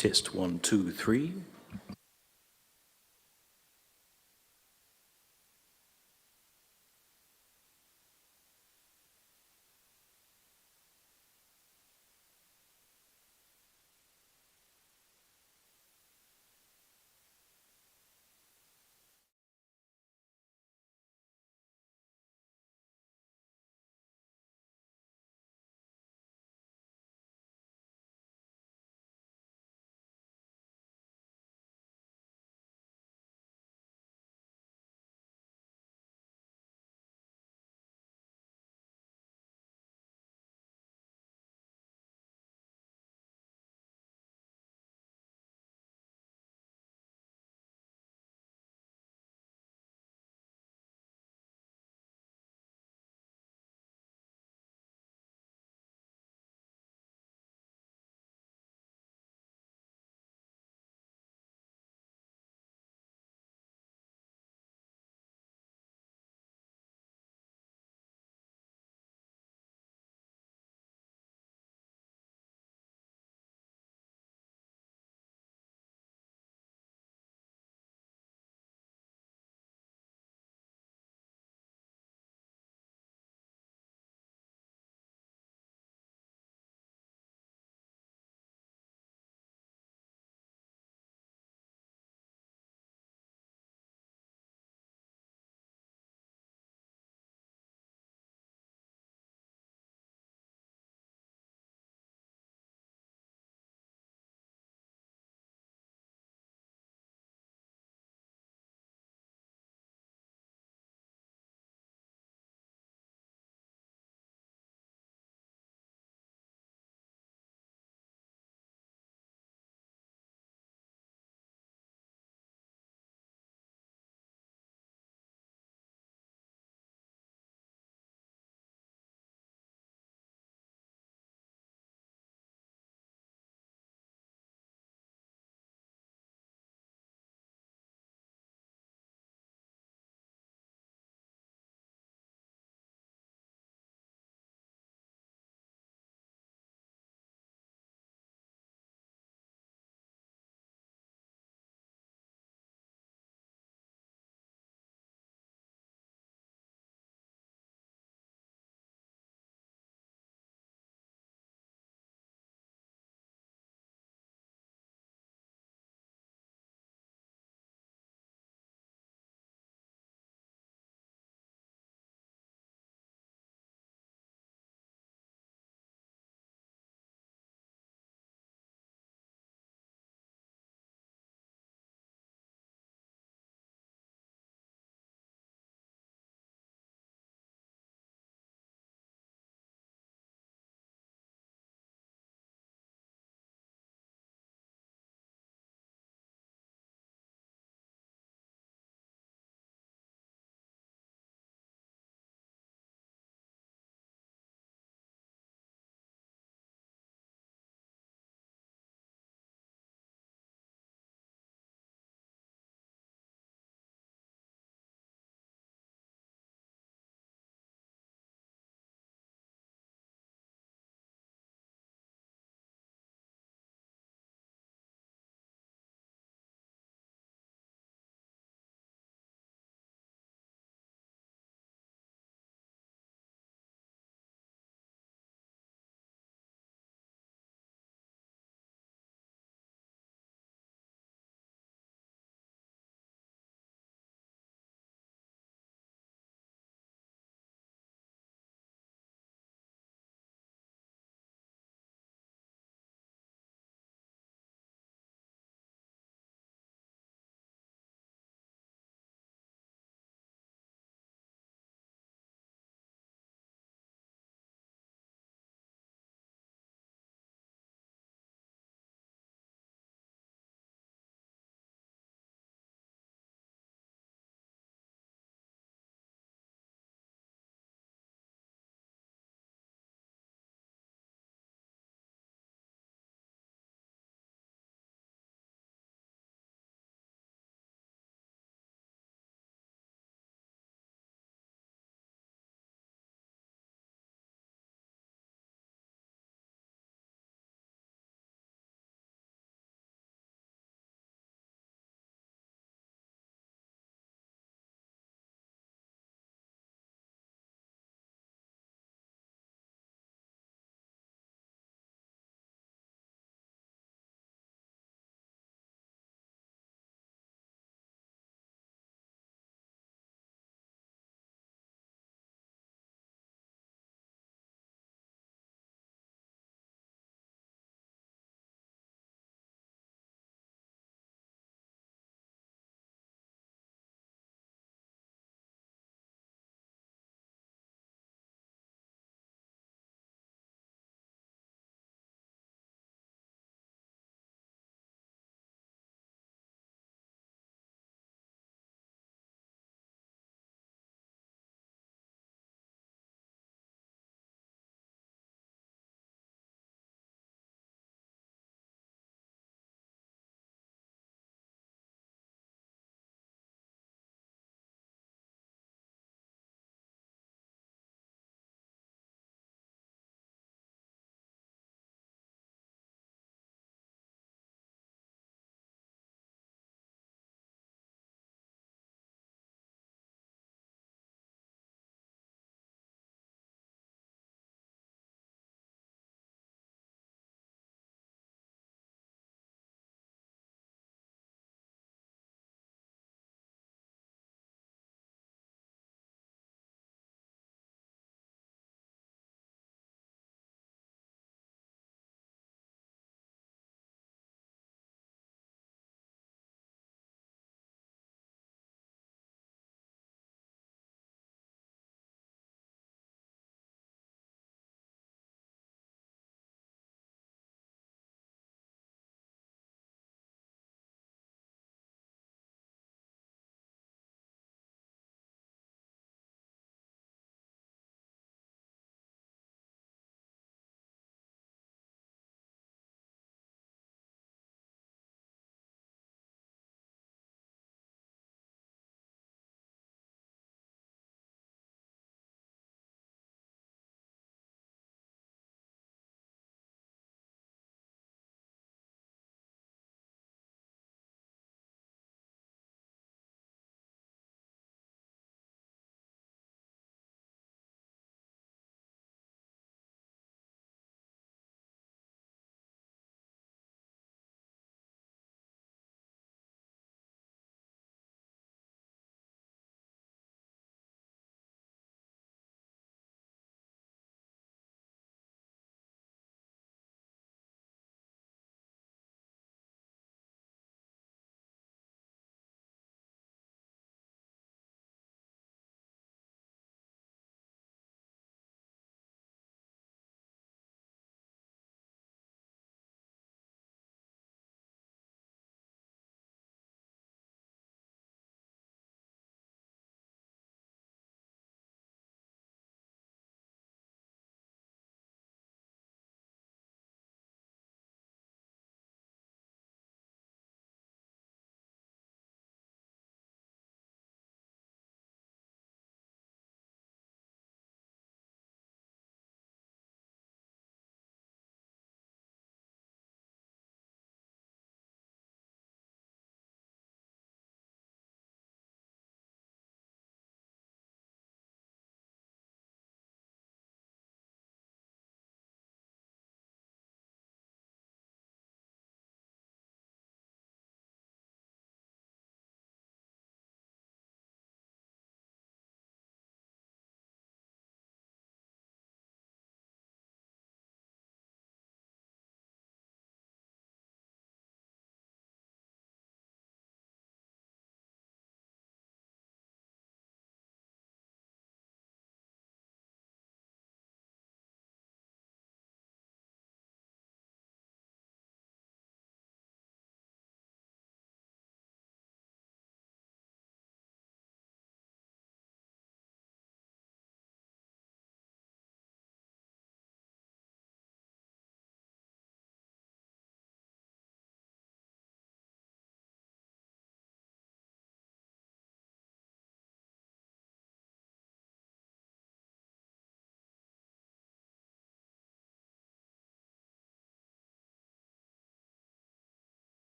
Test one, two, three.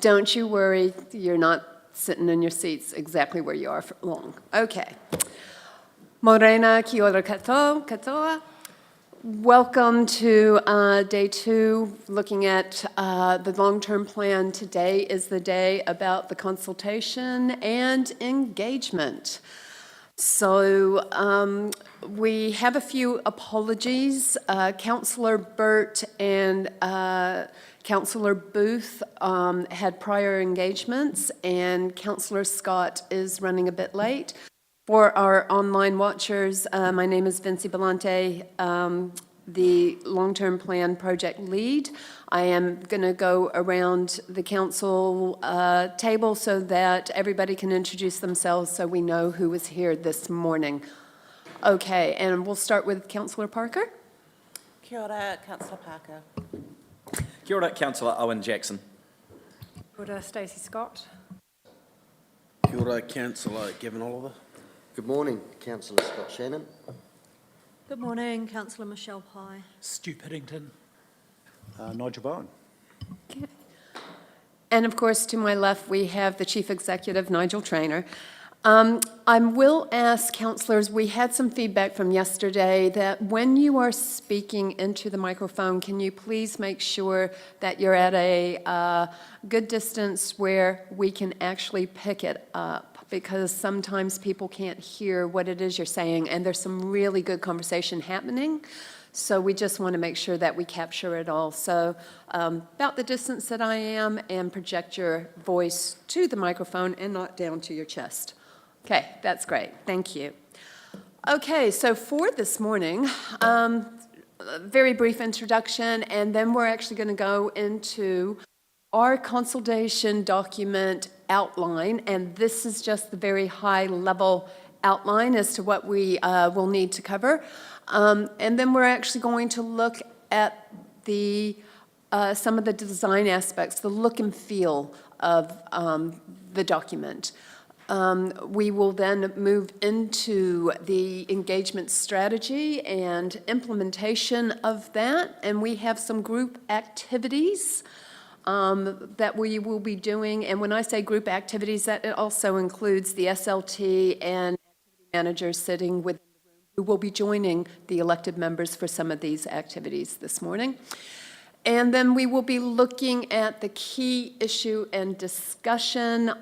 Don't you worry, you're not sitting in your seats exactly where you are for long. Okay. Morena kia ora katoa. Welcome to day 2, looking at the long-term plan. Today is the day about the consultation and engagement. So we have a few apologies. Councillor Burt and Councillor Booth had prior engagements, and Councillor Scott is running a bit late. For our online watchers, my name is Vinci Belante, the long-term plan project lead. I am going to go around the council table so that everybody can introduce themselves so we know who was here this morning. Okay, and we'll start with Councillor Parker. Kia ora, Councillor Parker. Kia ora, Councillor Owen Jackson. Kia ora, Stacey Scott. Kia ora, Councillor Gavin Oliver. Good morning, Councillor Scott Shannon. Good morning, Councillor Michelle Pye. Stu Piddington. Nigel Bowen. Okay. And of course, to my left, we have the Chief Executive, Nigel Traynor. I will ask councillors, we had some feedback from yesterday that when you are speaking into the microphone, can you please make sure that you're at a good distance where we can actually pick it up? Because sometimes people can't hear what it is you're saying, and there's some really good conversation happening. So we just want to make sure that we capture it all. So about the distance that I am, and project your voice to the microphone and not down to your chest. Okay, that's great. Thank you. Okay, so for this morning, a very brief introduction, and then we're actually going to go into our consultation document outline, and this is just the very high-level outline as to what we will need to cover. And then we're actually going to look at the some of the design aspects, the look and feel of the document. We will then move into the engagement strategy and implementation of that, and we have some group activities that we will be doing. And when I say group activities, that it also includes the SLT and activity managers sitting within the room who will be joining the elected members for some of these activities this morning. And then we will be looking at the key issue and discussion,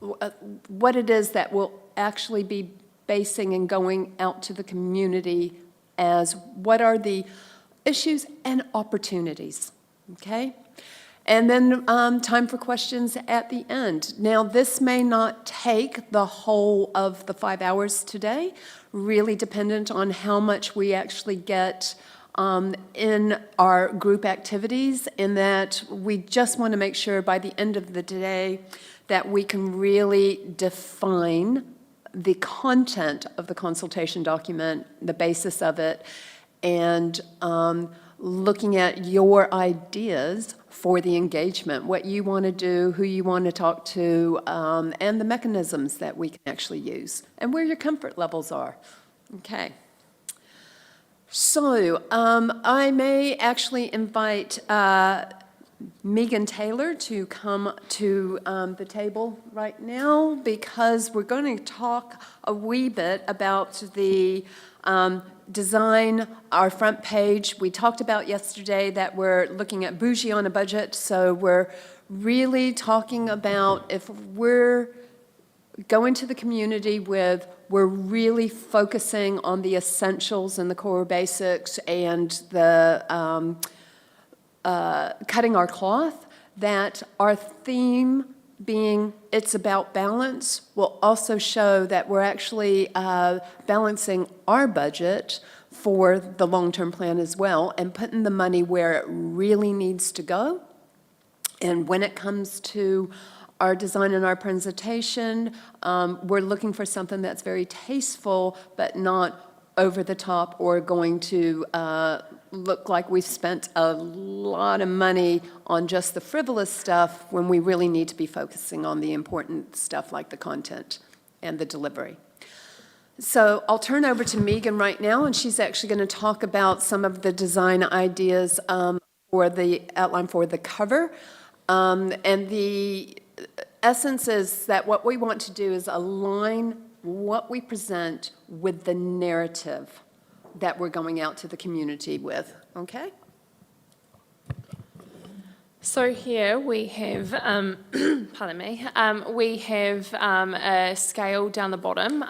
what it is that will actually be basing and going out to the community as what are the issues and opportunities, okay? And then time for questions at the end. Now, this may not take the whole of the 5 hours today, really dependent on how much we actually get in our group activities, in that we just want to make sure by the end of the day that we can really define the content of the consultation document, the basis of it, and looking at your ideas for the engagement, what you want to do, who you want to talk to, and the mechanisms that we can actually use, and where your comfort levels are. Okay. So I may actually invite Megan Taylor to come to the table right now, because we're going to talk a wee bit about the design, our front page. We talked about yesterday that we're looking at bougie on a budget, so we're really talking about if we're going to the community with, we're really focusing on the essentials and the core basics and the cutting our cloth, that our theme being it's about balance will also show that we're actually balancing our budget for the long-term plan as well, and putting the money where it really needs to go. And when it comes to our design and our presentation, we're looking for something that's very tasteful, but not over the top or going to look like we've spent a lot of money on just the frivolous stuff when we really need to be focusing on the important stuff like the content and the delivery. So I'll turn over to Megan right now, and she's actually going to talk about some of the design ideas for the outline for the cover. And the essence is that what we want to do is align what we present with the narrative that we're going out to the community with, okay? So here we have, pardon me, we have a scale down the bottom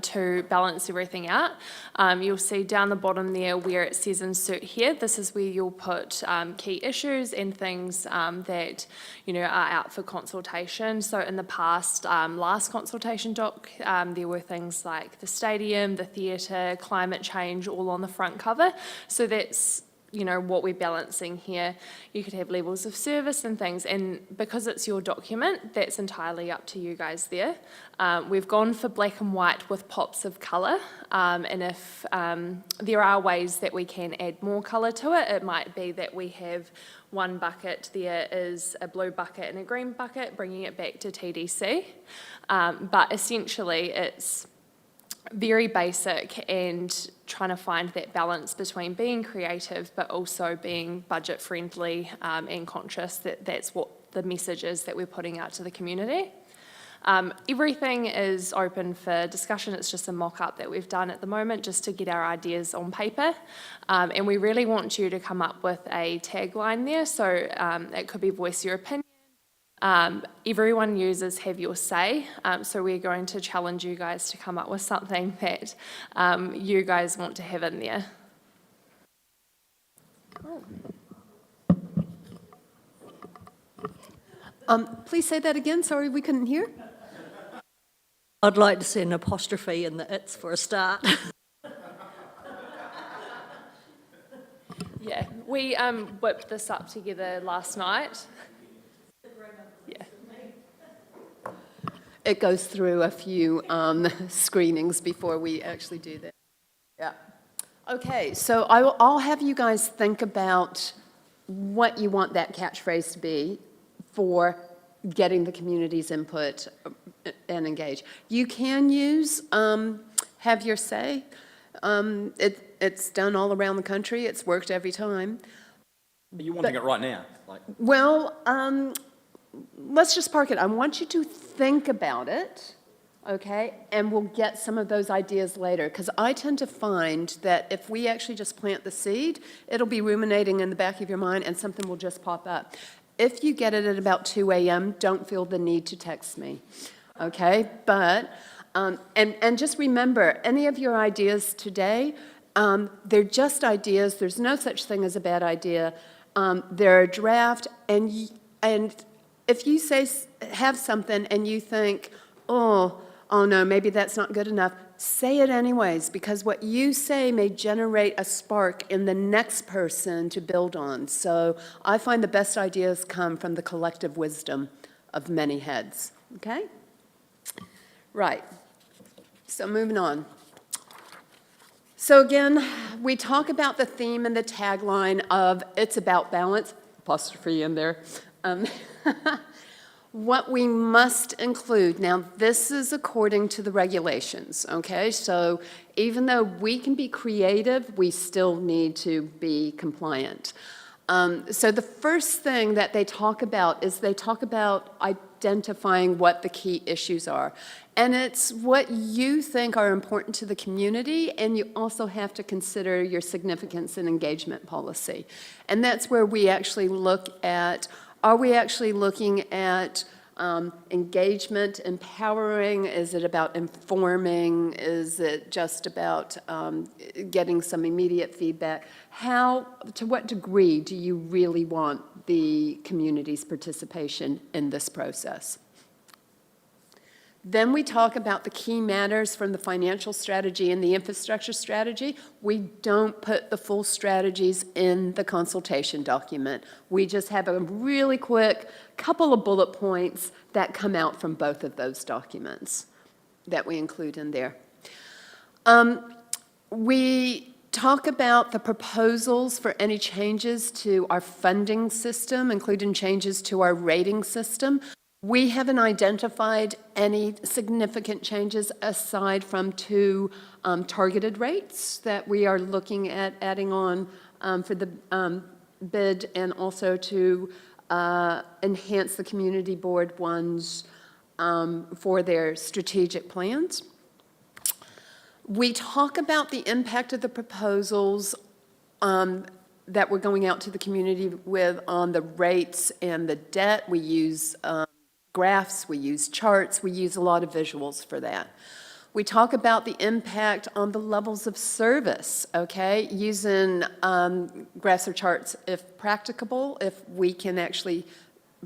to balance everything out. You'll see down the bottom there where it says insert here, this is where you'll put key issues and things that, are out for consultation. So in the past, last consultation doc, there were things like the stadium, the theatre, climate change, all on the front cover. So that's what we're balancing here. You could have levels of service and things, and because it's your document, that's entirely up to you guys there. We've gone for black and white with pops of colour, and if there are ways that we can add more colour to it, it might be that we have one bucket, there is a blue bucket and a green bucket, bringing it back to TDC. But essentially, it's very basic and trying to find that balance between being creative but also being budget friendly and conscious that that's what the message is that we're putting out to the community. Everything is open for discussion. It's just a mock-up that we've done at the moment just to get our ideas on paper. And we really want you to come up with a tagline there. So it could be voice your opinion. Everyone uses have your say, so we're going to challenge you guys to come up with something that you guys want to have in there. Please say that again, sorry, we couldn't hear. I'd like to see an apostrophe in the it's for a start. Yeah, we whipped this up together last night. Yeah. It goes through a few screenings before we actually do that. Yeah. Okay, so I'll have you guys think about what you want that catchphrase to be for getting the community's input and engage. You can use have your say. It's done all around the country. It's worked every time. Are you wanting it right now? Well, let's just park it. I want you to think about it, okay? And we'll get some of those ideas later, because I tend to find that if we actually just plant the seed, it'll be ruminating in the back of your mind and something will just pop up. If you get it at about 2 a.m., don't feel the need to text me, okay? But, and just remember, any of your ideas today, they're just ideas. There's no such thing as a bad idea. They're a draft, and if you have something and you think, oh no, maybe that's not good enough, say it anyways, because what you say may generate a spark in the next person to build on. So I find the best ideas come from the collective wisdom of many heads, okay? Right, so moving on. So again, we talk about the theme and the tagline of it's about balance, apostrophe in there. What we must include, now this is according to the regulations, okay? So even though we can be creative, we still need to be compliant. So the first thing that they talk about is they talk about identifying what the key issues are. And it's what you think are important to the community, and you also have to consider your significance and engagement policy. And that's where we actually look at, are we actually looking at engagement, empowering? Is it about informing? Is it just about getting some immediate feedback? To what degree do you really want the community's participation in this process? Then we talk about the key matters from the financial strategy and the infrastructure strategy. We don't put the full strategies in the consultation document. We just have a really quick couple of bullet points that come out from both of those documents that we include in there. We talk about the proposals for any changes to our funding system, including changes to our rating system. We haven't identified any significant changes aside from 2 targeted rates that we are looking at adding on for the bid and also to enhance the community board ones for their strategic plans. We talk about the impact of the proposals that we're going out to the community with on the rates and the debt. We use graphs, we use charts, we use a lot of visuals for that. We talk about the impact on the levels of service, okay? Using graphs or charts if practicable, if we can actually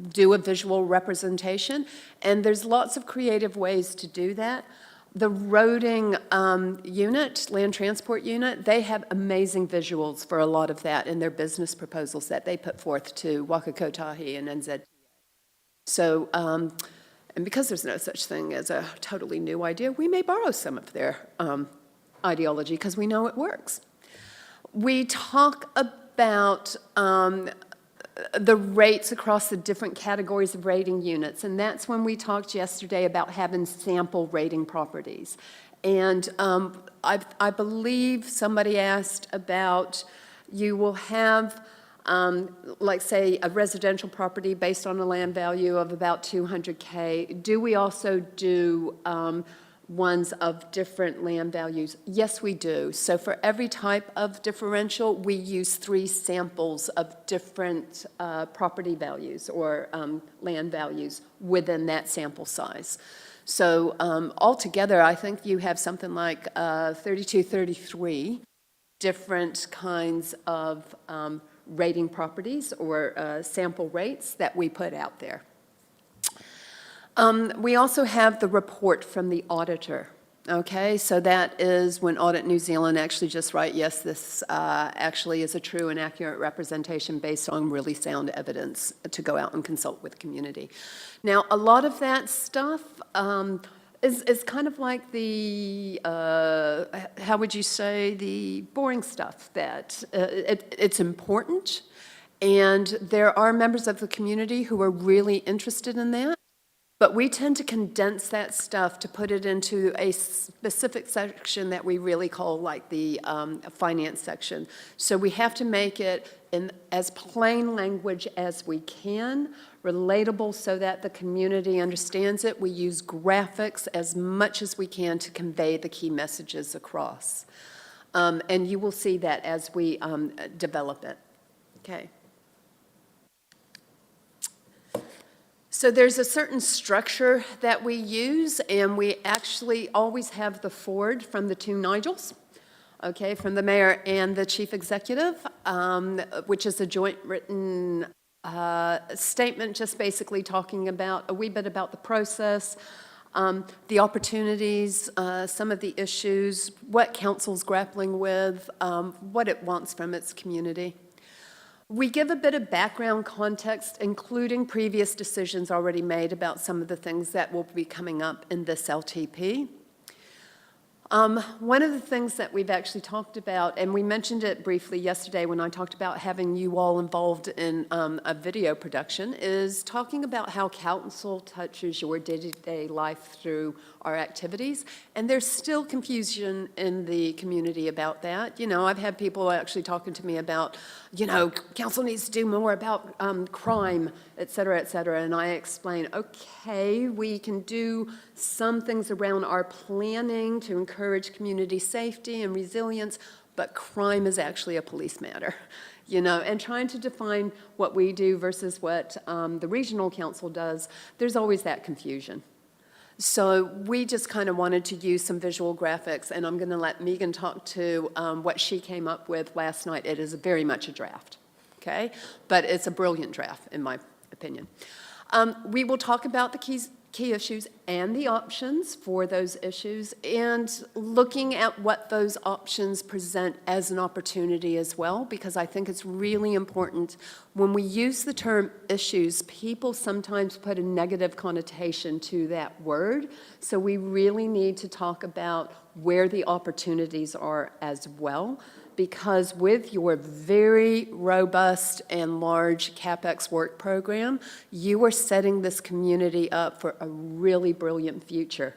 do a visual representation. And there's lots of creative ways to do that. The roading unit, land transport unit, they have amazing visuals for a lot of that in their business proposals that they put forth to Waka Kotahi and NZTA. So, and because there's no such thing as a totally new idea, we may borrow some of their ideology because we know it works. We talk about the rates across the different categories of rating units, and that's when we talked yesterday about having sample rating properties. And I believe somebody asked about, you will have, like say, a residential property based on a land value of about 200K. Do we also do ones of different land values? Yes, we do. So for every type of differential, we use 3 samples of different property values or land values within that sample size. So altogether, I think you have something like 32, 33 different kinds of rating properties or sample rates that we put out there. We also have the report from the auditor, okay? So that is when Audit New Zealand actually just write, yes, this actually is a true and accurate representation based on really sound evidence to go out and consult with the community. Now, a lot of that stuff is kind of like the, how would you say, the boring stuff that it's important, and there are members of the community who are really interested in that. But we tend to condense that stuff to put it into a specific section that we really call like the finance section. So we have to make it in as plain language as we can, relatable so that the community understands it. We use graphics as much as we can to convey the key messages across. And you will see that as we develop it. Okay. So there's a certain structure that we use, and we actually always have the forward from the 2 Nigels, okay, from the mayor and the chief executive, which is a joint written statement just basically talking about a wee bit about the process, the opportunities, some of the issues, what council's grappling with, what it wants from its community. We give a bit of background context, including previous decisions already made about some of the things that will be coming up in this LTP. One of the things that we've actually talked about, and we mentioned it briefly yesterday when I talked about having you all involved in a video production, is talking about how council touches your day-to-day life through our activities. And there's still confusion in the community about that. You know, I've had people actually talking to me about, you know, council needs to do more about crime, et cetera, and I explain, okay, we can do some things around our planning to encourage community safety and resilience, but crime is actually a police matter, you know, and trying to define what we do versus what the regional council does, there's always that confusion. So we just kind of wanted to use some visual graphics, and I'm going to let Megan talk to what she came up with last night. It is very much a draft, okay? But it's a brilliant draft, in my opinion. We will talk about the key issues and the options for those issues, and looking at what those options present as an opportunity as well, because I think it's really important. When we use the term issues, people sometimes put a negative connotation to that word, so we really need to talk about where the opportunities are as well, because with your very robust and large CapEx work program, you are setting this community up for a really brilliant future.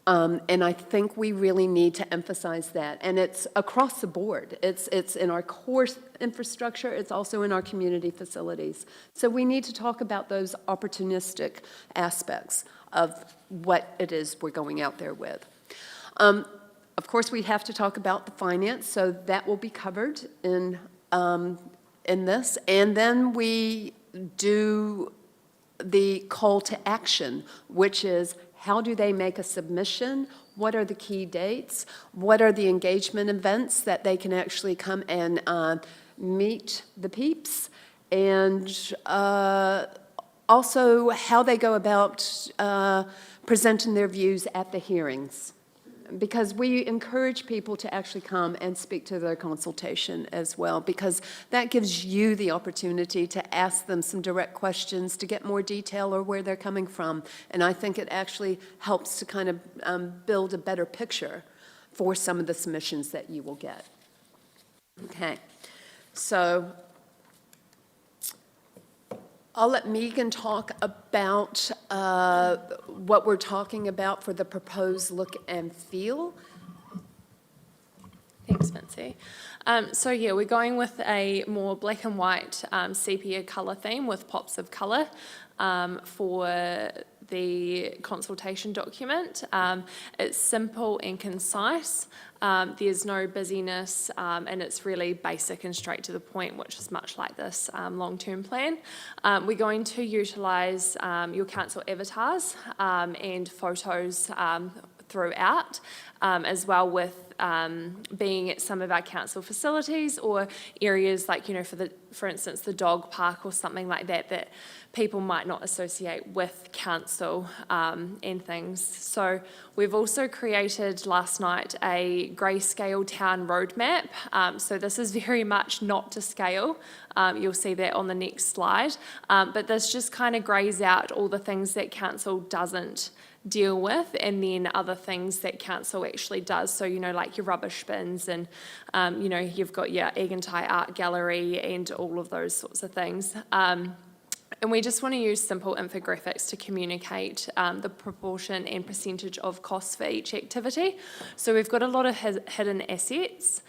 And I think we really need to emphasize that. And it's across the board. It's in our core infrastructure. It's also in our community facilities. So we need to talk about those opportunistic aspects of what it is we're going out there with. Of course, we have to talk about the finance, so that will be covered in this. And then we do the call to action, which is how do they make a submission? What are the key dates? What are the engagement events that they can actually come and meet the peeps? And also how they go about presenting their views at the hearings. Because we encourage people to actually come and speak to their consultation as well, because that gives you the opportunity to ask them some direct questions to get more detail or where they're coming from. And I think it actually helps to kind of build a better picture for some of the submissions that you will get. Okay, so I'll let Megan talk about what we're talking about for the proposed look and feel. Thanks, Vincy. So yeah, we're going with a more black and white sepia colour theme with pops of colour for the consultation document. It's simple and concise. There's no busyness, and it's really basic and straight to the point, which is much like this long-term plan. We're going to utilise your council avatars and photos throughout, as well with being at some of our council facilities or areas like, you know, for instance, the dog park or something like that, that people might not associate with council and things. So we've also created last night a grayscale town roadmap. So this is very much not to scale. You'll see that on the next slide. But this just kind of grays out all the things that council doesn't deal with, and then other things that council actually does. So, you know, like your rubbish bins and, you know, you've got your Eggentie Art Gallery and all of those sorts of things. And we just want to use simple infographics to communicate the proportion and percentage of costs for each activity. So we've got a lot of hidden assets,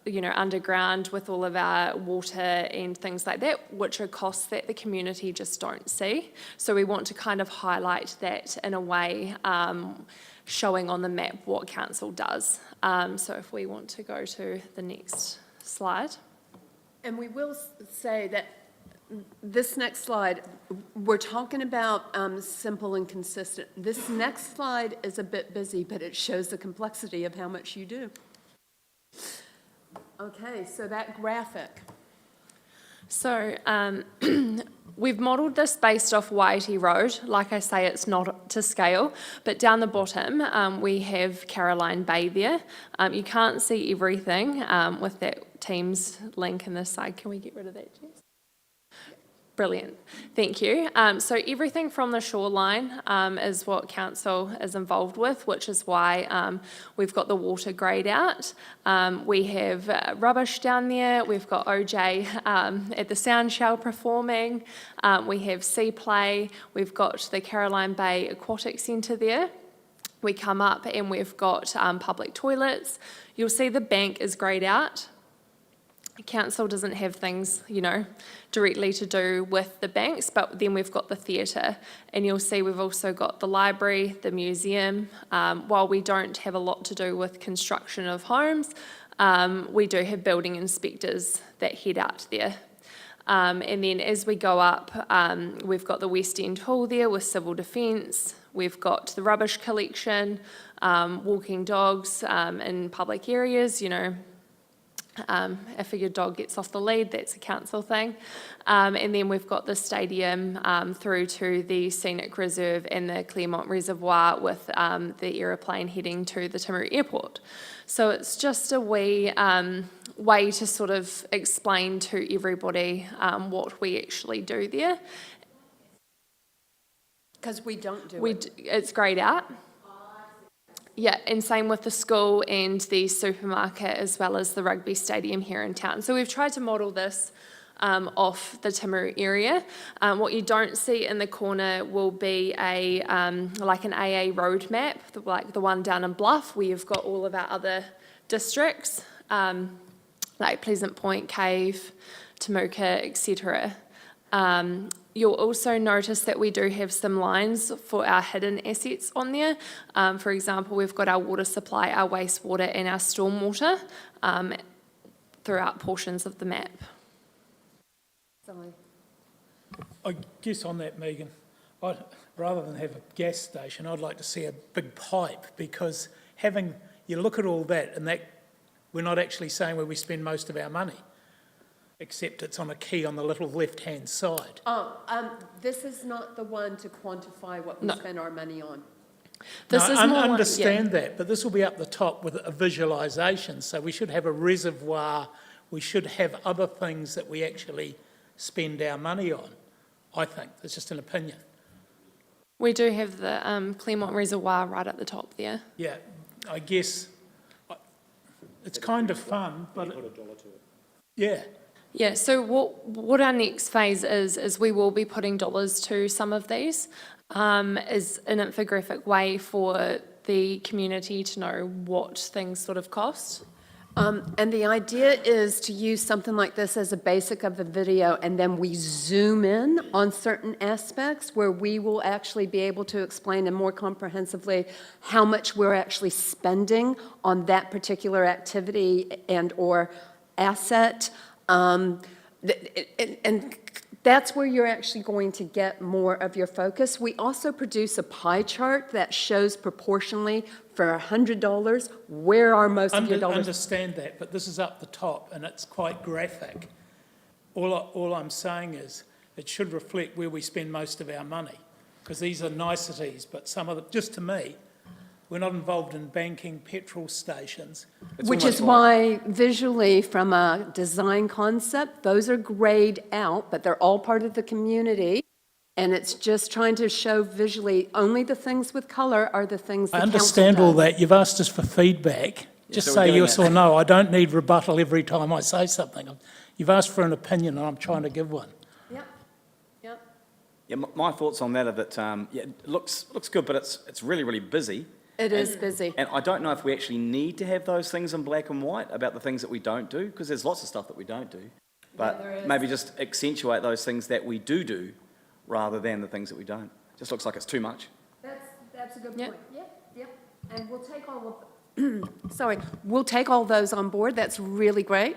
you know, underground with all of our water and things like that, which are costs that the community just don't see. So we want to kind of highlight that in a way, showing on the map what council does. So if we want to go to the next slide. And we will say that this next slide, we're talking about simple and consistent. This next slide is a bit busy, but it shows the complexity of how much you do. Okay, so that graphic. So we've modelled this based off Waiiti Road. Like I say, it's not to scale, but down the bottom we have Caroline Bay there. You can't see everything with that Teams link in this side. Can we get rid of that, Jess? Brilliant, thank you. So everything from the shoreline is what council is involved with, which is why we've got the water greyed out. We have rubbish down there. We've got OJ at the Sound Shell performing. We have Sea Play. We've got the Caroline Bay Aquatic Centre there. We come up and we've got public toilets. You'll see the bank is greyed out. Council doesn't have things, you know, directly to do with the banks, but then we've got the theatre, and you'll see we've also got the library, the museum. While we don't have a lot to do with construction of homes, we do have building inspectors that head out there. And then as we go up, we've got the West End Hall there with civil defence. We've got the rubbish collection, walking dogs in public areas, you know. If your dog gets off the lead, that's a council thing. And then we've got the stadium through to the Scenic Reserve and the Claremont Reservoir with the aeroplane heading to the Timaru Airport. So it's just a wee way to sort of explain to everybody what we actually do there. Because we don't do it. It's greyed out. Yeah, and same with the school and the supermarket as well as the rugby stadium here in town. So we've tried to model this off the Timaru area. What you don't see in the corner will be like an AA road map, like the one down in Bluff, where you've got all of our other districts, like Pleasant Point, Cave, Temuka, etc. You'll also notice that we do have some lines for our hidden assets on there. For example, we've got our water supply, our wastewater and our stormwater throughout portions of the map. I guess on that, Megan, rather than have a gas station, I'd like to see a big pipe, because you look at all that, and that we're not actually saying where we spend most of our money, except it's on a key on the little left-hand side. This is not the one to quantify what we No. spend our money on. This No, is I more, understand that, but this will be up the top with a visualisation, so we should have a reservoir, we should have other things that we actually spend our money on, I think. It's just an opinion. We do have the Claremont Reservoir right at the top there. Yeah, I guess it's kind of fun, but yeah. Yeah, so what our next phase is we will be putting dollars to some of these as an infographic way for the community to know what things sort of cost. And the idea is to use something like this as a basic of a video, and then we zoom in on certain aspects where we will actually be able to explain and more comprehensively how much we're actually spending on that particular activity and/or asset. And that's where you're actually going to get more of your focus. We also produce a pie chart that shows proportionally for $100, where are most of your dollars? Understand that, but this is up the top and it's quite graphic. All I'm saying is it should reflect where we spend most of our money, because these are niceties, but some of them, just to me, we're not involved in banking, petrol stations. Which is why visually, from a design concept, those are grayed out, but they're all part of the community. And it's just trying to show visually, only the things with color are the things the I council understand all does. that. You've asked us for feedback. Just so we're say doing yes that. or no. I don't need rebuttal every time I say something. You've asked for an opinion and I'm trying to give one. Yep, yep. Yeah, my thoughts on that are that, yeah, it looks good, but it's really, really busy. It is busy. And I don't know if we actually need to have those things in black and white about the things that we don't do, because there's lots of stuff that we don't do. there But is. maybe just accentuate those things that we do rather than the things that we don't. Just looks like it's too much. That's a good Yep. point. Yep. And we'll take all of, we'll take all those on board. That's really great.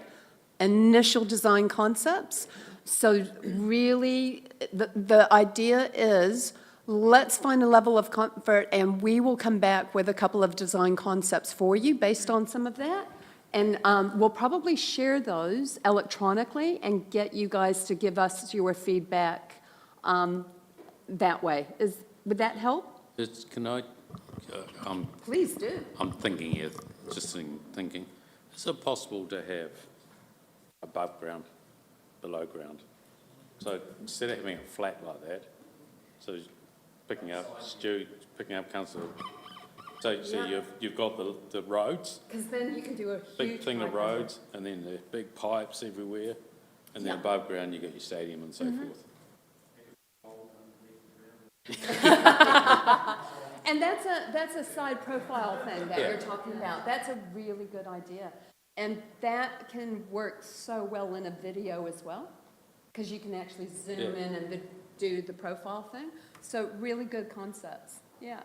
Initial design concepts. So really, the idea is, let's find a level of comfort and we will come back with a couple of design concepts for you based on some of that. And we'll probably share those electronically and get you guys to give us your feedback that way. Would that help? Can I, Please do. I'm thinking here, thinking, is it possible to have above ground, below ground? So instead of having it flat like that, so picking up Stu, picking up councillor, so you've got the roads, Because then you can do a big huge. thing of microphone. roads, and then the big pipes everywhere, and then Yeah. above ground you got your stadium and so forth. And that's a side profile thing that you're talking about. That's a really good idea. And that can work so well in a video as well, because you can actually zoom Yeah. in and do the profile thing. So really good concepts, yeah.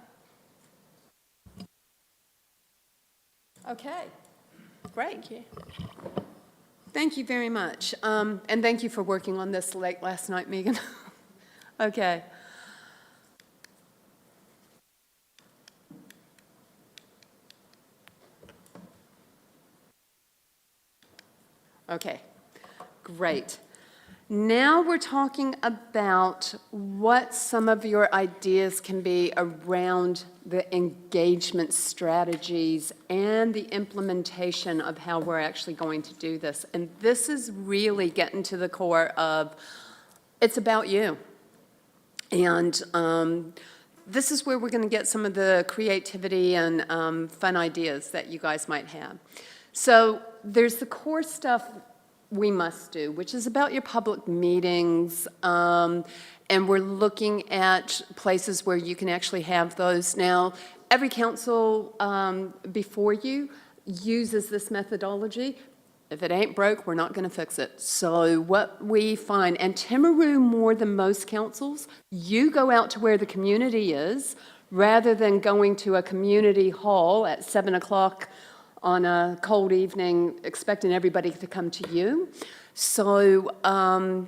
Okay, great. Thank you. Thank you very much. And thank you for working on this late last night, Megan. Okay. Okay, great. Now we're talking about what some of your ideas can be around the engagement strategies and the implementation of how we're actually going to do this. And this is really getting to the core of, it's about you. And this is where we're going to get some of the creativity and fun ideas that you guys might have. So there's the core stuff we must do, which is about your public meetings, and we're looking at places where you can actually have those. Now, every council before you uses this methodology. If it ain't broke, we're not going to fix it. So what we find, and Timaru more than most councils, you go out to where the community is, rather than going to a community hall at 7 o'clock on a cold evening, expecting everybody to come to you. So, and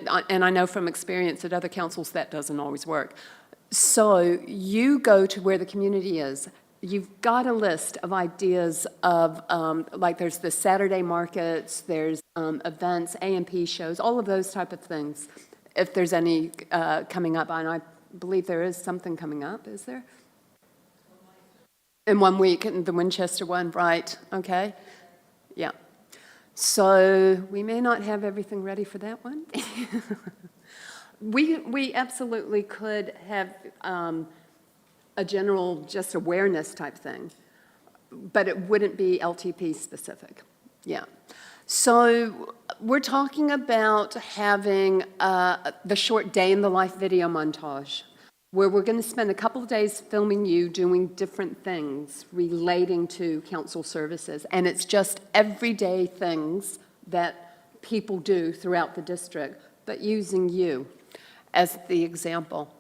I know from experience at other councils that doesn't always work. So you go to where the community is. You've got a list of ideas of, like there's the Saturday markets, there's events, A&P shows, all of those type of things, if there's any coming up. And I believe there is something coming up, is there? In 1 week, in the Winchester one, right, okay, yeah. So we may not have everything ready for that one. We absolutely could have a general just awareness type thing, but it wouldn't be LTP specific, yeah. So we're talking about having the short day in the life video montage, where we're going to spend a couple of days filming you doing different things relating to council services. And it's just everyday things that people do throughout the district, but using you as the example.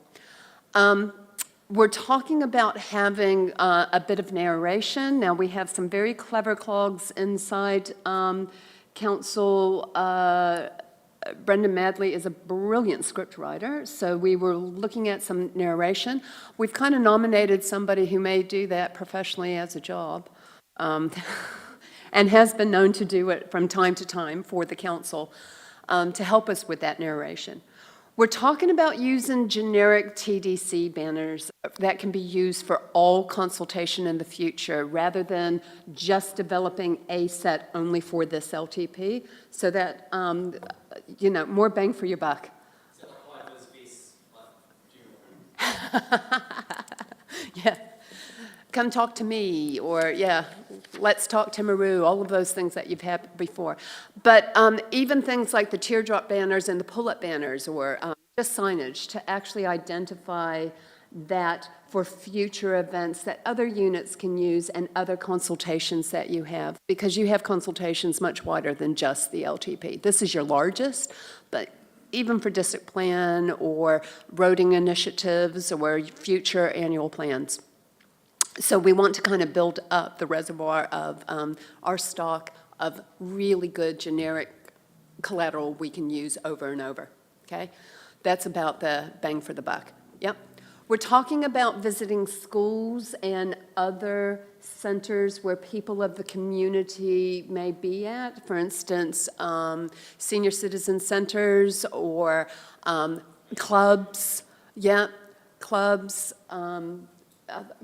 We're talking about having a bit of narration. Now, we have some very clever clogs inside council. Brendan Madley is a brilliant script writer, so we were looking at some narration. We've kind of nominated somebody who may do that professionally as a job, and has been known to do it from time to time for the council, to help us with that narration. We're talking about using generic TDC banners that can be used for all consultation in the future, rather than just developing a set only for this LTP, so that, you know, more bang for your buck. Yeah. Come talk to me, or yeah, let's talk Timaru, all of those things that you've had before. But even things like the teardrop banners and the pull-up banners, or just signage to actually identify that for future events that other units can use and other consultations that you have, because you have consultations much wider than just the LTP. This is your largest, but even for district plan or roading initiatives or future annual plans. So we want to kind of build up the reservoir of our stock of really good generic collateral we can use over and over, okay? That's about the bang for the buck, yep. We're talking about visiting schools and other centers where people of the community may be at. For instance, senior citizen centers or clubs, yeah, clubs.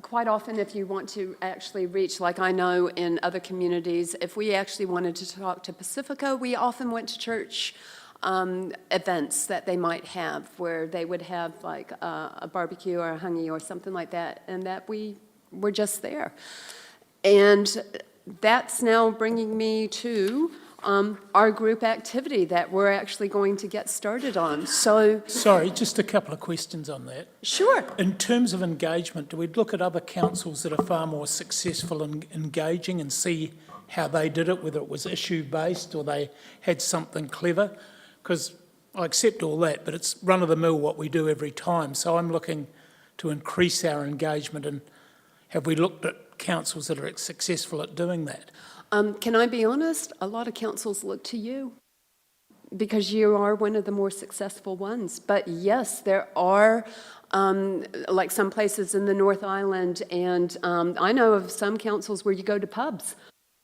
Quite often, if you want to actually reach, like I know in other communities, if we actually wanted to talk to Pacifica, we often went to church events that they might have, where they would have like a barbecue or a hungy or something like that, and that we were just there. And that's now bringing me to our group activity that we're actually going to get started on. So, Sorry, just a couple of questions on that. sure. In terms of engagement, do we look at other councils that are far more successful in engaging and see how they did it, whether it was issue-based or they had something clever? Because I accept all that, but it's run-of-the-mill what we do every time. So I'm looking to increase our engagement, and have we looked at councils that are successful at doing that? Can I be honest? A lot of councils look to you because you are one of the more successful ones. But yes, there are, like some places in the North Island, and I know of some councils where you go to pubs.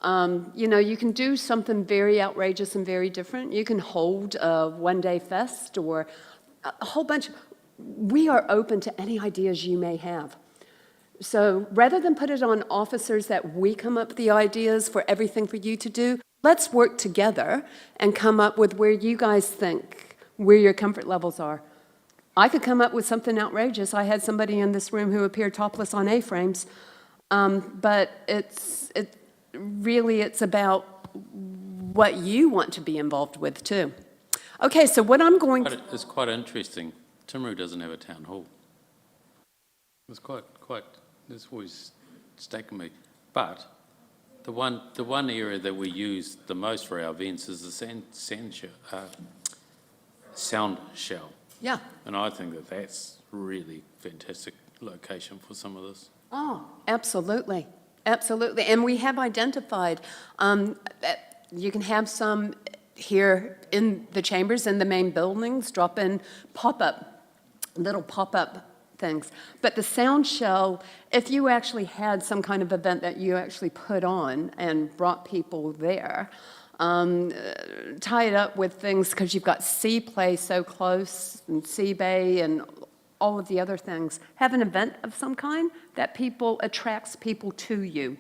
You know, you can do something very outrageous and very different. You can hold a one-day fest or a whole bunch. We are open to any ideas you may have. So rather than put it on officers that we come up with the ideas for everything for you to do, let's work together and come up with where you guys think, where your comfort levels are. I could come up with something outrageous. I had somebody in this room who appeared topless on A-frames, but it's about what you want to be involved with too. Okay, so what I'm going to, It's quite interesting. Timaru doesn't have a town hall. It's it's always taken me. But the one area that we use the most for our events is the sound shell. yeah. And I think that that's really fantastic location for some of this. Oh, absolutely, absolutely. And we have identified, that you can have some here in the chambers, in the main buildings, drop in little pop-up things. But the sound shell, if you actually had some kind of event that you actually put on and brought people there, tie it up with things, because you've got Sea Play so close, and Sea Bay, and all of the other things. Have an event of some kind that attracts people to you.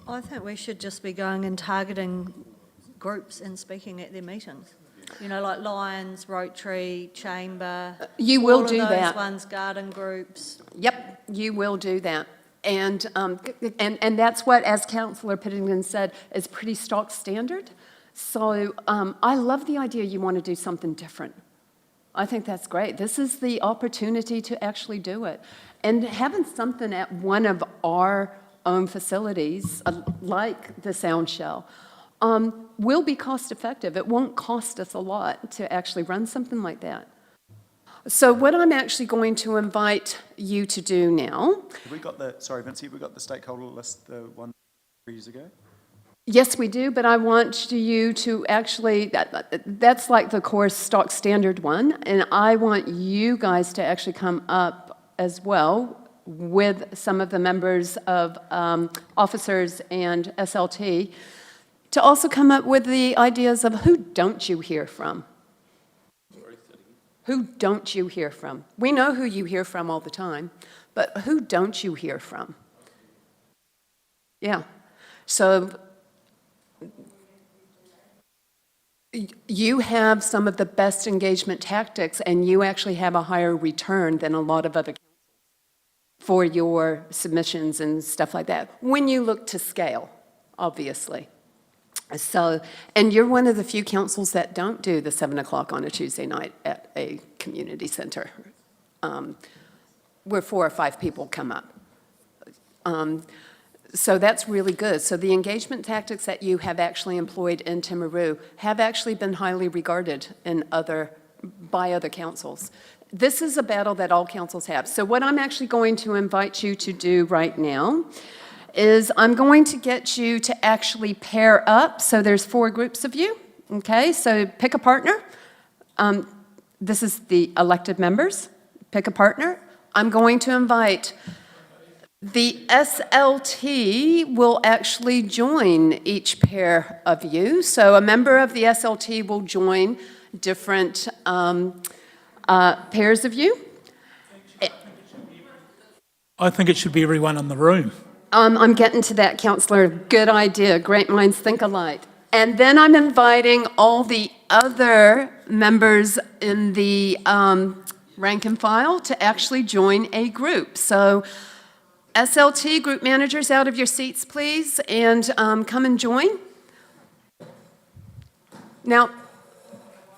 I think we should just be going and targeting groups and speaking at their meetings. You know, like Lions, Rotary, Chamber. You will all do of that. those ones, garden groups. Yep, you will do that. And that's what, as Councillor Pittenden said, is pretty stock standard. So I love the idea you want to do something different. I think that's great. This is the opportunity to actually do it. And having something at one of our own facilities, like the sound shell, will be cost effective. It won't cost us a lot to actually run something like that. So what I'm actually going to invite you to do now. Have we got the, sorry, Vincy, have we got the stakeholder list, the one 3 years ago? Yes, we do, but I want you to actually, that's like the core stock standard one, and I want you guys to actually come up as well with some of the members of officers and SLT to also come up with the ideas of who don't you hear from? Who don't you hear from? We know who you hear from all the time, but who don't you hear from? Yeah, so you have some of the best engagement tactics, and you actually have a higher return than a lot of other councils for your submissions and stuff like that, when you look to scale, obviously. So, and you're one of the few councils that don't do the 7 o'clock on a Tuesday night at a community center, where 4 or 5 people come up. So that's really good. So the engagement tactics that you have actually employed in Timaru have actually been highly regarded by other councils. This is a battle that all councils have. So what I'm actually going to invite you to do right now is I'm going to get you to actually pair up. So there's 4 groups of you, okay? So pick a partner. This is the elected members. Pick a partner. I'm going to invite the SLT will actually join each pair of you. So a member of the SLT will join different pairs of you. I think it should be everyone in the room. I'm getting to that, Councillor. Good idea. Great minds think alike. And then I'm inviting all the other members in the rank and file to actually join a group. So SLT group managers, out of your seats, please, and come and join. Now,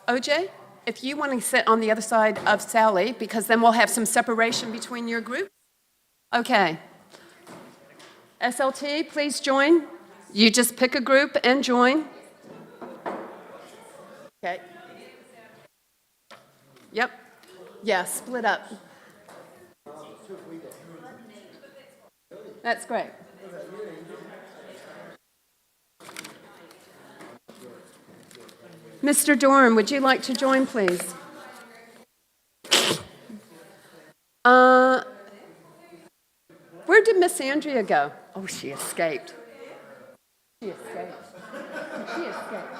OJ, if you want to sit on the other side of Sally, because then we'll have some separation between your groups. Okay. SLT, please join. You just pick a group and join. Okay. Yep. Yeah, split up. That's great. Mr. Dorn, would you like to join, please? Where did Miss Andrea go? Oh, she escaped. She escaped. She escaped.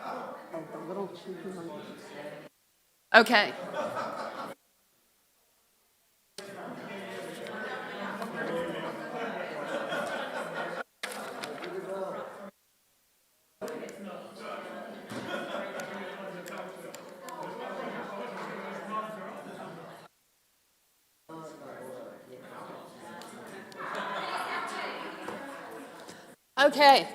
Oh, the little cheeky monkey. Okay. Okay.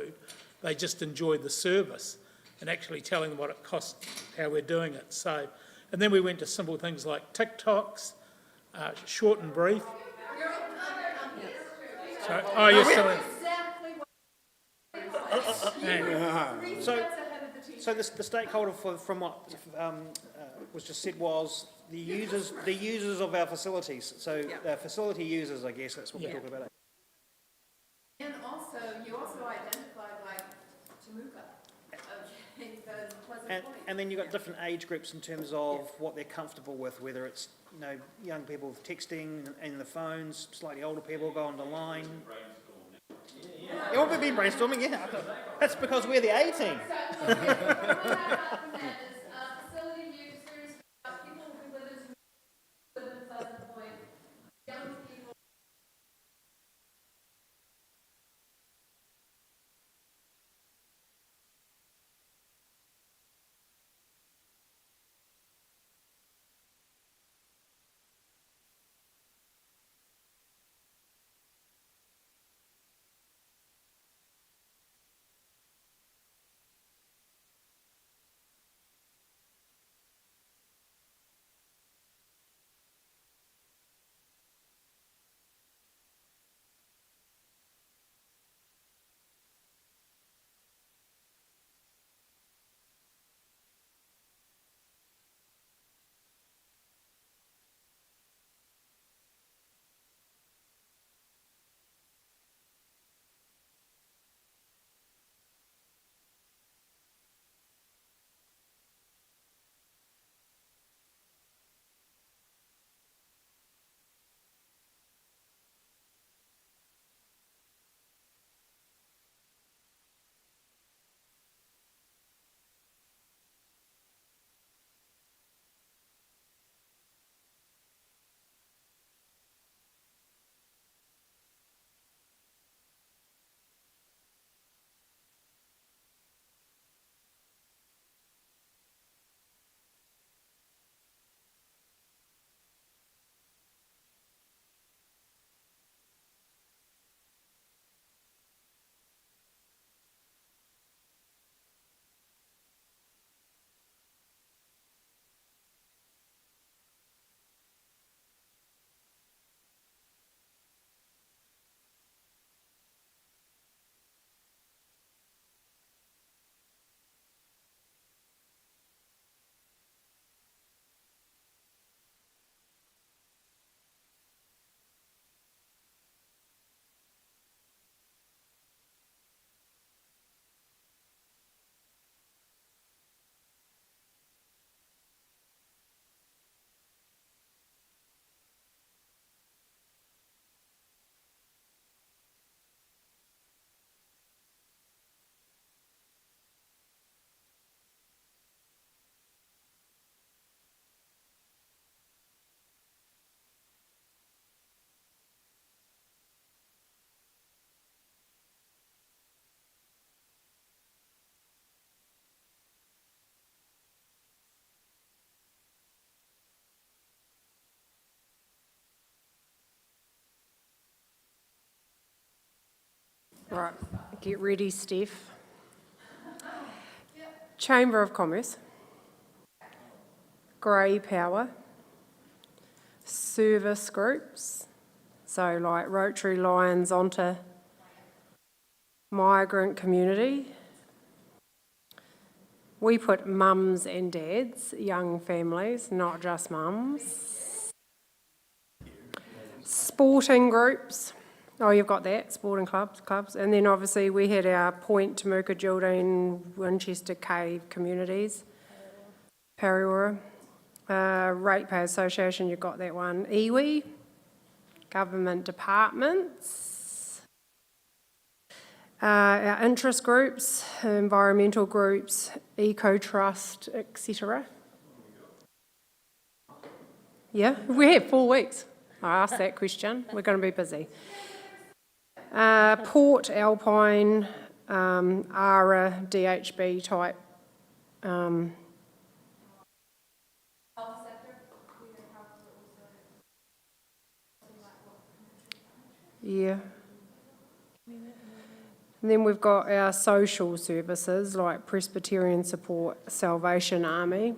food. They just enjoy the service and actually telling them what it costs, how we're doing it. So, and then we went to simple things like TikToks, short and brief. So, oh, you're still in. So the stakeholder from what was just said was the users of our facilities. So the facility users, I guess, that's what we're talking about. And also, you also identified like Temuka, okay, the Pleasant Point. And then you've got different age groups in terms of what they're comfortable with, whether it's young people with texting and the phones, slightly older people going online. You want to be brainstorming? Yeah. That's because we're the A team. Right, get ready, Steph. Chamber of Commerce, grey power, service groups, so like Rotary, Lions, onto migrant community. We put mums and dads, young families, not just mums. Sporting groups. Oh, you've got that, sporting clubs. And then obviously we had our Point, Temuka, Geraldine, Winchester Cave communities. Pariora. Ratepayer Association, you've got that one. Iwi. Government departments. Our interest groups, environmental groups, eco-trust, etc. Yeah, we have 4 weeks. I asked that question. We're going to be busy. Port, Alpine, ARA, DHB type. Yeah. And then we've got our social services like Presbyterian Support Salvation Army.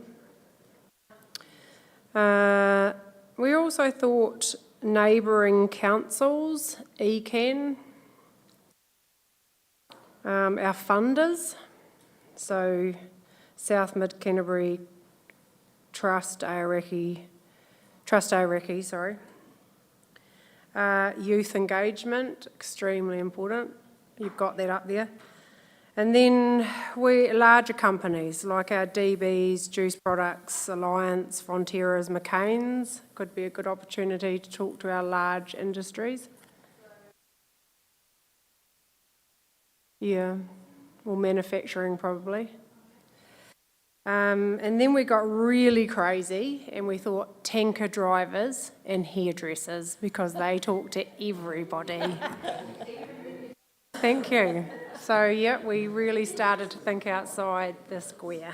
We also thought neighbouring councils, ECAN, our funders, so South Mid Canterbury Trust Aoraki, youth engagement, extremely important. You've got that up there. And then larger companies like our DBs, Juice Products, Alliance, Frontiers, McCain's could be a good opportunity to talk to our large industries. Yeah, or manufacturing probably. And then we got really crazy and we thought tanker drivers and hairdressers because they talk to everybody. Thank you. So, yeah, we really started to think outside the square.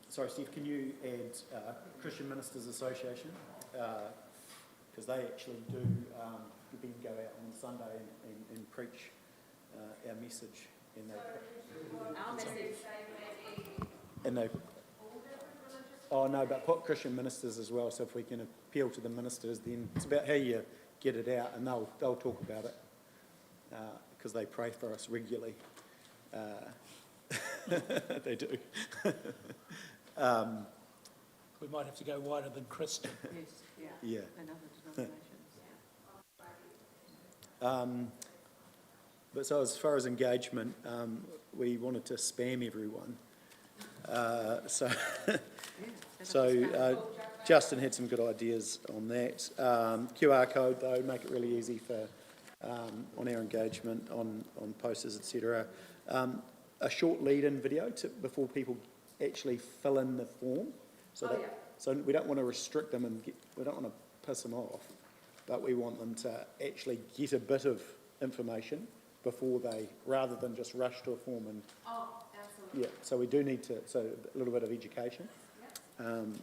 Sorry, Steve, can you add Christian Ministers Association? Because they actually do then go out on Sunday and preach our message. And they, oh no, but put Christian ministers as well, so if we can appeal to the ministers, then it's about how you get it out, and they'll talk about it, because they pray for us regularly. They do. We might have to go wider than Christian. Yeah. And other denominations. But so as far as engagement, we wanted to spam everyone. Justin had some good ideas on that. QR code though, make it really easy for on our engagement, on posters, etc. A short lead-in video before people actually fill in the form. So we don't want to restrict them and we don't want to piss them off, but we want them to actually get a bit of information before they, rather than just rush to a form and. Oh, absolutely. Yeah, so we do need to, so a little bit of education. Then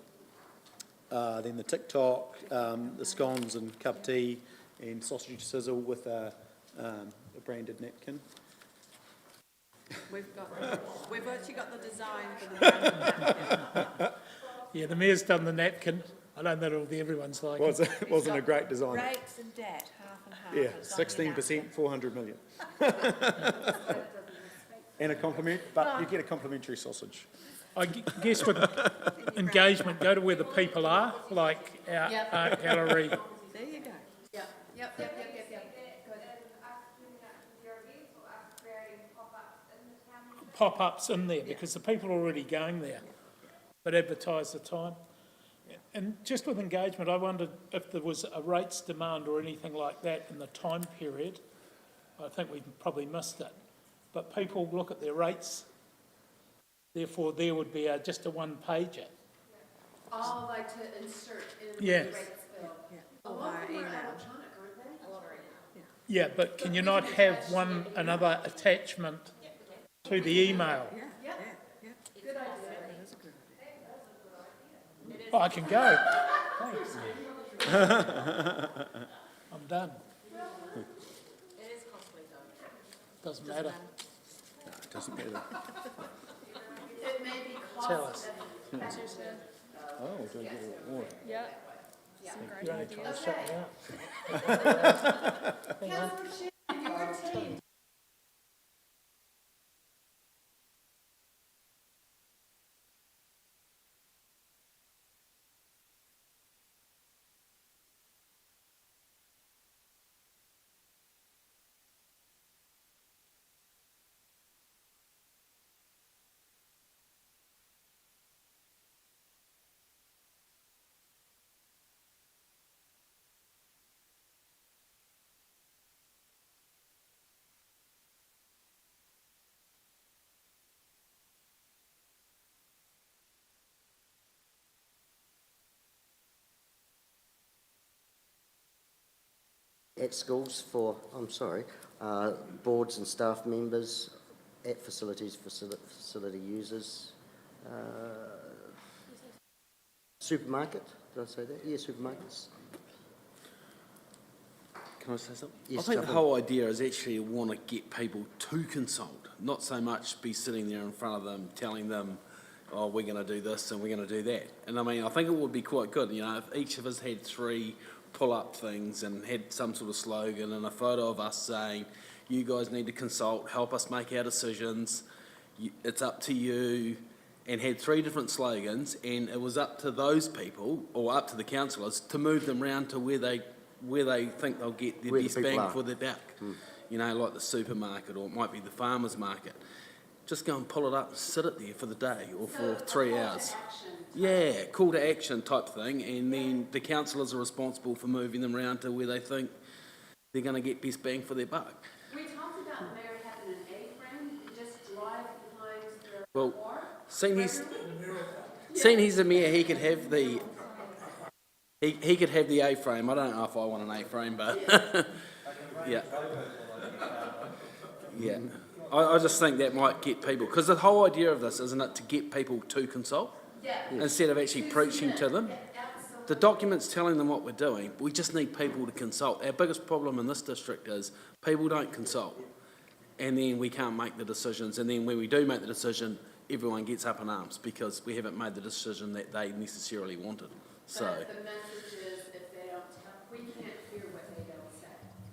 the TikTok, the scones and cup tea, and sausage sizzle with a branded napkin. We've actually got the design for the brand napkin. Yeah, the mayor's done the napkin. I don't know it'll be everyone's like. It wasn't a great design. Rates and debt, half and half. Yeah, It's on the 16%, 400 million. And a compliment, but you get a complimentary sausage. I guess with engagement, go to where the people are, like our art gallery. There you go. Yep. Pop-ups in there, because the people are already going there, but advertise the time. And just with engagement, I wondered if there was a rates demand or anything like that in the time period. I think we've probably missed it. But people look at their rates, therefore there would be just a one-pager. All like to insert in Yeah. the rates bill. A lot of them are electronic, aren't they? Yeah, but can you not have another attachment to the email? Oh, I can go. Thanks. I'm done. Doesn't matter. No, it doesn't matter. It may be Tell us. Oh, do I get a water? Yeah. You're only trying to shut me up. Hang on. Councillor Shannon, your team. At schools for, boards and staff members, at facilities, facility users, supermarket, did I say that? Yeah, supermarkets. Can I say something? Yes, I think the jump in. whole idea is actually want to get people to consult, not so much be sitting there in front of them telling them, oh, we're going to do this and we're going to do that. And I mean, I think it would be quite good, you know, if each of us had 3 pull-up things and had some sort of slogan and a photo of us saying, you guys need to consult, help us make our decisions, it's up to you, and had 3 different slogans, and it was up to those people, or up to the councillors, to move them round to where they think they'll get the Where the best people bang are. for their buck. You know, like the supermarket, or it might be the farmer's market. Just go and pull it up and sit it there for the day, or for 3 hours. Yeah, call to action type thing, and then the councillors are responsible for moving them around to where they think they're going to get best bang for their buck. We talked about the mayor having an A-frame, just drive behind the Well, bar. seeing he's the mayor, he could have the he could have the A-frame. I don't know if I want an A-frame, but yeah. Yeah. I just think that might get people, because the whole idea of this, isn't it, to get people to consult? Instead of actually preaching to them. The document's telling them what we're doing, we just need people to consult. Our biggest problem in this district is people don't consult, and then we can't make the decisions, and then when we do make the decision, everyone gets up in arms because we haven't made the decision that they necessarily wanted. So, But the message is, if they don't tell, we can't hear what they don't say.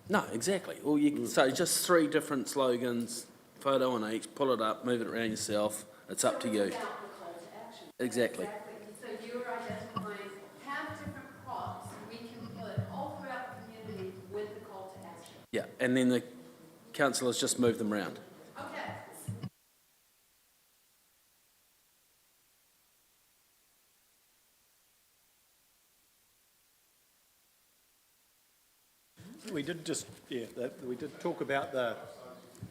no, exactly. Well, so just 3 different slogans, photo on each, pull it up, move it around yourself, it's up to you. About the call to action. Exactly. So you're identifying, have different props, we can put all throughout the community with the call to action. Yeah, and then the councillors just move them around. Okay. We did just, we did talk about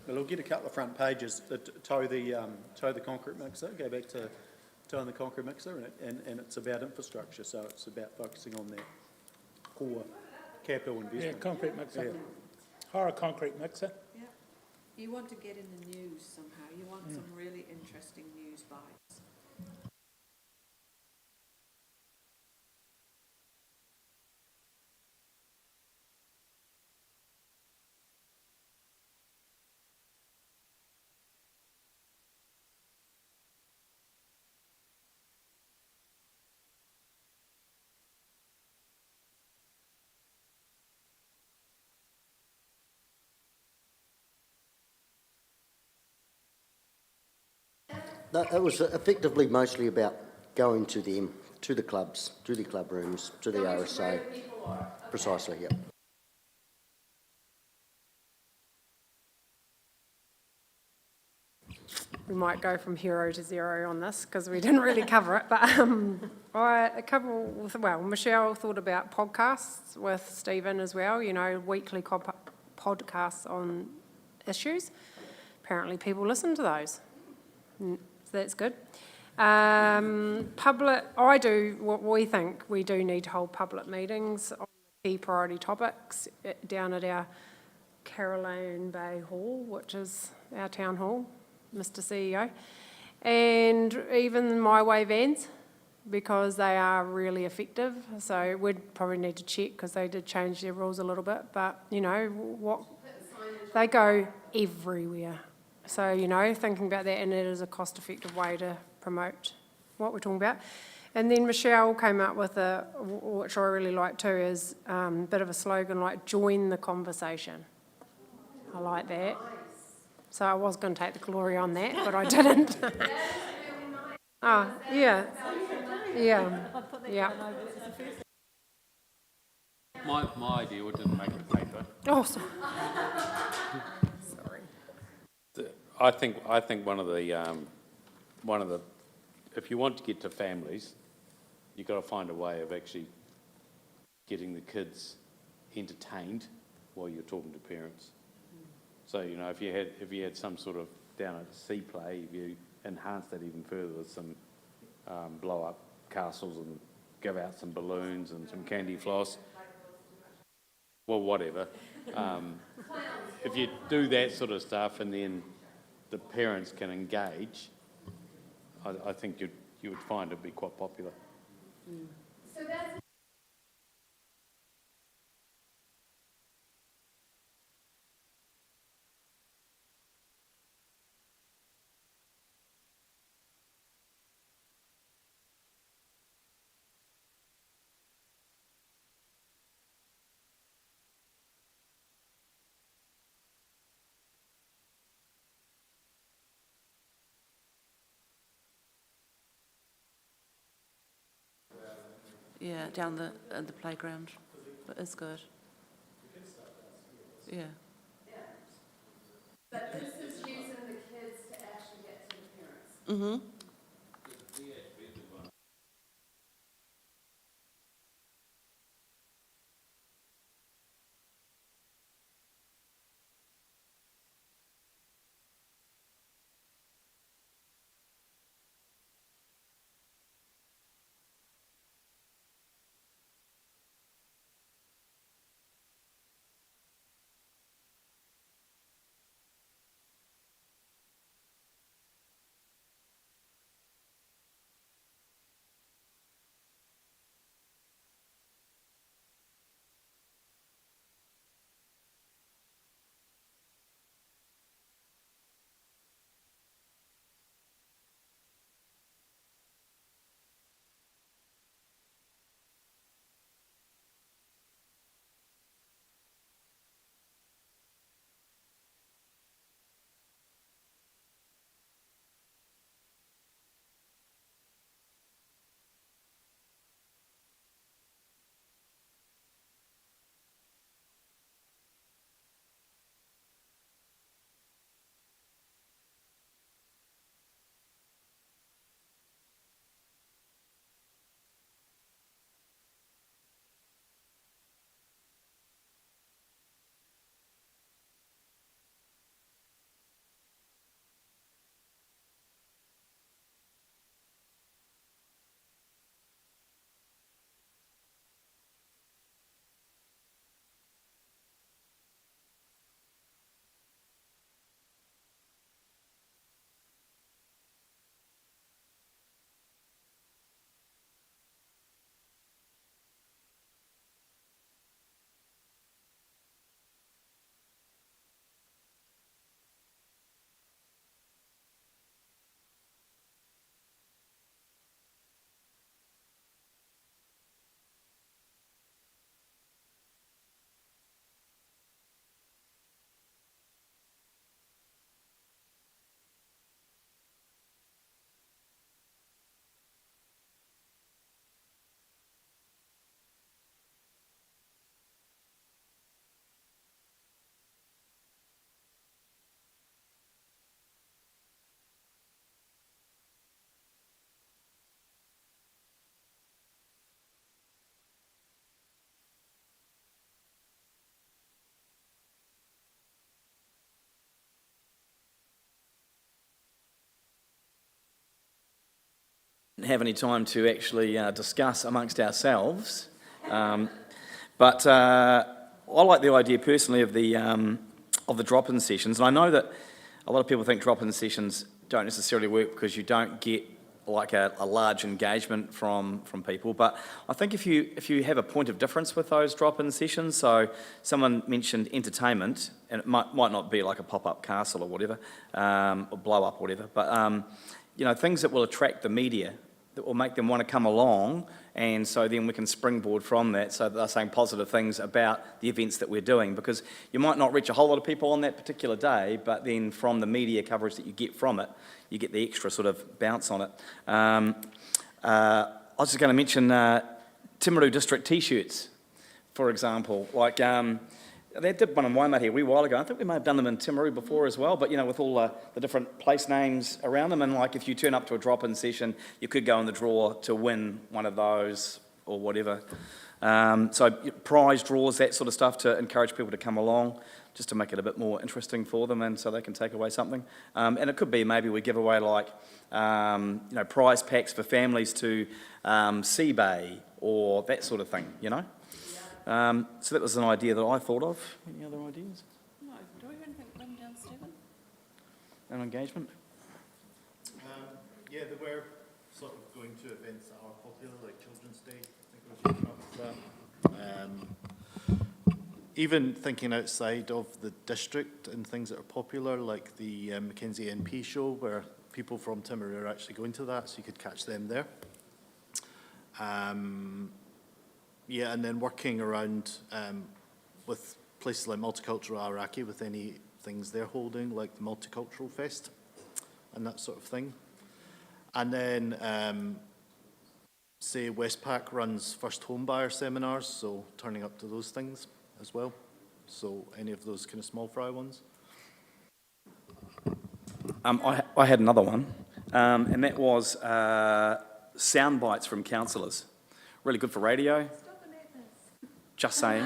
we'll get a couple of front pages that tow the concrete mixer, go back to towing the concrete mixer, and it's about infrastructure, so it's about focusing on that core capital Yeah, investment. concrete mixer. Hire a concrete mixer. Yeah. You want to get in the news somehow. You want some really interesting news bites. It was effectively mostly about going to them, to the clubs, to the club rooms, to the RSA. Precisely, yeah. We might go from hero to zero on this because we didn't really cover it. But Michelle thought about podcasts with Stephen as well, you know, weekly podcasts on issues. Apparently people listen to those. So that's good. We think we do need to hold public meetings on key priority topics down at our Caroline Bay Hall, which is our town hall, Mr. CEO, and even My Way vans, because they are really effective. So we'd probably need to check because they did change their rules a little bit, but you know, they go everywhere. So, you know, thinking about that, and it is a cost-effective way to promote what we're talking about. And then Michelle came up with which I really like too, is a bit of a slogan like, join the conversation. I like that. So I was going to take the glory on that, but I didn't. Oh, yeah. Yeah. Yeah. My idea didn't make the paper. Oh, sorry. I think one of the, if you want to get to families, you've got to find a way of actually getting the kids entertained while you're talking to parents. So, you know, if you had some sort of down at sea play, if you enhance that even further with some blow up castles and give out some balloons and some candy floss, well, whatever. If you do that sort of stuff and then the parents can engage, I think you would find it'd be quite popular. So that's Yeah, down the playground, but it's good. Yeah. But this is using the kids to actually get to the parents. Mm-hmm. have any time to actually discuss amongst ourselves. But I like the idea personally of the drop-in sessions, and I know that a lot of people think drop-in sessions don't necessarily work because you don't get like a large engagement from people. But I think if you have a point of difference with those drop-in sessions, so someone mentioned entertainment, and it might not be like a pop-up castle or whatever, or blow-up or whatever, but you know, things that will attract the media, that will make them want to come along, and so then we can springboard from that, so that they're saying positive things about the events that we're doing, because you might not reach a whole lot of people on that particular day, but then from the media coverage that you get from it, you get the extra sort of bounce on it. I was just going to mention Timaru District T-shirts, for example. Like, they did one in Waimahi a wee while ago. I think we may have done them in Timaru before as well, but, you know, with all the different place names around them, and like if you turn up to a drop-in session, you could go in the draw to win one of those or whatever. So prize draws, that sort of stuff, to encourage people to come along, just to make it a bit more interesting for them, and so they can take away something. And it could be maybe we give away like, you know, prize packs for families to Sea Bay or that sort of thing, you know. So that was an idea that I thought of. Any other ideas? No, do we run down, Stephen? An engagement? Yeah, they were sort of going to events that are popular, like Children's Day. I think we should come up with that. Even thinking outside of the district and things that are popular, like the Mackenzie NP show, where people from Timaru are actually going to that, so you could catch them there. Yeah, and then working around with places like Multicultural Araki with any things they're holding, like the Multicultural Fest and that sort of thing. And then, say, Westpac runs first home buyer seminars, so turning up to those things as well. So any of those kind of small fry ones. I had another one, and that was sound bites from councillors. Really good for radio. Just saying.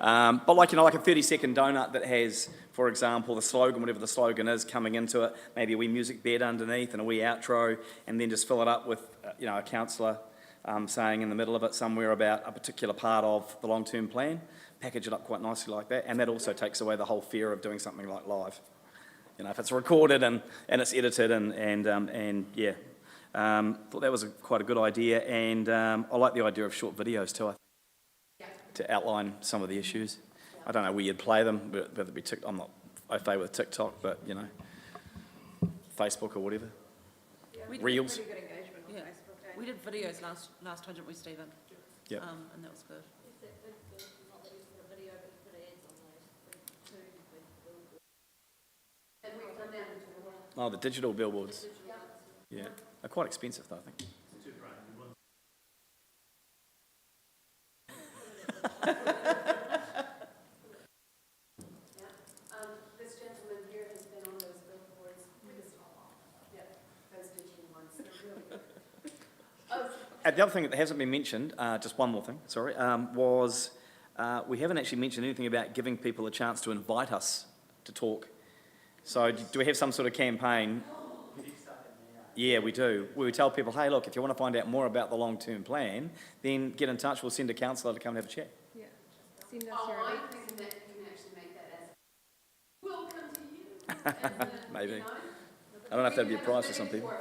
But like, you know, like a 30-second donut that has, for example, the slogan, whatever the slogan is, coming into it, maybe a wee music bed underneath and a wee outro, and then just fill it up with, you know, a councillor saying in the middle of it somewhere about a particular part of the long-term plan. Package it up quite nicely like that, and that also takes away the whole fear of doing something like live. You know, if it's recorded and it's edited and yeah. Thought that was quite a good idea, and I like the idea of short videos too, I think, to outline some of the issues. I don't know where you'd play them, whether it be TikTok. I'm not au fait with TikTok, but, you know, Facebook or whatever. Reels. Pretty good engagement on Facebook. We did videos last time, didn't we, Stephen? Yeah. And that was good. Oh, the digital billboards. Yeah. They're quite expensive though, I think. This gentleman here has been on those billboards. Yeah, those digital ones. They're really good. And the other thing that hasn't been mentioned, just one more thing, sorry, was we haven't actually mentioned anything about giving people a chance to invite us to talk. So do we have some sort of campaign? Yeah, we do. We would tell people, hey, look, if you want to find out more about the long-term plan, then get in touch. We'll send a councillor to come and have a chat. Yeah. Send us I think that you can actually make that as, we'll come to you. Maybe. I don't know if that'd be a prize for some people.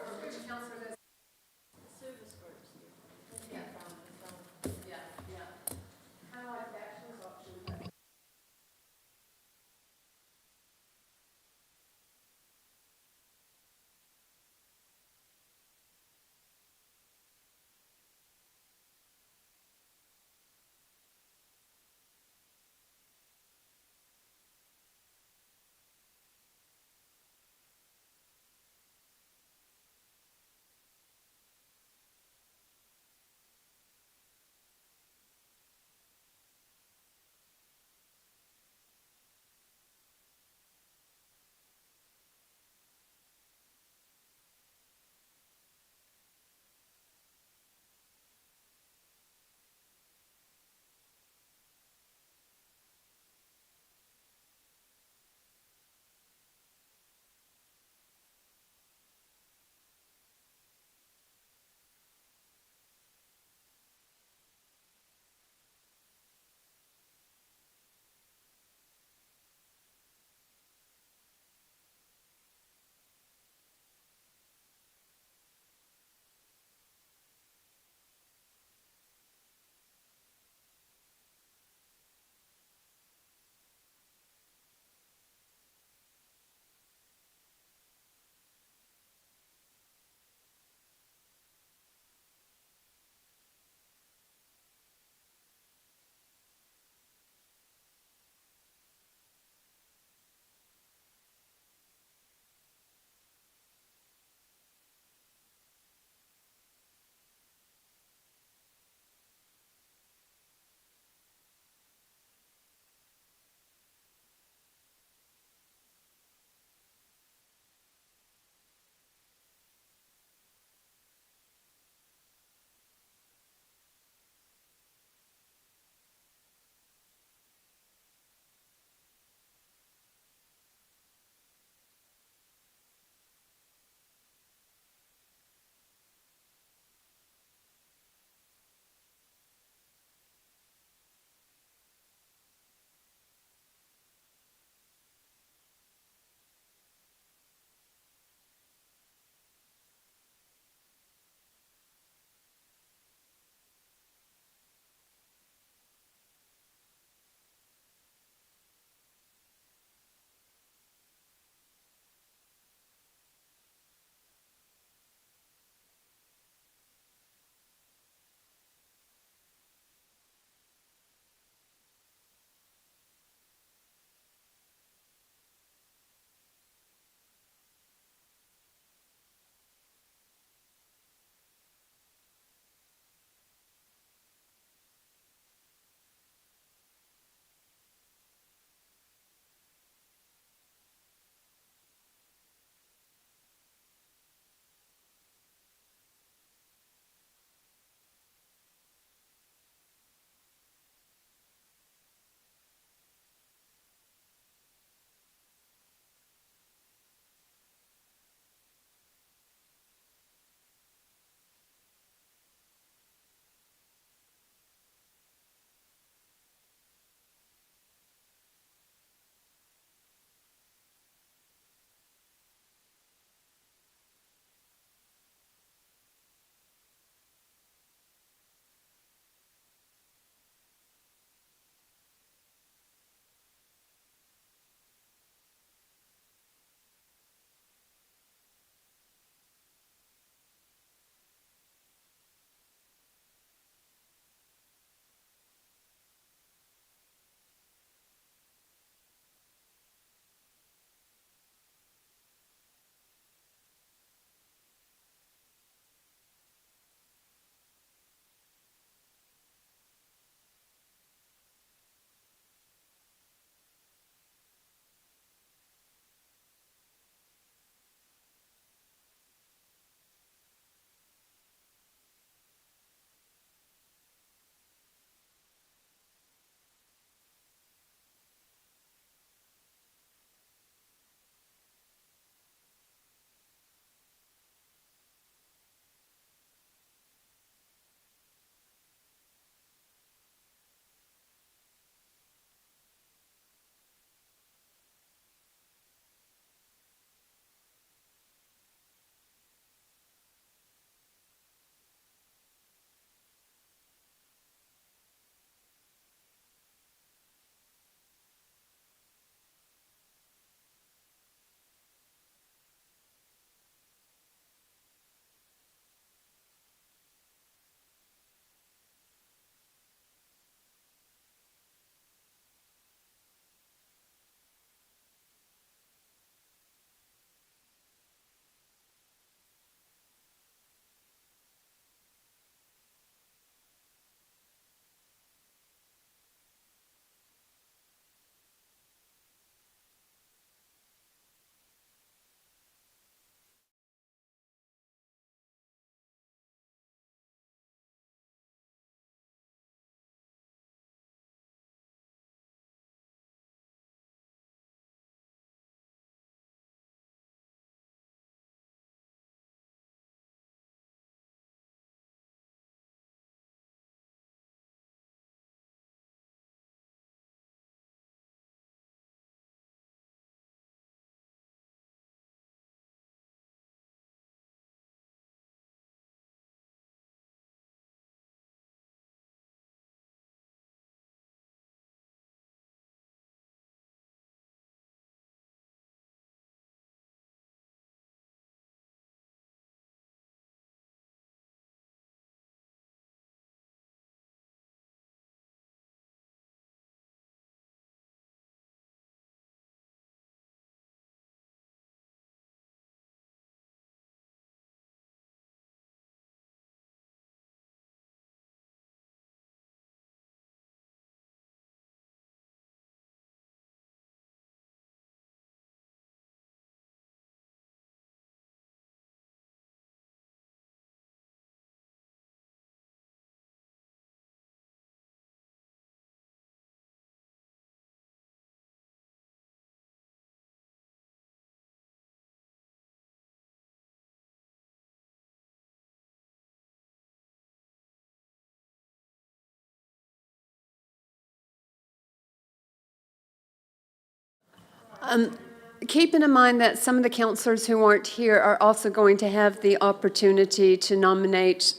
Keeping in mind that some of the counselors who aren't here are also going to have the opportunity to nominate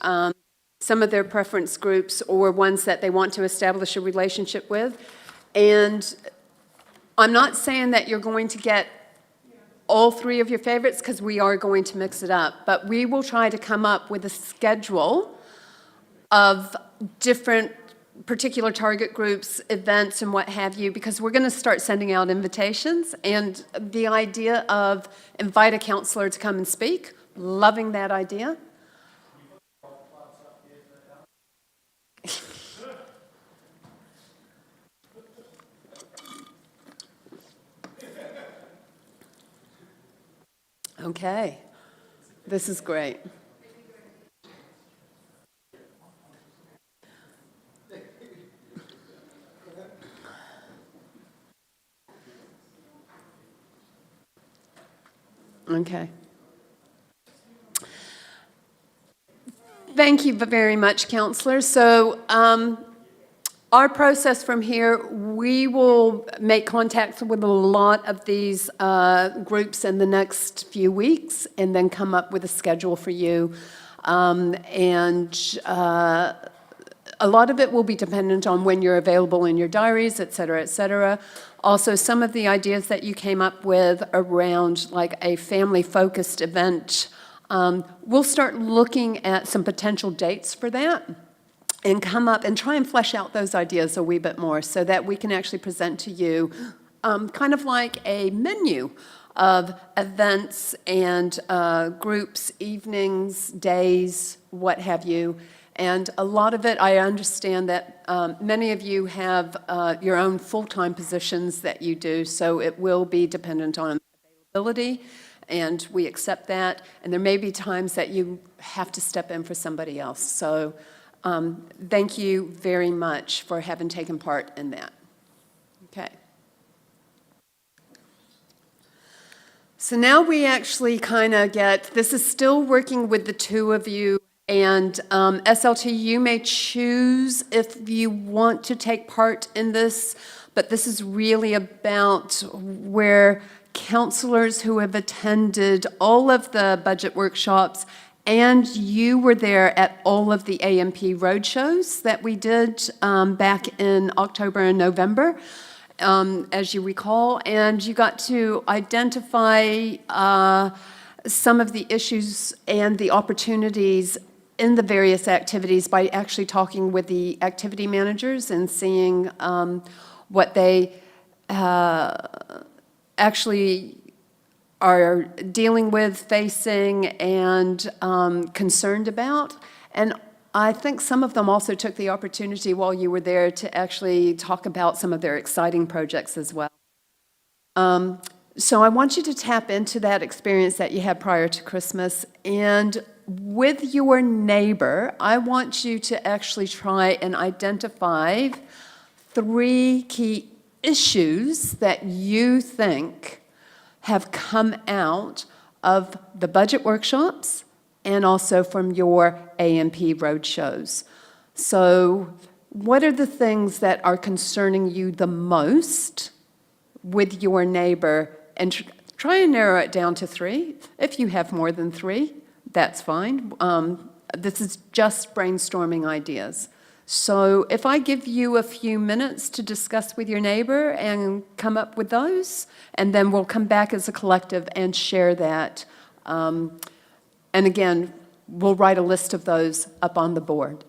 some of their preference groups or ones that they want to establish a relationship with. And I'm not saying that you're going to get all three of your favorites, because we are going to mix it up, but we will try to come up with a schedule of different particular target groups, events, and what have you, because we're going to start sending out invitations. And the idea of invite a counselor to come and speak, loving that idea. Okay, this is great. Okay. Thank you very much, counselors. So our process from here, we will make contact with a lot of these groups in the next few weeks and then come up with a schedule for you. A lot of it will be dependent on when you're available in your diaries, et cetera, et cetera. Also, some of the ideas that you came up with around like a family-focused event, we'll start looking at some potential dates for that and come up and try and flesh out those ideas a wee bit more so that we can actually present to you kind of like a menu of events and groups, evenings, days, what have you. And a lot of it, I understand that many of you have your own full-time positions that you do, so it will be dependent on availability, and we accept that. And there may be times that you have to step in for somebody else. So thank you very much for having taken part in that. Okay. So now we actually kind of get, this is still working with the two of you. And SLT, you may choose if you want to take part in this, but this is really about where counselors who have attended all of the budget workshops, and you were there at all of the AMP roadshows that we did back in October and November, as you recall, and you got to identify some of the issues and the opportunities in the various activities by actually talking with the activity managers and seeing what they actually are dealing with, facing, and concerned about. And I think some of them also took the opportunity while you were there to actually talk about some of their exciting projects as well. So I want you to tap into that experience that you had prior to Christmas, and with your neighbor, I want you to actually try and identify 3 key issues that you think have come out of the budget workshops and also from your AMP roadshows. So what are the things that are concerning you the most with your neighbor? And try and narrow it down to 3. If you have more than 3, that's fine. This is just brainstorming ideas. So if I give you a few minutes to discuss with your neighbor and come up with those, and then we'll come back as a collective and share that. And again, we'll write a list of those up on the board.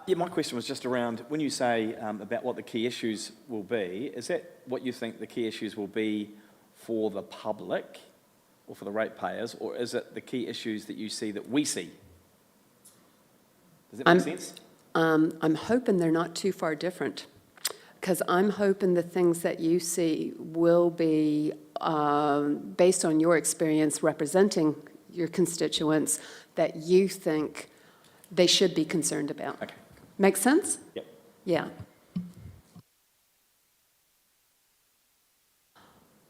Yeah, my question was just around, when you say about what the key issues will be, is that what you think the key issues will be for the public or for the ratepayers, or is it the key issues that you see that we see? Does that make sense? I'm hoping they're not too far different, because I'm hoping the things that you see will be, based on your experience representing your constituents, that you think they should be concerned about. Okay. Make sense? Yep. Yeah.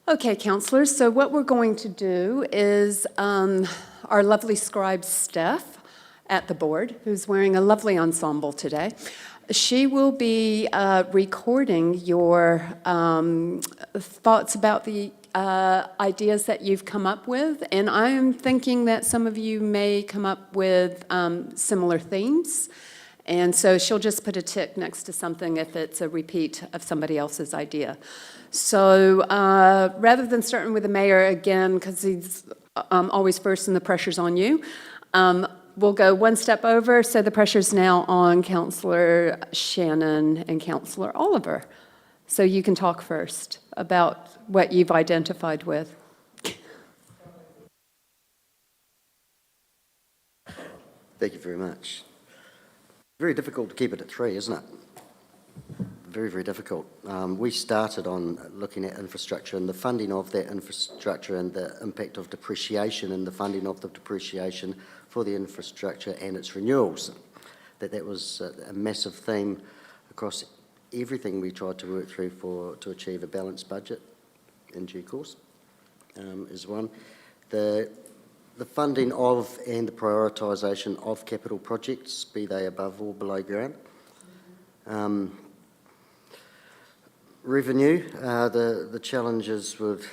Okay, councillors, so what we're going to do is our lovely scribe Steph at the board, who's wearing a lovely ensemble today, she will be recording your thoughts about the ideas that you've come up with, and I am thinking that some of you may come up with similar themes. And so she'll just put a tick next to something if it's a repeat of somebody else's idea. So rather than starting with the mayor again, because he's always first and the pressure's on you, we'll go one step over. So the pressure's now on Councillor Shannon and Councillor Oliver. So you can talk first about what you've identified with. Thank you very much. Very difficult to keep it at 3, isn't it? Very, very difficult. We started on looking at infrastructure and the funding of that infrastructure and the impact of depreciation and the funding of the depreciation for the infrastructure and its renewals. That was a massive theme across everything we tried to work through to achieve a balanced budget in due course is one. The funding of and the prioritisation of capital projects, be they above or below ground. Revenue, the challenges with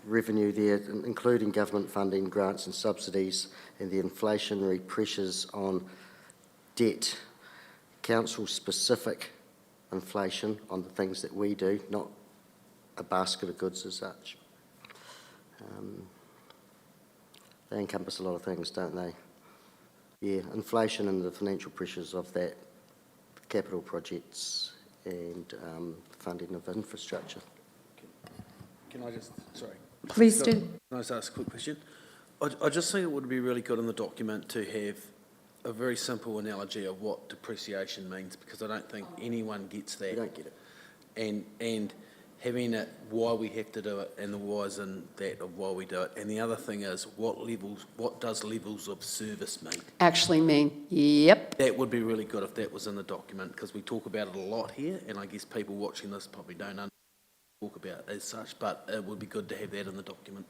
revenue there, including government funding, grants and subsidies, and the inflationary pressures on debt, council-specific inflation on the things that we do, not a basket of goods as such. They encompass a lot of things, don't they? Yeah, inflation and the financial pressures of that, capital projects and funding of infrastructure. Can I just, sorry. Please do. Can I just ask a quick question? I just think it would be really good in the document to have a very simple analogy of what depreciation means, because I don't think anyone gets that. You don't get it. And having it, why we have to do it, and the whys in that of why we do it. And the other thing is, what does levels of service mean? Actually mean, yep. That would be really good if that was in the document, because we talk about it a lot here, and I guess people watching this probably don't talk about it as such, but it would be good to have that in the document.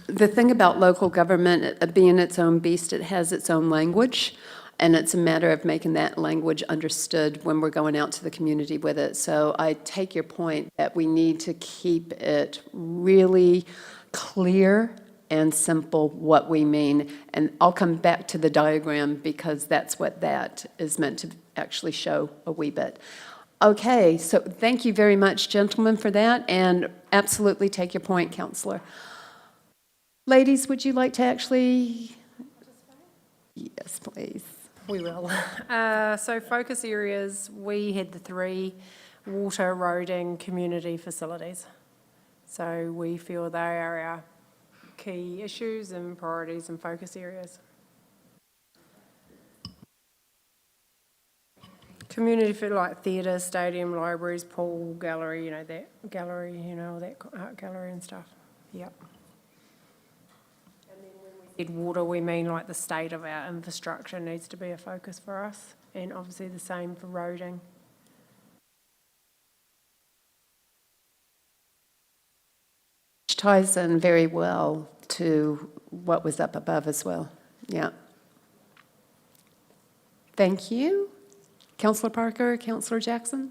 The thing about local government being its own beast, it has its own language, and it's a matter of making that language understood when we're going out to the community with it. So I take your point that we need to keep it really clear and simple what we mean. And I'll come back to the diagram because that's what that is meant to actually show a wee bit. Okay, so thank you very much, gentlemen, for that, and absolutely take your point, Councillor. Ladies, would you like to actually? Yes, please. We will. So focus areas, we had the 3 water, road and community facilities. So we feel they are our key issues and priorities and focus areas. Community for like theatre, stadium, libraries, pool, gallery, that gallery, that art gallery and stuff. Yep. And then when we said water, we mean like the state of our infrastructure needs to be a focus for us, and obviously the same for roading. Which ties in very well to what was up above as well. Yeah. Thank you. Councillor Parker, Councillor Jackson?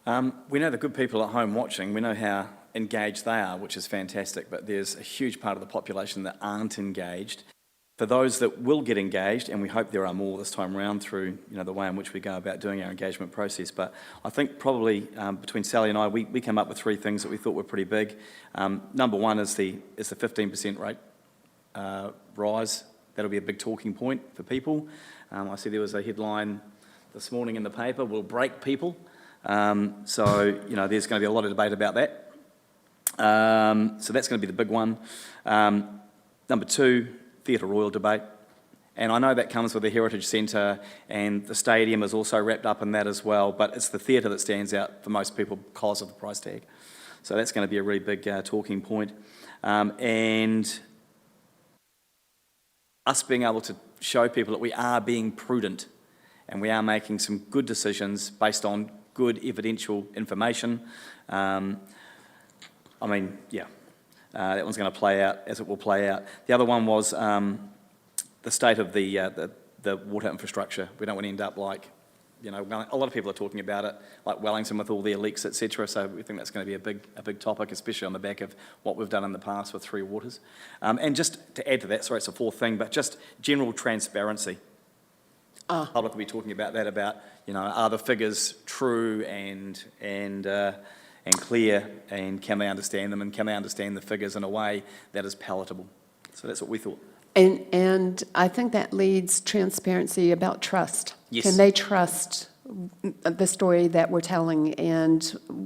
We know the good people at home watching, we know how engaged they are, which is fantastic, but there's a huge part of the population that aren't engaged. For those that will get engaged, and we hope there are more this time around through the way in which we go about doing our engagement process, but I think probably between Sally and I, we came up with 3 things that we thought were pretty big. Number 1 is the 15% rate rise that'll be a big talking point for people. I see there was a headline this morning in the paper, "Will break people." So, you know, there's going to be a lot of debate about that. So that's going to be the big one. Number 2, Theatre Royal debate. And I know that comes with the Heritage Centre, and the stadium is also wrapped up in that as well, but it's the theatre that stands out for most people because of the price tag. So that's going to be a really big talking point. And us being able to show people that we are being prudent and we are making some good decisions based on good evidential information. I mean, yeah, that one's going to play out as it will play out. The other one was the state of the water infrastructure. We don't want to end up like, you know, a lot of people are talking about it, like Wellington with all their leaks, etc. So we think that's going to be a big topic, especially on the back of what we've done in the past with Three Waters. And just to add to that, sorry, it's a fourth thing, but just general transparency. Public will be talking about that, about, you know, are the figures true and clear, and can they understand them, and can they understand the figures in a way that is palatable? So that's what we thought. And I think that leads transparency about trust. Yes. Can they trust the story that we're telling and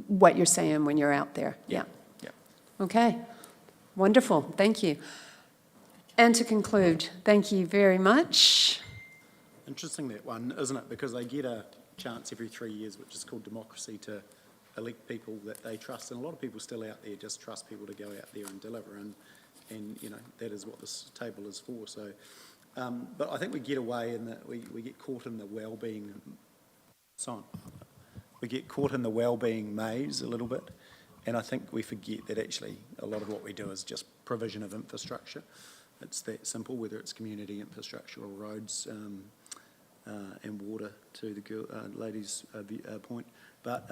what you're saying when you're out there? Yeah. Okay, wonderful, thank you. And to conclude, thank you very much. Interesting, that one, isn't it? Because they get a chance every 3 years, which is called democracy, to elect people that they trust. And a lot of people still out there just trust people to go out there and deliver. And you know, that is what this table is for. So, but I think we get away in that we get caught in the well-being. We get caught in the well-being maze a little bit. And I think we forget that actually a lot of what we do is just provision of infrastructure. It's that simple, whether it's community infrastructure or roads and water, to the lady's point. But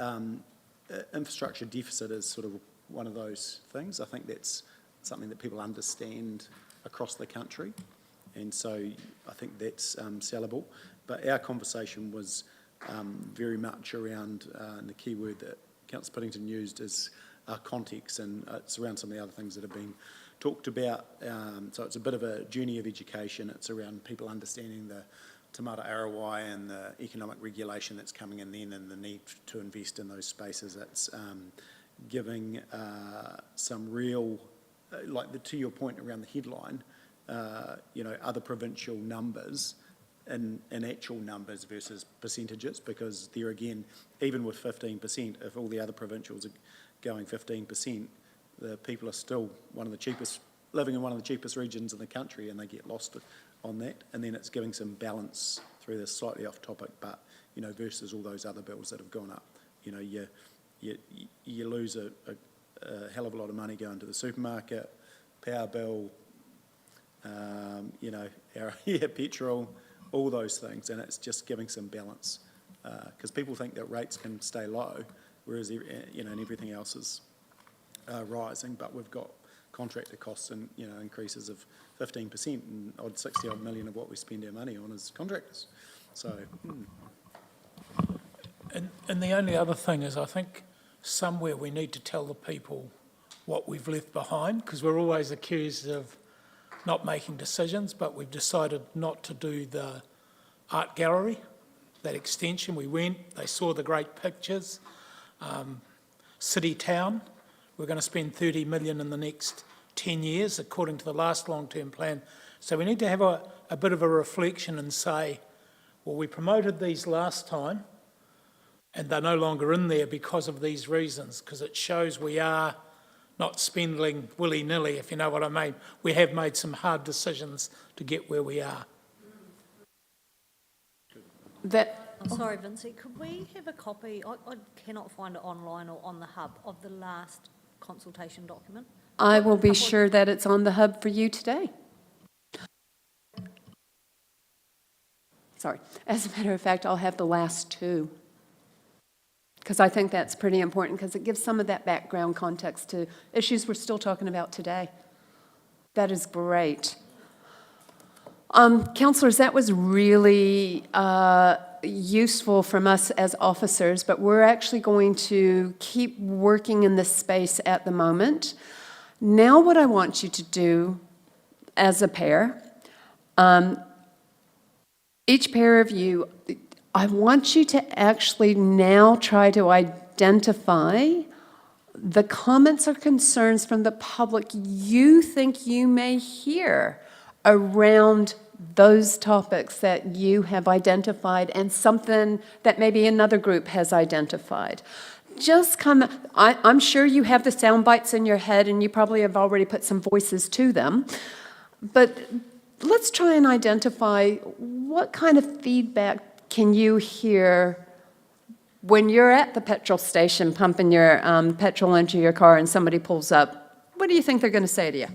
infrastructure deficit is sort of one of those things. I think that's something that people understand across the country. And so I think that's sellable. But our conversation was very much around, and the key word that Councillor Piddington used is context, and it's around some of the other things that have been talked about. So it's a bit of a journey of education. It's around people understanding the Te Mata Arawai and the economic regulation that's coming in then, and the need to invest in those spaces. It's giving some real, to your point around the headline, you know, other provincial numbers in actual numbers versus percentages, because there again, even with 15%, if all the other provincials are going 15%, the people are still living in one of the cheapest regions in the country, and they get lost on that. And then it's giving some balance through this, slightly off topic, but, you know, versus all those other bills that have gone up. You know, you lose a hell of a lot of money going to the supermarket, power bill, you know, petrol, all those things, and it's just giving some balance, because people think that rates can stay low, whereas, you know, and everything else is rising, but we've got contractor costs and, you know, increases of 15%, and 60-odd million of what we spend our money on is contractors. So. And the only other thing is, I think somewhere we need to tell the people what we've left behind, because we're always accused of not making decisions, but we've decided not to do the art gallery, that extension. We went, they saw the great pictures. City Town, we're going to spend 30 million in the next 10 years, according to the last long-term plan. So we need to have a bit of a reflection and say, well, we promoted these last time, and they're no longer in there because of these reasons, because it shows we are not spending willy-nilly, if you know what I mean. We have made some hard decisions to get where we are. I'm sorry, Vincy, could we have a copy? I cannot find it online or on the hub of the last consultation document. I will be sure that it's on the hub for you today. Sorry. As a matter of fact, I'll have the last two, because I think that's pretty important, because it gives some of that background context to issues we're still talking about today. That is great. Councillors, that was really useful from us as officers, but we're actually going to keep working in this space at the moment. Now what I want you to do as a pair, Each pair of you, I want you to actually now try to identify the comments or concerns from the public you think you may hear around those topics that you have identified and something that maybe another group has identified. Just come, I'm sure you have the sound bites in your head and you probably have already put some voices to them, but let's try and identify what kind of feedback can you hear when you're at the petrol station pumping your petrol into your car and somebody pulls up. What do you think they're going to say to you?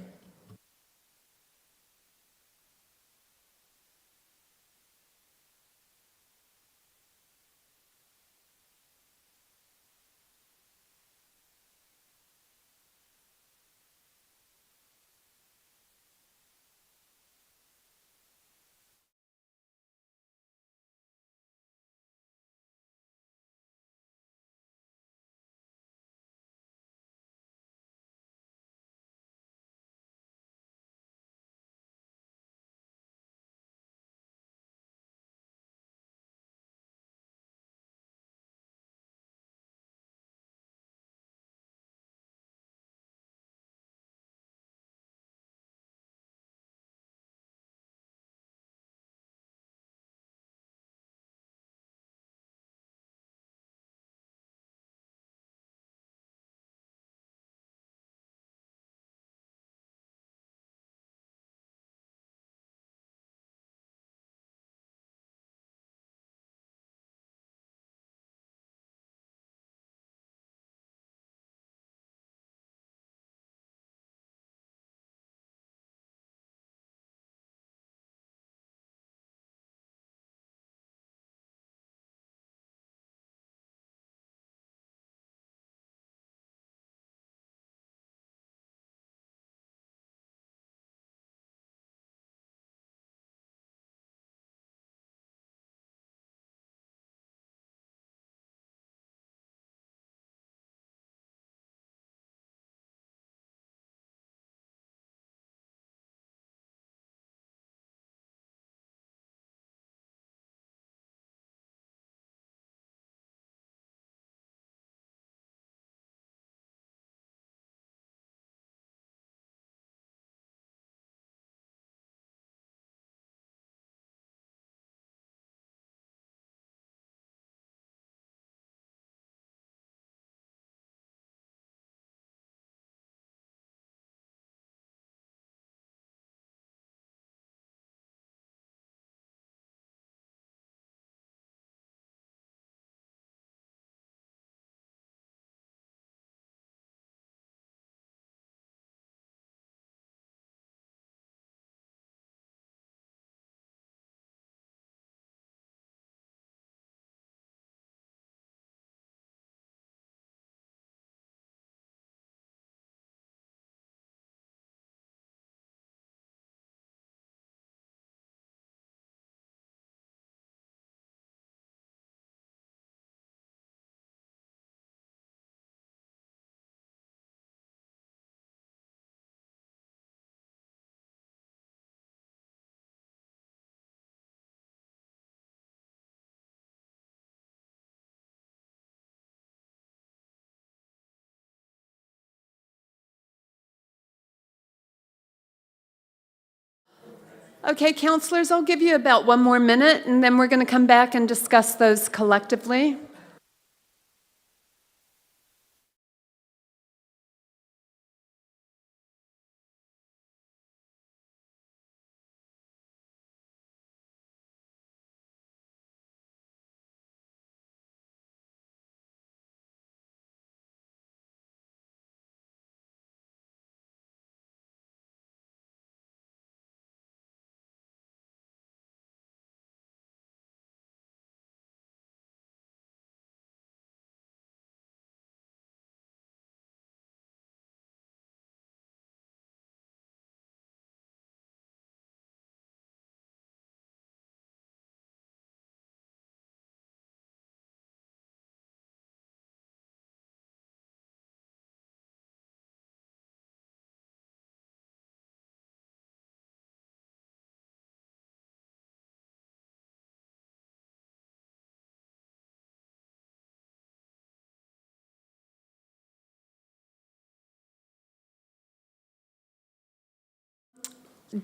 Okay, counselors, I'll give you about 1 more minute, and then we're going to come back and discuss those collectively.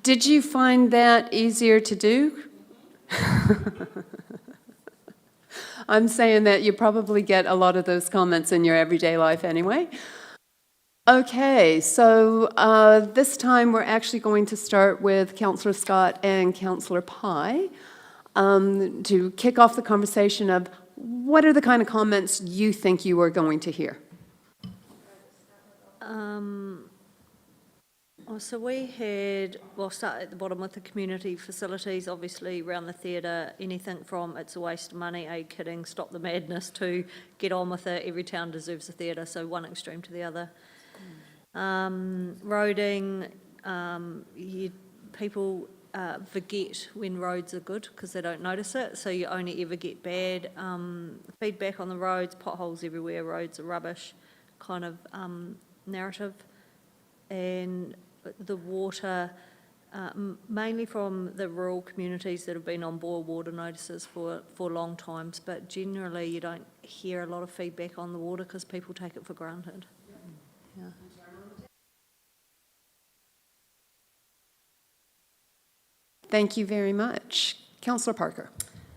Did you find that easier to do? I'm saying that you probably get a lot of those comments in your everyday life anyway. Okay, so this time we're actually going to start with Councillor Scott and Councillor Pye to kick off the conversation of what are the kind of comments you think you are going to hear? So we had, we'll start at the bottom with the community facilities, obviously around the theatre, anything from it's a waste of money, kidding, stop the madness, to get on with it, every town deserves a theatre, so one extreme to the other. Roading, people forget when roads are good because they don't notice it, so you only ever get bad feedback on the roads, potholes everywhere, roads are rubbish kind of narrative. And the water, mainly from the rural communities that have been on boil water notices for long times, but generally you don't hear a lot of feedback on the water because people take it for granted. Yeah. Thank you very much. Councillor Parker.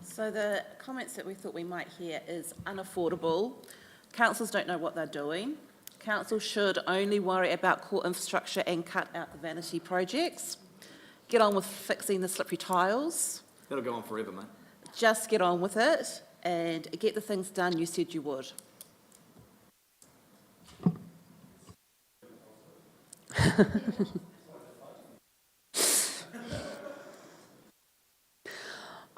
So the comments that we thought we might hear is unaffordable. Councils don't know what they're doing. Council should only worry about core infrastructure and cut out the vanity projects. Get on with fixing the slippery tiles. That'll go on forever, mate. Just get on with it and get the things done you said you would.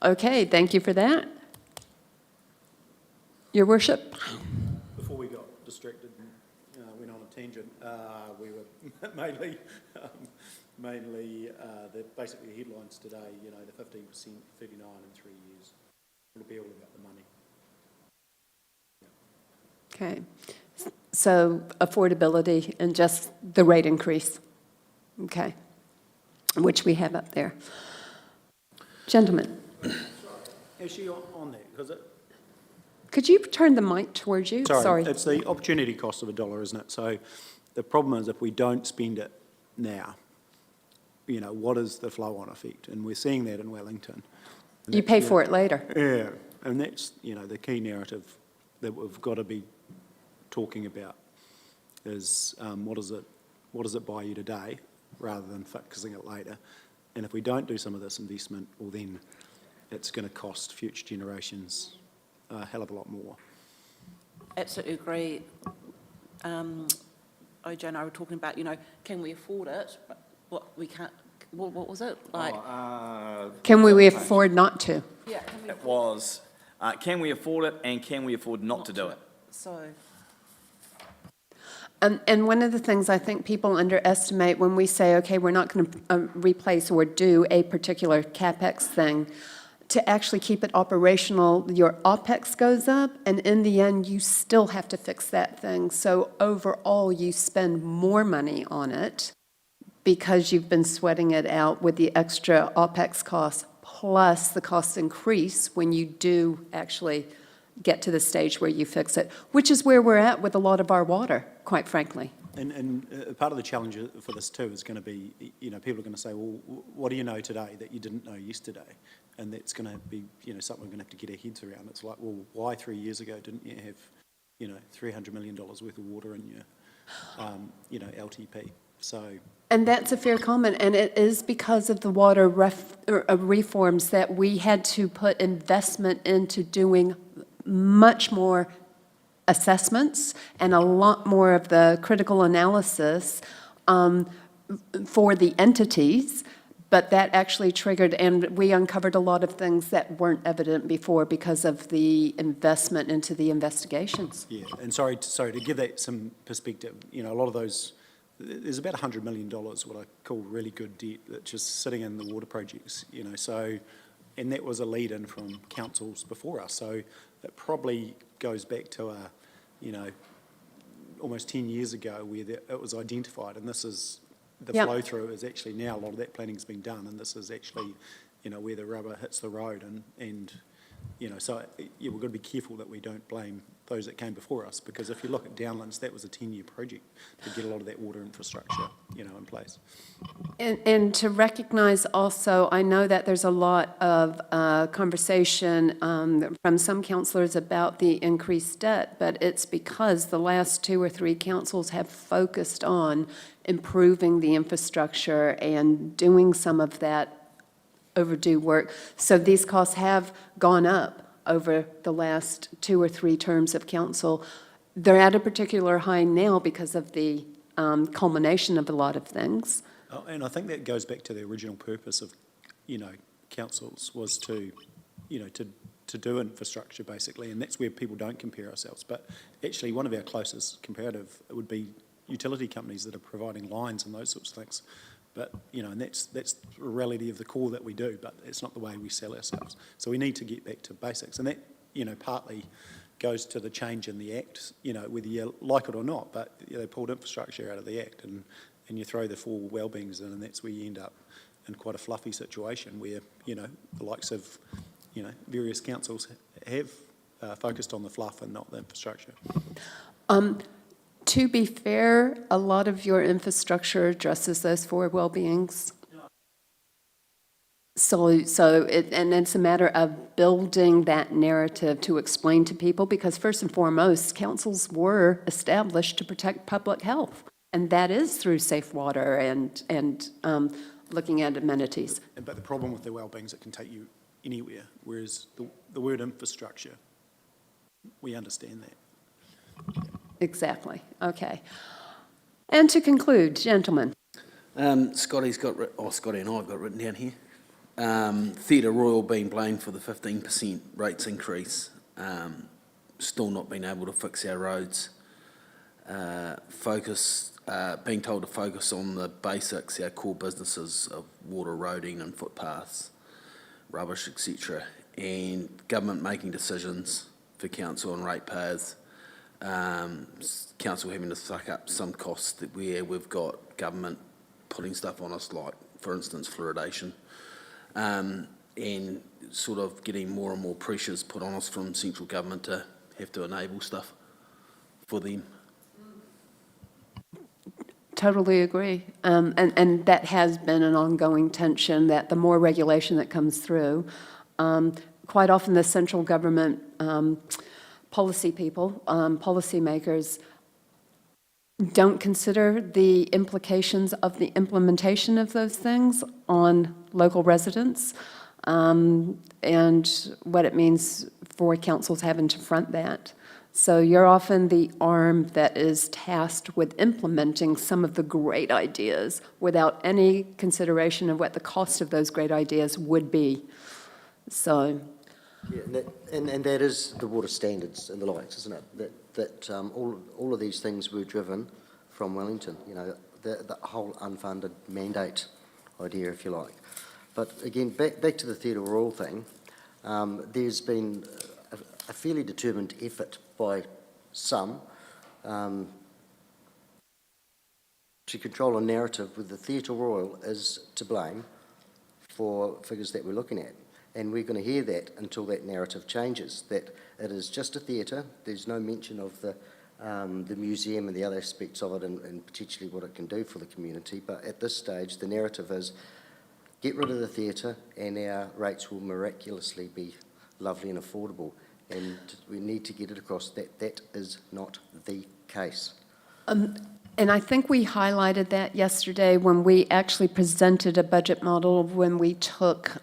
Okay, thank you for that. Your Worship. Before we got distracted and went on a tangent, we were mainly basically the headlines today, the 15%, 39 in 3 years. It'll be all about the money. Okay, so affordability and just the rate increase, okay, which we have up there. Gentlemen. Actually, on that, because Could you turn the mic towards you? Sorry. it's the opportunity cost of $1, isn't it? So the problem is if we don't spend it now, what is the flow-on effect? And we're seeing that in Wellington. And You pay for it later. Yeah, and that's, the key narrative that we've got to be talking about is what does it buy you today rather than fixing it later? And if we don't do some of this investment, well then it's going to cost future generations a hell of a lot more. Absolutely agree. OJ and I were talking about, can we afford it? But what we can't, what was it? Like, Can we afford not to? yeah, can we It was, can we afford it and can we afford not to do it? So, And one of the things I think people underestimate when we say, okay, we're not going to replace or do a particular CapEx thing, to actually keep it operational, your OpEx goes up, and in the end, you still have to fix that thing. So overall, you spend more money on it because you've been sweating it out with the extra OpEx costs, plus the costs increase when you do actually get to the stage where you fix it, which is where we're at with a lot of our water, quite frankly. And part of the challenge for this too is going to be, people are going to say, well, what do you know today that you didn't know yesterday? And that's going to be, something we're going to have to get our heads around. It's like, well, why 3 years ago didn't you have, $300 million worth of water in your, LTP? So. And that's a fair comment, and it is because of the water reforms that we had to put investment into doing much more assessments and a lot more of the critical analysis for the entities, but that actually triggered, and we uncovered a lot of things that weren't evident before because of the investment into the investigations. Yeah, and sorry to give that some perspective, a lot of those, there's about $100 million, what I call really good debt, that's just sitting in the water projects, so, and that was a lead-in from councils before us, so it probably goes back to almost 10 years ago where it was identified, and this is, the flow-through is actually now, a lot of that planning's been done, and this is actually, where the rubber hits the road, and so, we've got to be careful that we don't blame those that came before us, because if you look at Downlands, that was a 10-year project to get a lot of that water infrastructure, in place. And to recognise also, I know that there's a lot of conversation from some councillors about the increased debt, but it's because the last 2 or 3 councils have focused on improving the infrastructure and doing some of that overdue work. So these costs have gone up over the last 2 or 3 terms of council. They're at a particular high now because of the culmination of a lot of things. And I think that goes back to the original purpose of, councils was to, to do infrastructure basically, and that's where people don't compare ourselves. But actually, one of our closest comparative would be utility companies that are providing lines and those sorts of things. But, and that's the reality of the core that we do, but it's not the way we sell ourselves. So we need to get back to basics, and that, partly goes to the change in the Act, whether you like it or not, but they pulled infrastructure out of the Act, and you throw the 4 wellbeings in, and that's where you end up in quite a fluffy situation where, the likes of, various councils have focused on the fluff and not the infrastructure. To be fair, a lot of your infrastructure addresses those 4 well-beings. So it's a matter of building that narrative to explain to people, because first and foremost, councils were established to protect public health, and that is through safe water and looking at amenities. But the problem with the well-beings, it can take you anywhere, whereas the word infrastructure, we understand that. Exactly, okay. And to conclude, gentlemen. Scotty and I have got written down here. Theatre Royal being blamed for the 15% rates increase, still not being able to fix our roads, being told to focus on the basics, our core businesses of water, roading and footpaths, rubbish, etc., and government making decisions for council and ratepayers. Council having to suck up some costs where we've got government putting stuff on us, like, for instance, fluoridation, and sort of getting more and more pressures put on us from central government to have to enable stuff for them. Totally agree. And that has been an ongoing tension, that the more regulation that comes through, quite often the central government policy people, policymakers, don't consider the implications of the implementation of those things on local residents, and what it means for councils having to front that. So you're often the arm that is tasked with implementing some of the great ideas without any consideration of what the cost of those great ideas would be. So. Yeah, and that is the water standards and the likes, isn't it? That all of these things were driven from Wellington, the whole unfunded mandate idea, if you like. But again, back to the Theatre Royal thing, there's been a fairly determined effort by some to control a narrative with the Theatre Royal is to blame for figures that we're looking at. And we're going to hear that until that narrative changes, that it is just a theatre. There's no mention of the museum and the other aspects of it and potentially what it can do for the community. But at this stage, the narrative is get rid of the theatre and our rates will miraculously be lovely and affordable. And we need to get it across that that is not the case. And I think we highlighted that yesterday when we actually presented a budget model when we took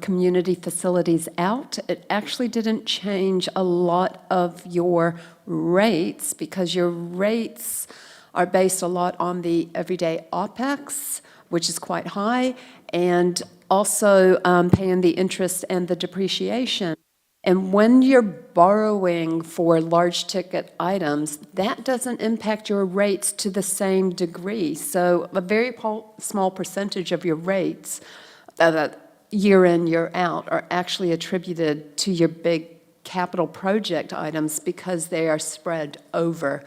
community facilities out. It actually didn't change a lot of your rates because your rates are based a lot on the everyday OPEX, which is quite high, and also paying the interest and the depreciation. And when you're borrowing for large ticket items, that doesn't impact your rates to the same degree. So a very small percentage of your rates, year in, year out, are actually attributed to your big capital project items because they are spread over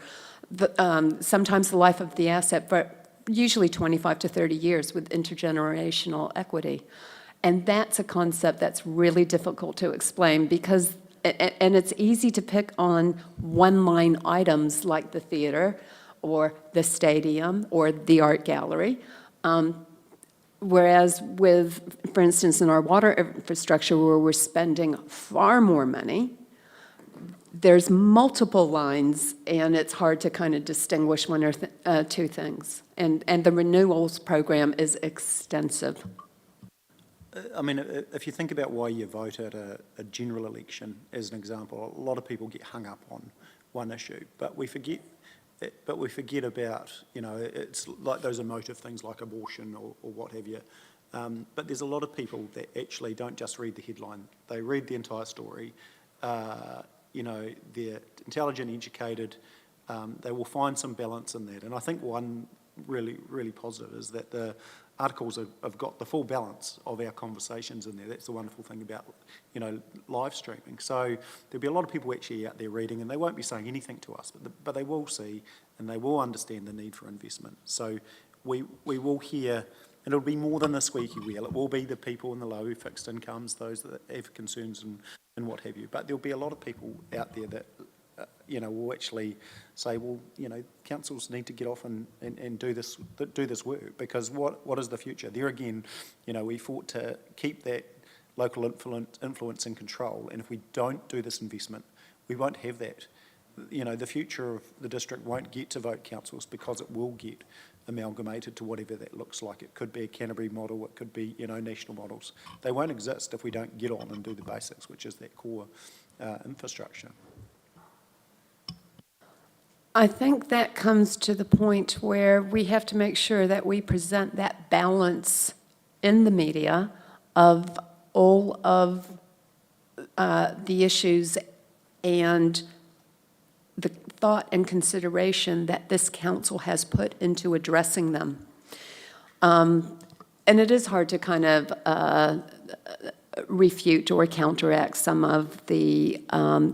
sometimes the life of the asset, but usually 25 to 30 years with intergenerational equity. And that's a concept that's really difficult to explain because and it's easy to pick on one-line items like the theater or the stadium or the art gallery. Whereas with, for instance, in our water infrastructure where we're spending far more money, there's multiple lines and it's hard to kind of distinguish one or two things. And the renewals program is extensive. I mean, if you think about why you vote at a general election, as an example, a lot of people get hung up on one issue, but we forget about, you know, it's like those emotive things like abortion or what have you. But there's a lot of people that actually don't just read the headline. They read the entire story. You know, they're intelligent, educated. They will find some balance in that. And I think one really positive is that the articles have got the full balance of our conversations in there. That's the wonderful thing about, you know, live streaming. So there'll be a lot of people actually out there reading, and they won't be saying anything to us, but they will see and they will understand the need for investment. So we will hear, and it'll be more than the squeaky wheel. It will be the people in the low fixed incomes, those that have concerns and what have you. But there'll be a lot of people out there that you know, will actually say, well, you know, councils need to get off and do this work, because what is the future? There again, you know, we fought to keep that local influence and control, and if we don't do this investment, we won't have that. You know, the future of the district won't get to vote councils because it will get amalgamated to whatever that looks like. It could be a Canterbury model, it could be, you know, national models. They won't exist if we don't get on and do the basics, which is that core infrastructure. I think that comes to the point where we have to make sure that we present that balance in the media of all of the issues and the thought and consideration that this council has put into addressing them. And it is hard to kind of refute or counteract some of the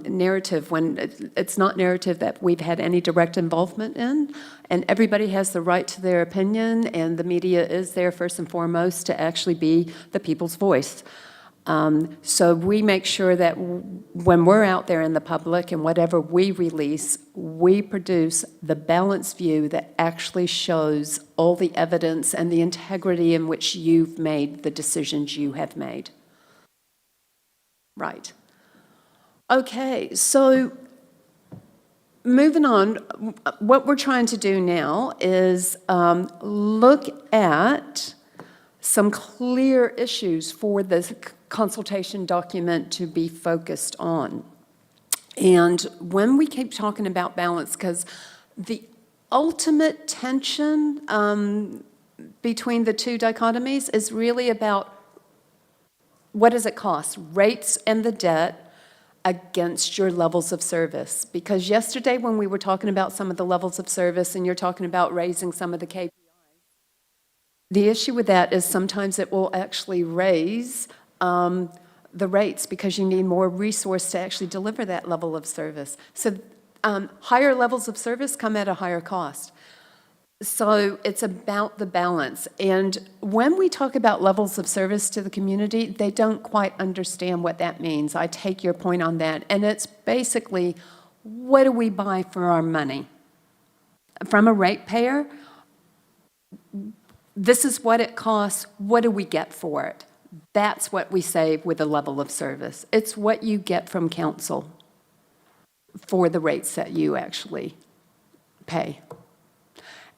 narrative when it's not narrative that we've had any direct involvement in, and everybody has the right to their opinion, and the media is there first and foremost to actually be the people's voice. So we make sure that when we're out there in the public and whatever we release, we produce the balanced view that actually shows all the evidence and the integrity in which you've made the decisions you have made. Right. Okay, so moving on, what we're trying to do now is look at some clear issues for the consultation document to be focused on. And when we keep talking about balance, because the ultimate tension between the two dichotomies is really about what does it cost, rates and the debt against your levels of service. Because yesterday when we were talking about some of the levels of service and you're talking about raising some of the KPIs, the issue with that is sometimes it will actually raise the rates because you need more resource to actually deliver that level of service. So higher levels of service come at a higher cost. So it's about the balance. And when we talk about levels of service to the community, they don't quite understand what that means. I take your point on that. And it's basically, what do we buy for our money? From a ratepayer, this is what it costs. What do we get for it? That's what we say with a level of service. It's what you get from council for the rates that you actually pay.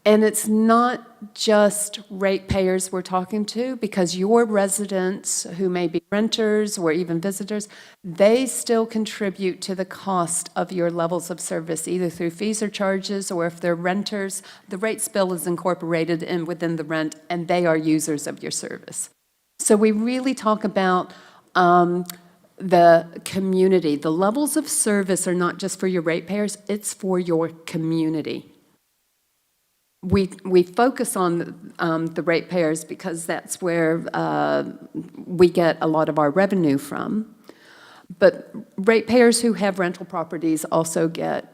And it's not just ratepayers we're talking to, because your residents who may be renters or even visitors, they still contribute to the cost of your levels of service, either through fees or charges, or if they're renters, the rates bill is incorporated in within the rent, and they are users of your service. So we really talk about the community. The levels of service are not just for your ratepayers, it's for your community. We focus on the ratepayers because that's where we get a lot of our revenue from. But ratepayers who have rental properties also get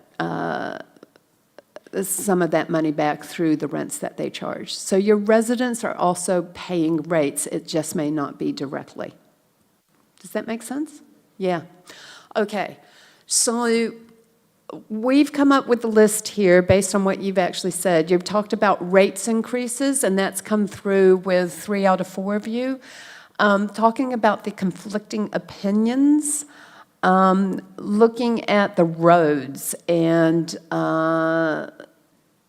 some of that money back through the rents that they charge. So your residents are also paying rates. It just may not be directly. Does that make sense? Yeah. Okay, so we've come up with the list here based on what you've actually said. You've talked about rates increases, and that's come through with 3 out of 4 of you. Talking about the conflicting opinions, looking at the roads and,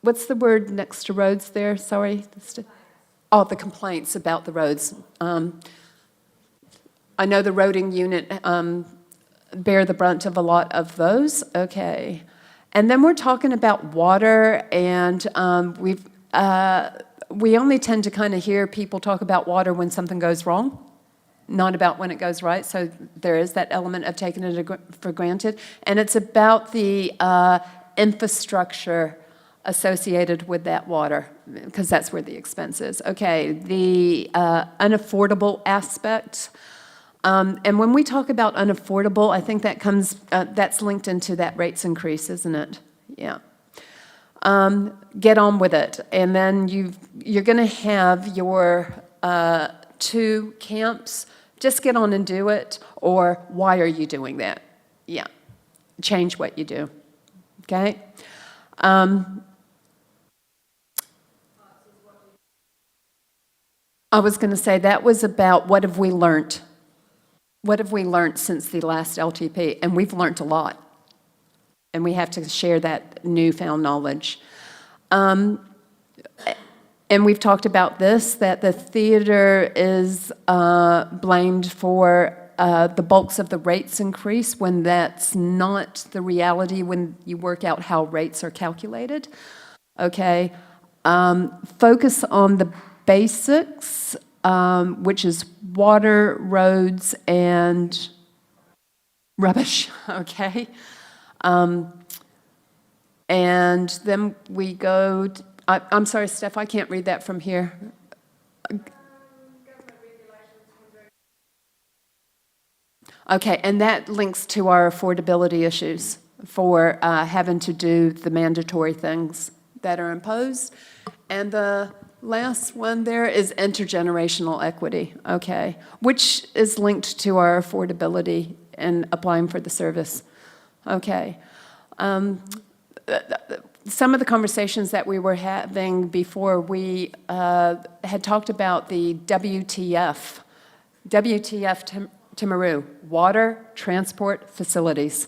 what's the word next to roads there? Sorry. Oh, the complaints about the roads. I know the roading unit bear the brunt of a lot of those. Okay. And then we're talking about water, and we only tend to kind of hear people talk about water when something goes wrong, not about when it goes right. So there is that element of taking it for granted. And it's about the infrastructure associated with that water, because that's where the expense is. Okay, the unaffordable aspect. And when we talk about unaffordable, I think that comes, that's linked into that rates increase, isn't it? Yeah. Get on with it. And then you're going to have your 2 camps. Just get on and do it, or why are you doing that? Yeah. Change what you do. Okay? I was going to say that was about what have we learned? What have we learned since the last LTP? And we've learned a lot. And we have to share that newfound knowledge. And we've talked about this, that the theater is blamed for the bulks of the rates increase when that's not the reality when you work out how rates are calculated. Okay. Focus on the basics, which is water, roads, and rubbish, okay? And then we go, I'm sorry, Steph, I can't read that from here. Okay, and that links to our affordability issues for having to do the mandatory things that are imposed. And the last one there is intergenerational equity, okay, which is linked to our affordability and applying for the service. Okay. Some of the conversations that we were having before, we had talked about the WTF. WTF Timaru, Water Transport Facilities.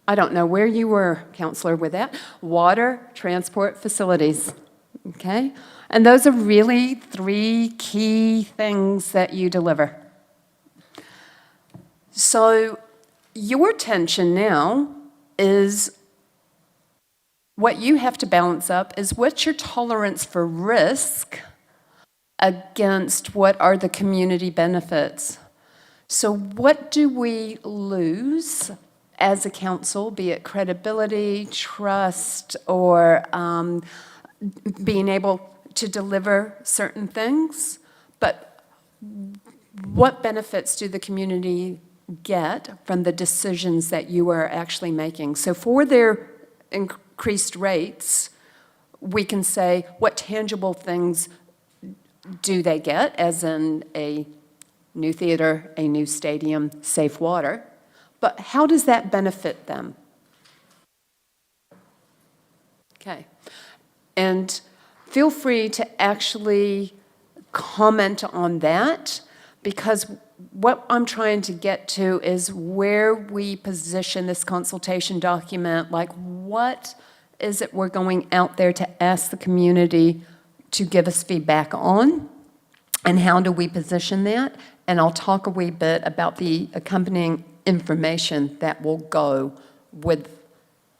I don't know where you were, Counselor, with that. Water Transport Facilities, okay? And those are really 3 key things that you deliver. So your tension now is what you have to balance up is what's your tolerance for risk against what are the community benefits. So what do we lose as a council, be it credibility, trust, or being able to deliver certain things, but what benefits do the community get from the decisions that you are actually making? So for their increased rates, we can say what tangible things do they get, as in a new theater, a new stadium, safe water, but how does that benefit them? Okay. And feel free to actually comment on that, because what I'm trying to get to is where we position this consultation document, like what is it we're going out there to ask the community to give us feedback on, and how do we position that? And I'll talk a wee bit about the accompanying information that will go with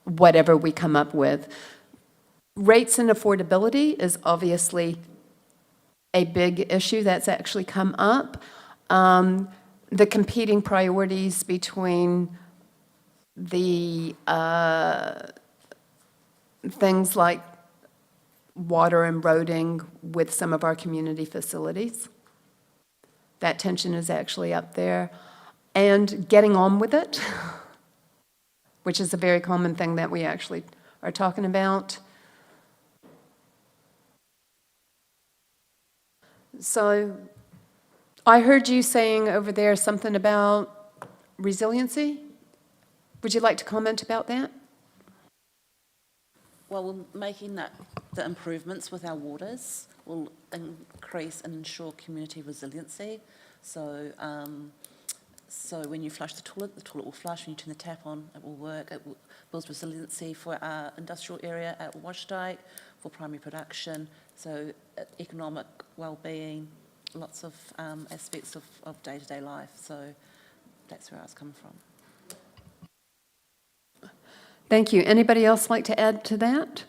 whatever we come up with. Rates and affordability is obviously a big issue that's actually come up. The competing priorities between the things like water and roading with some of our community facilities. That tension is actually up there. And getting on with it, which is a very common thing that we actually are talking about. So I heard you saying over there something about resiliency. Would you like to comment about that? Well, we're making the improvements with our waters will increase and ensure community resiliency. So, so when you flush the toilet will flush. When you turn the tap on, it will work. It builds resiliency for our industrial area at Washdyke, for primary production, so economic well-being, lots of aspects of day-to-day life. So that's where I was coming from. Thank you. Anybody else like to add to that?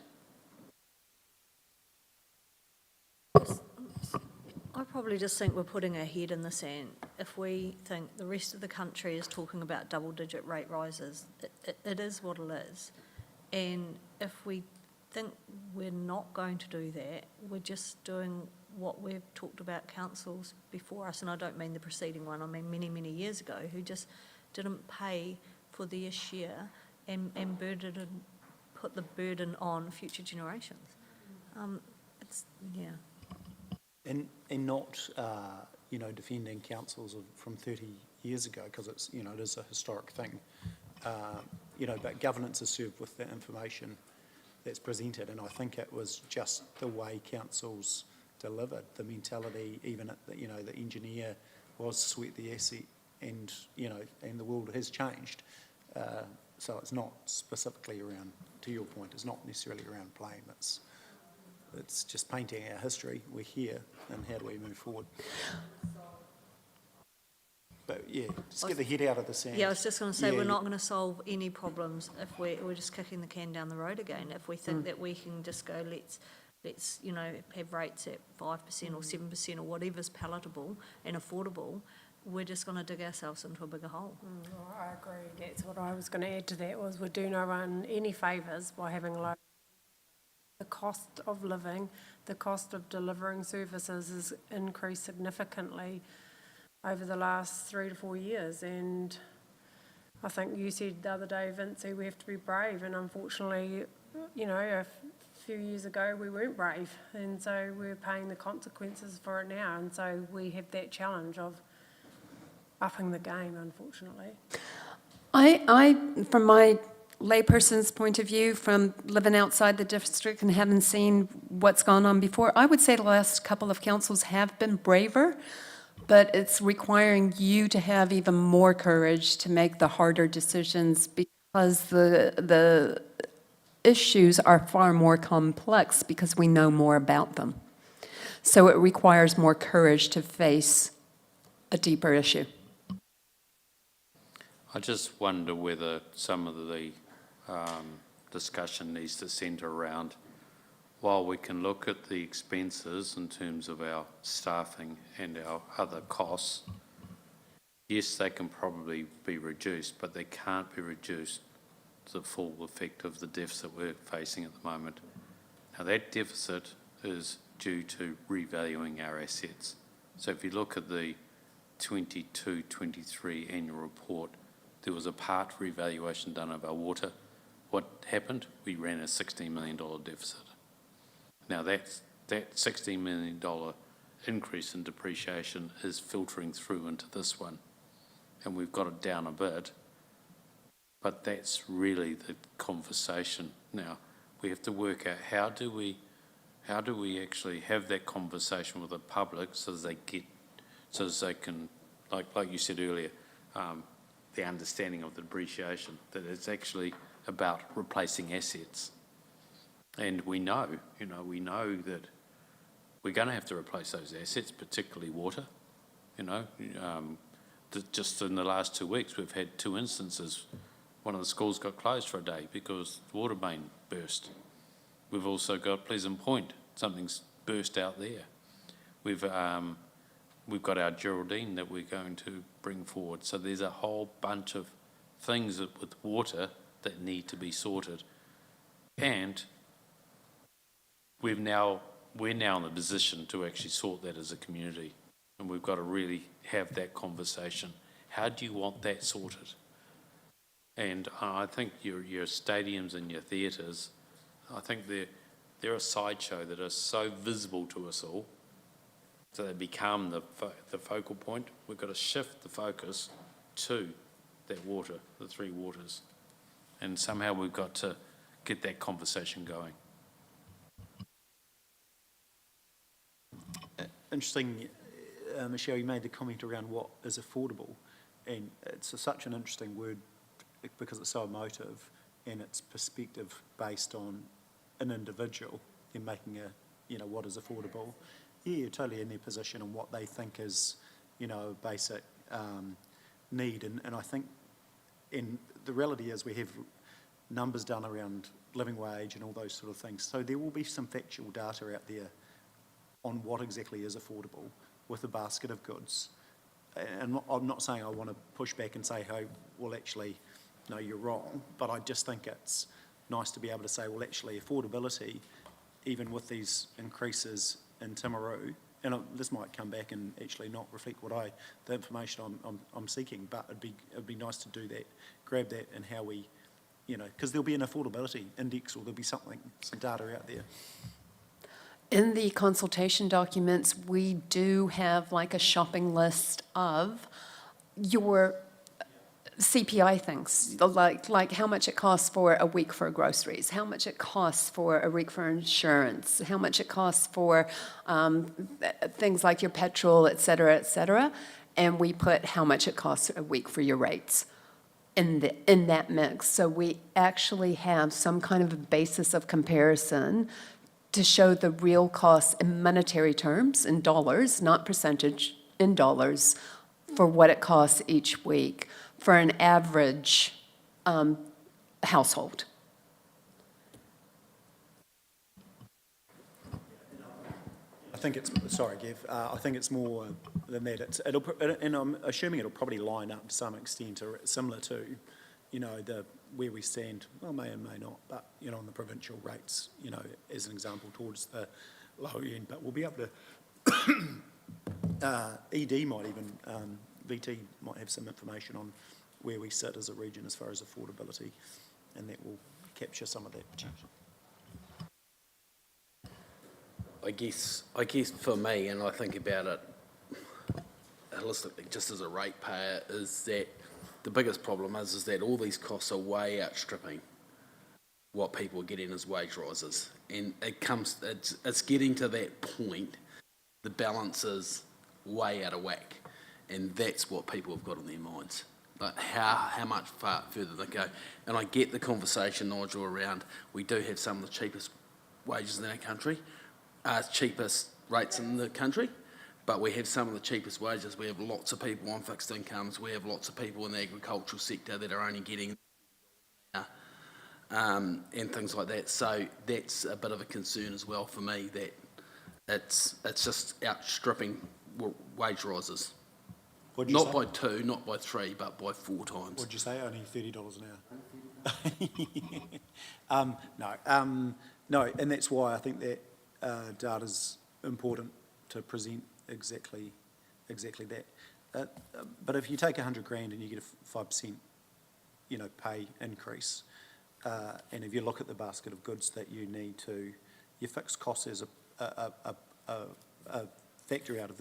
I probably just think we're putting our head in the sand. If we think the rest of the country is talking about double-digit rate rises, it is what it is. And if we think we're not going to do that, we're just doing what we've talked about councils before us, and I don't mean the preceding one, I mean many, many years ago, who just didn't pay for their share and put the burden on future generations. Yeah. And not, defending councils from 30 years ago, because it's, it is a historic thing. But governance is served with the information that's presented, and I think it was just the way councils delivered, the mentality, even at the engineer was sweat the asset, and, and the world has changed. So it's not specifically around, to your point, it's not necessarily around blame, it's just painting our history. We're here, and how do we move forward? But yeah, just get the head out of the sand. Yeah, I was just going to say, Yeah, we're not going to solve any problems if we're just kicking the can down the road again. If we think that we can just go, let's have rates at 5% or 7% or whatever's palatable and affordable, we're just going to dig ourselves into a bigger hole. I agree. That's what I was going to add to that, was we do no one any favours by having low. The cost of living, the cost of delivering services has increased significantly over the last 3 to 4 years, and I think you said the other day, Vincey, we have to be brave, and unfortunately, a few years ago we weren't brave, and so we're paying the consequences for it now, and so we have that challenge of upping the game, unfortunately. I, from my layperson's point of view, from living outside the district and having seen what's gone on before, I would say the last couple of councils have been braver, but it's requiring you to have even more courage to make the harder decisions, because the issues are far more complex because we know more about them. So it requires more courage to face a deeper issue. I just wonder whether some of the discussion needs to centre around, while we can look at the expenses in terms of our staffing and our other costs, yes, they can probably be reduced, but they can't be reduced to the full effect of the deficit we're facing at the moment. Now, that deficit is due to revaluing our assets. So if you look at the 22-23 annual report, there was a part revaluation done of our water. What happened? We ran a $16 million deficit. Now that $16 million increase in depreciation is filtering through into this one, and we've got it down a bit, but that's really the conversation. Now, we have to work out how do we actually have that conversation with the public so they can, like you said earlier, the understanding of the depreciation, that it's actually about replacing assets. And we know that we're going to have to replace those assets, particularly water. Just in the last 2 weeks, we've had 2 instances. One of the schools got closed for a day because the water main burst. We've also got Pleasant Point, something's burst out there. We've got our Geraldine that we're going to bring forward. So there's a whole bunch of things with water that need to be sorted. And we're now in the position to actually sort that as a community. And we've got to really have that conversation. How do you want that sorted? And I think your stadiums and your theatres, I think they're a sideshow that are so visible to us all. so they become the focal point. We've got to shift the focus to that water, the three waters. And somehow we've got to get that conversation going. Interesting, Michelle, you made the comment around what is affordable, and it's such an interesting word because it's so emotive and it's perspective based on an individual in making what is affordable. Yeah, you're totally in their position on what they think is, a basic need, and I think, and the reality is we have numbers done around living wage and all those sort of things, so there will be some factual data out there on what exactly is affordable with a basket of goods. And I'm not saying I want to push back and say, hey, well, actually, no, you're wrong, but I just think it's nice to be able to say, well, actually, affordability, even with these increases in Timaru, and this might come back and actually not reflect the information I'm seeking, but it'd be nice to do that, grab that, and how we, because there'll be an affordability index or there'll be some data out there. In the consultation documents, we do have like a shopping list of your CPI things, like how much it costs for a week for groceries, how much it costs for a week for insurance, how much it costs for things like your petrol, et cetera, and we put how much it costs a week for your rates in that mix. So we actually have some kind of a basis of comparison to show the real costs in monetary terms, in dollars, not percentage, in dollars, for what it costs each week for an average household. I think it's, sorry, Gev, I think it's more than that. And I'm assuming it'll probably line up to some extent or similar to, where we stand, well, may and may not, but, on the provincial rates, as an example towards the low end, but we'll be able to, ED might even, VT might have some information on where we sit as a region as far as affordability, and that will capture some of that potential. I guess for me, and I think about it holistically, just as a ratepayer, is that the biggest problem is that all these costs are way outstripping what people are getting as wage rises, and it's getting to that point. The balance is way out of whack, and that's what people have got on their minds. Like how much further they go. And I get the conversation, Nigel, around we do have some of the cheapest wages in our country, cheapest rates in the country, but we have some of the cheapest wages. We have lots of people on fixed incomes. We have lots of people in the agricultural sector that are only getting and things like that. So that's a bit of a concern as well for me, that it's just outstripping wage rises. Not by 2, not by 3, but by 4 times. What'd you say? Only $30 an hour? No, and that's why I think that data's important to present exactly that. But if you take $100,000 and you get a 5%, pay increase, and if you look at the basket of goods that you need to, your fixed costs as a factor out of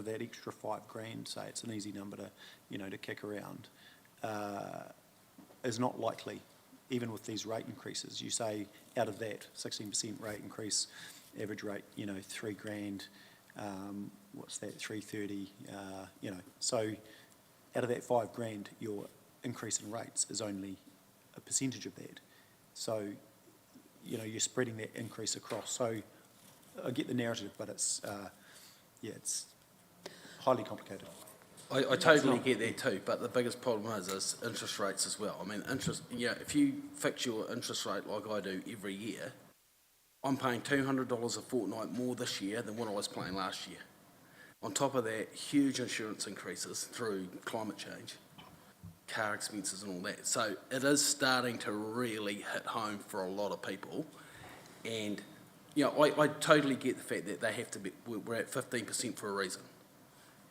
that extra $5,000, say it's an easy number to, to kick around, is not likely, even with these rate increases. You say out of that 16% rate increase, average rate, $3,000, what's that, 330, so out of that $5,000, your increase in rates is only a percentage of that. So, you're spreading that increase across. So I get the narrative, but it's, it's highly complicated. I totally get that too, but the biggest problem is interest rates as well. I mean, if you fix your interest rate like I do every year, I'm paying $200 a fortnight more this year than what I was paying last year. On top of that, huge insurance increases through climate change, car expenses and all that. So it is starting to really hit home for a lot of people. And, I totally get the fact that they have to be, we're at 15% for a reason.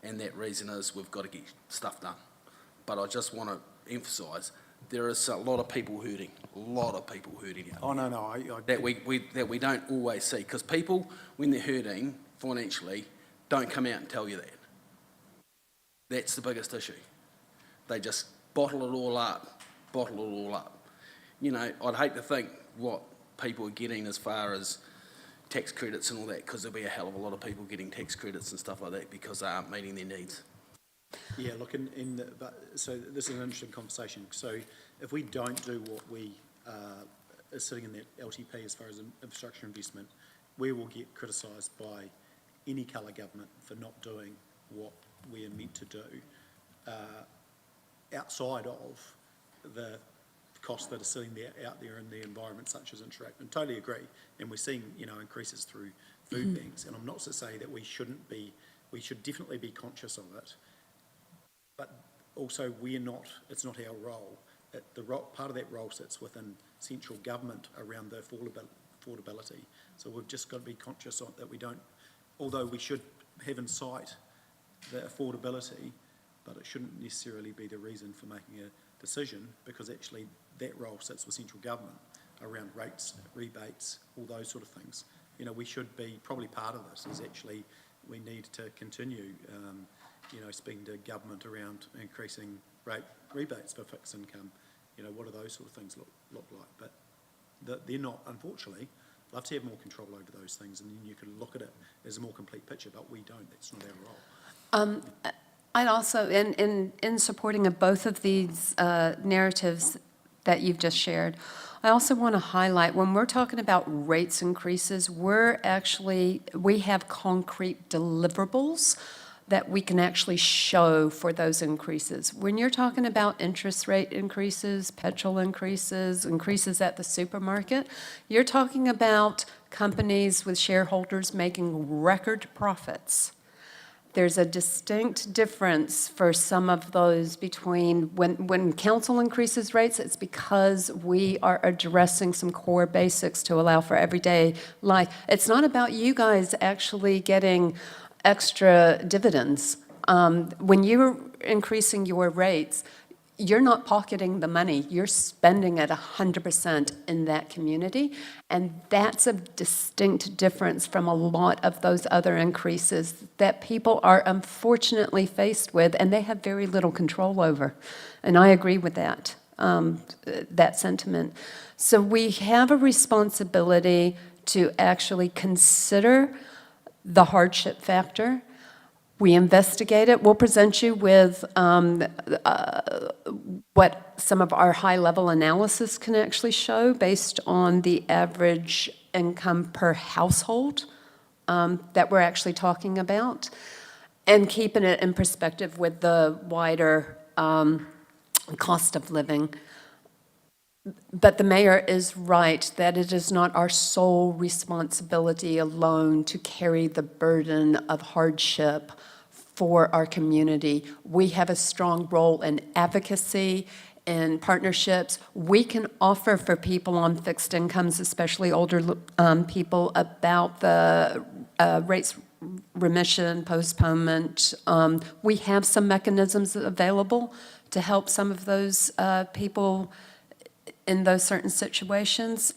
And that reason is we've got to get stuff done. But I just want to emphasise, there is a lot of people hurting, out there. I that we don't always see. Because people, when they're hurting financially, don't come out and tell you that. That's the biggest issue. They just bottle it all up. You know, I'd hate to think what people are getting as far as tax credits and all that, because there'll be a hell of a lot of people getting tax credits and stuff like that because they aren't meeting their needs. Yeah, look, so this is an interesting conversation. So if we don't do what we is sitting in that LTP as far as infrastructure investment, we will get criticised by any colour government for not doing what we are meant to do outside of the costs that are sitting there out there in the environment, such as Interact. And totally agree. And we're seeing, you know, increases through food banks. And I'm not to say that we should definitely be conscious of it. But also, it's not our role. Part of that role sits within central government around the affordability. So we've just got to be conscious of that we don't, although we should have in sight the affordability, but it shouldn't necessarily be the reason for making a decision, because actually that role sits with central government around rates, rebates, all those sort of things. You know, we should be, probably part of this is actually we need to continue you know, speaking to government around increasing rebates for fixed income. You know, what do those sort of things look like? But they're not, unfortunately. Love to have more control over those things, and then you can look at it as a more complete picture, but we don't. That's not our role. I'd also, in supporting of both of these narratives that you've just shared, I also want to highlight, when we're talking about rates increases, we have concrete deliverables that we can actually show for those increases. When you're talking about interest rate increases, petrol increases, increases at the supermarket, you're talking about companies with shareholders making record profits. There's a distinct difference for some of those between when council increases rates, it's because we are addressing some core basics to allow for everyday life. It's not about you guys actually getting extra dividends. When you're increasing your rates, you're not pocketing the money, you're spending it 100% in that community, and that's a distinct difference from a lot of those other increases that people are unfortunately faced with, and they have very little control over. And I agree with that, that sentiment. So we have a responsibility to actually consider the hardship factor. We investigate it. We'll present you with what some of our high-level analysis can actually show based on the average income per household that we're actually talking about, and keeping it in perspective with the wider cost of living. But the mayor is right that it is not our sole responsibility alone to carry the burden of hardship for our community. We have a strong role in advocacy and partnerships. We can offer for people on fixed incomes, especially older people, about the rates remission, postponement. We have some mechanisms available to help some of those people in those certain situations.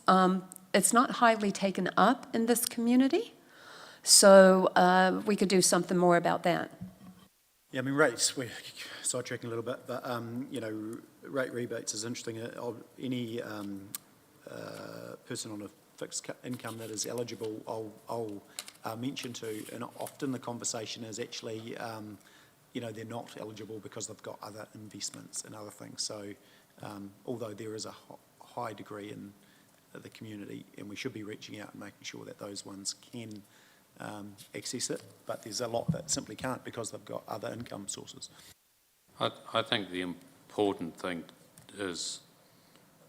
It's not highly taken up in this community, so we could do something more about that. Yeah, I mean, rates, we're sidetracking a little bit, but, you know, rate rebates is interesting. Any person on a fixed income that is eligible, I'll mention to, and often the conversation is actually, you know, they're not eligible because they've got other investments and other things. So although there is a high degree in the community, and we should be reaching out and making sure that those ones can access it, but there's a lot that simply can't because they've got other income sources. I think the important thing is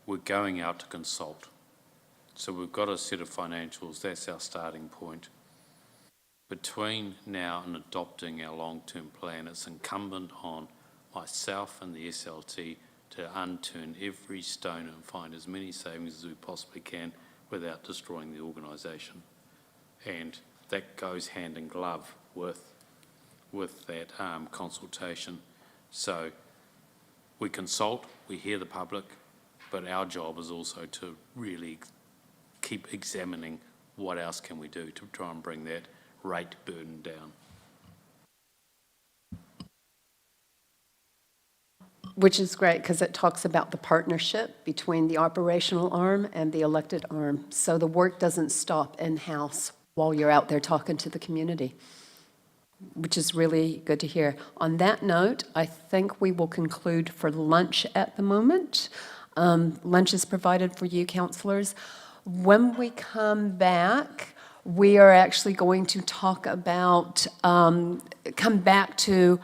we're going out to consult. So we've got a set of financials, that's our starting point. Between now and adopting our long-term plan, it's incumbent on myself and the SLT to unturn every stone and find as many savings as we possibly can without destroying the organisation. And that goes hand in glove with that consultation. So we consult, we hear the public, but our job is also to really keep examining what else can we do to try and bring that rate burden down. which is great because it talks about the partnership between the operational arm and the elected arm. So the work doesn't stop in-house while you're out there talking to the community, which is really good to hear. On that note, I think we will conclude for lunch at the moment. Lunch is provided for you, councillors. When we come back, we are actually going to talk about, come back to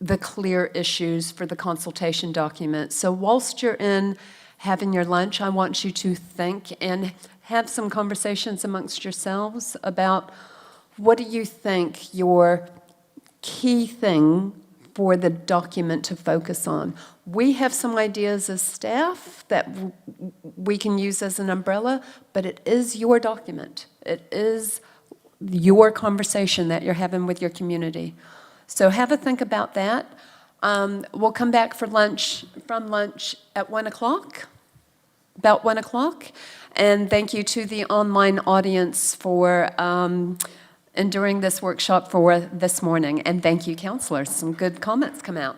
the clear issues for the consultation document. So whilst you're in having your lunch, I want you to think and have some conversations amongst yourselves about what do you think your key thing for the document to focus on. We have some ideas as staff that we can use as an umbrella, but it is your document. It is your conversation that you're having with your community. So have a think about that. We'll come back for lunch, from lunch at 1 o'clock, about 1 o'clock. And thank you to the online audience for enduring this workshop for this morning. And thank you, councillors. Some good comments come out.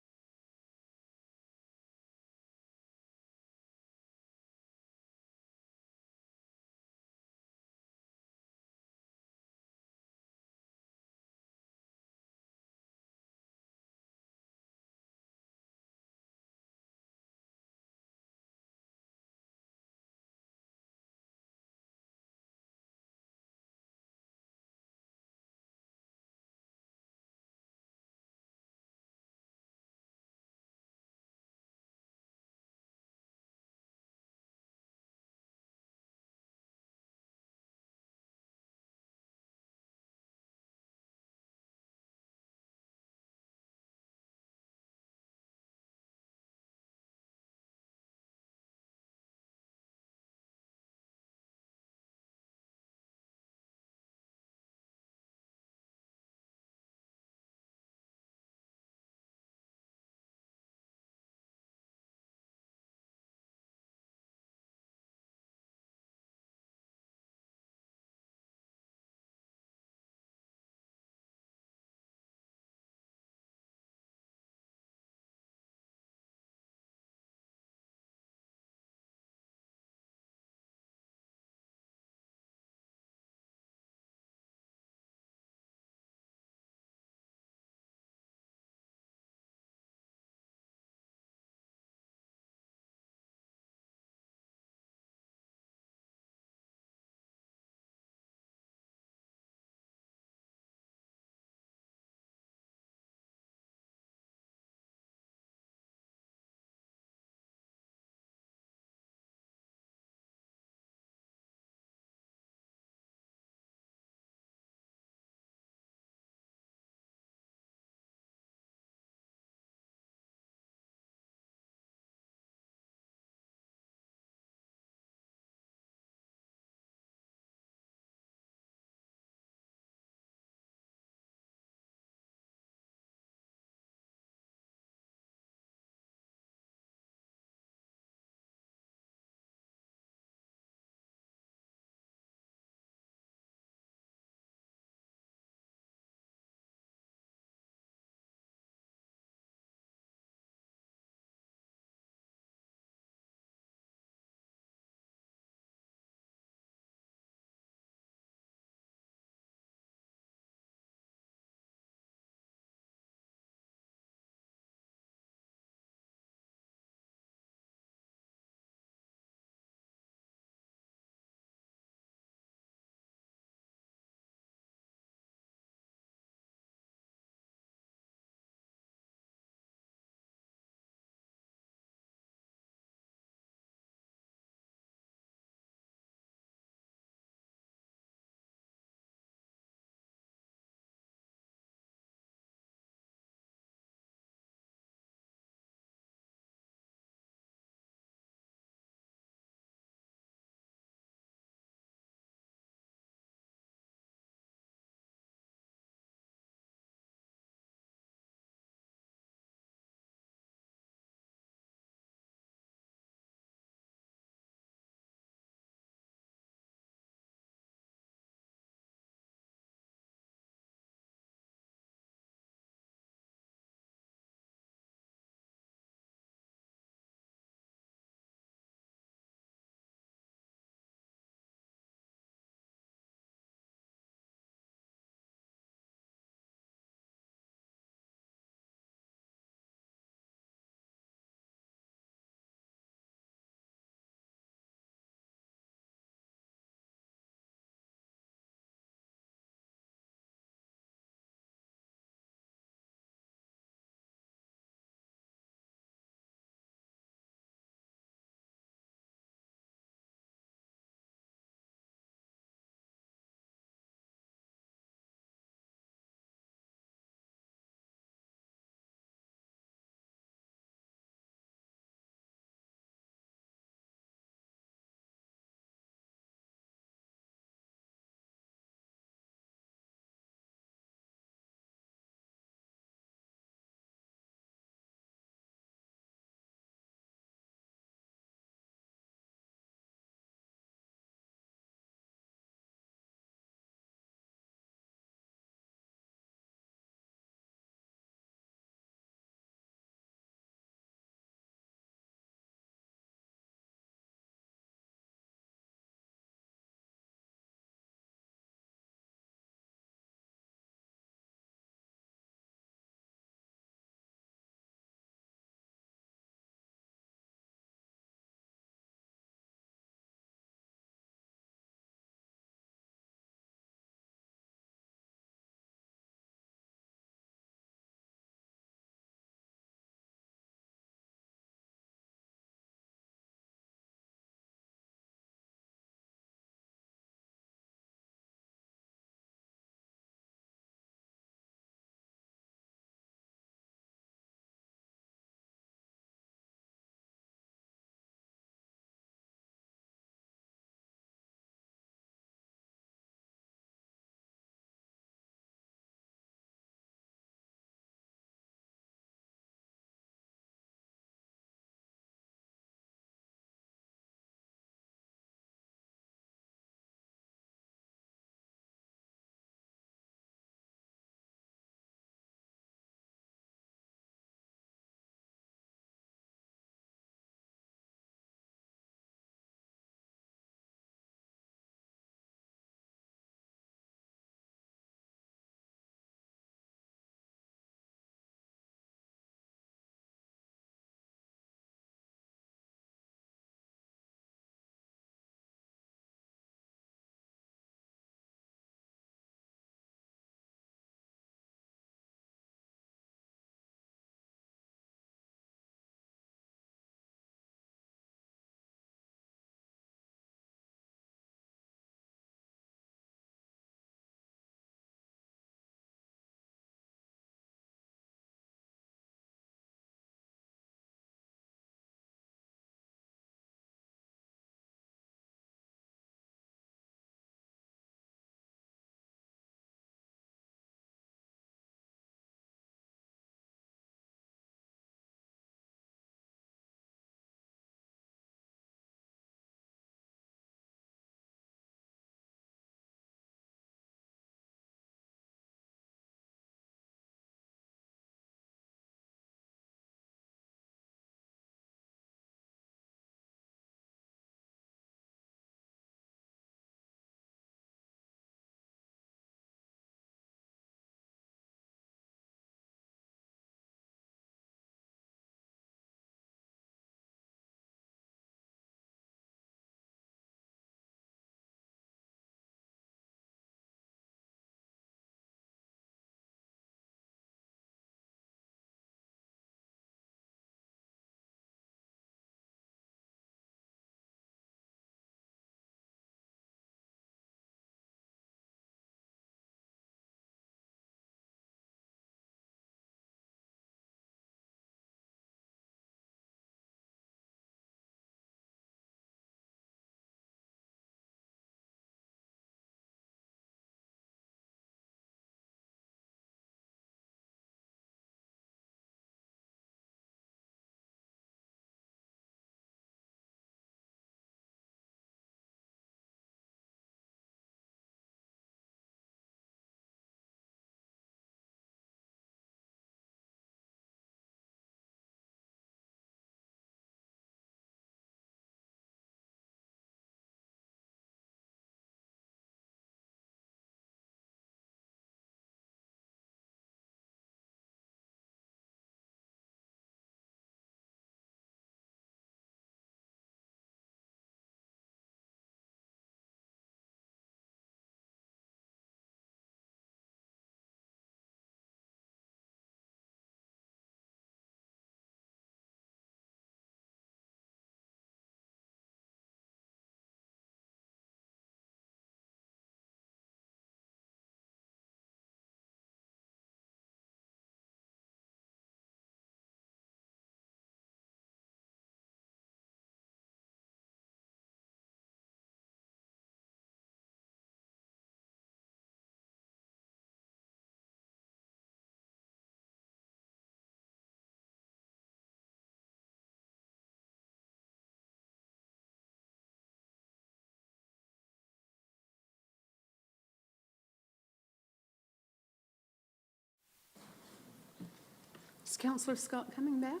Is Councillor Scott coming back?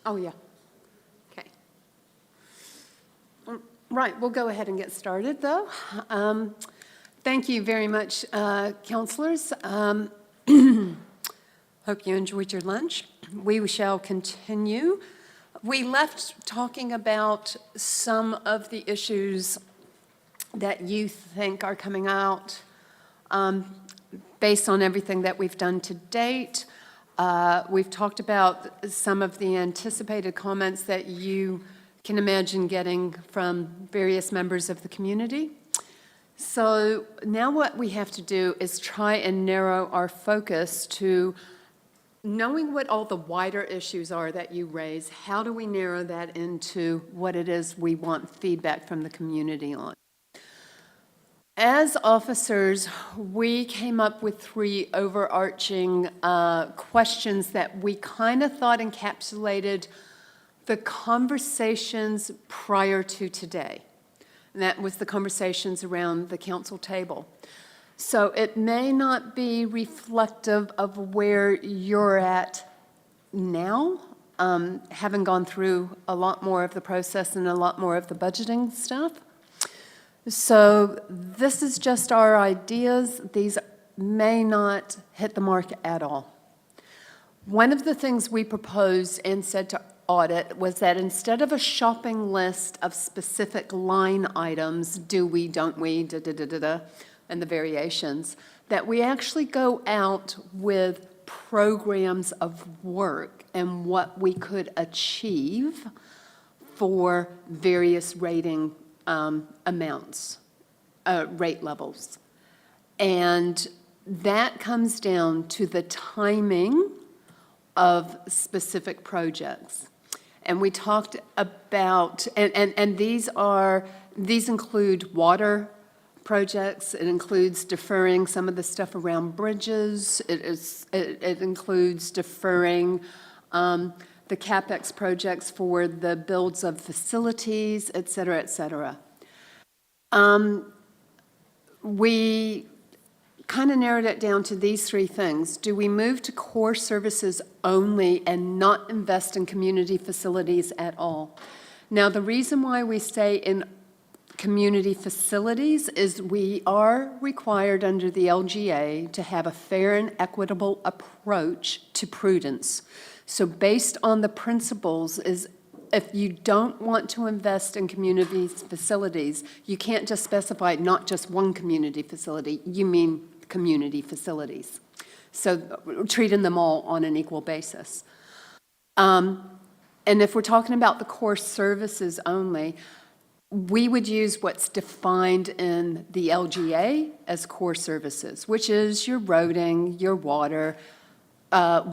Oh, yeah. Okay. Right, we'll go ahead and get started, though. Thank you very much, councillors. Hope you enjoyed your lunch. We shall continue. We left talking about some of the issues that you think are coming out based on everything that we've done to date. We've talked about some of the anticipated comments that you can imagine getting from various members of the community. So now what we have to do is try and narrow our focus to knowing what all the wider issues are that you raise. How do we narrow that into what it is we want feedback from the community on? As officers, we came up with 3 overarching questions that we kind of thought encapsulated the conversations prior to today. And that was the conversations around the council table. So it may not be reflective of where you're at now, having gone through a lot more of the process and a lot more of the budgeting stuff. So this is just our ideas. These may not hit the mark at all. One of the things we proposed and said to audit was that instead of a shopping list of specific line items, do we, don't we, and the variations, that we actually go out with programs of work and what we could achieve for various rating amounts, rate levels. And that comes down to the timing of specific projects. And we talked about, and these include water projects, it includes deferring some of the stuff around bridges, it includes deferring the CapEx projects for the builds of facilities, et cetera, et cetera. We kind of narrowed it down to these 3 things. Do we move to core services only and not invest in community facilities at all? Now, the reason why we say in community facilities is we are required under the LGA to have a fair and equitable approach to prudence. So based on the principles is if you don't want to invest in community facilities, you can't just specify not just one community facility, you mean community facilities. So treating them all on an equal basis. And if we're talking about the core services only, we would use what's defined in the LGA as core services, which is your roading, your water,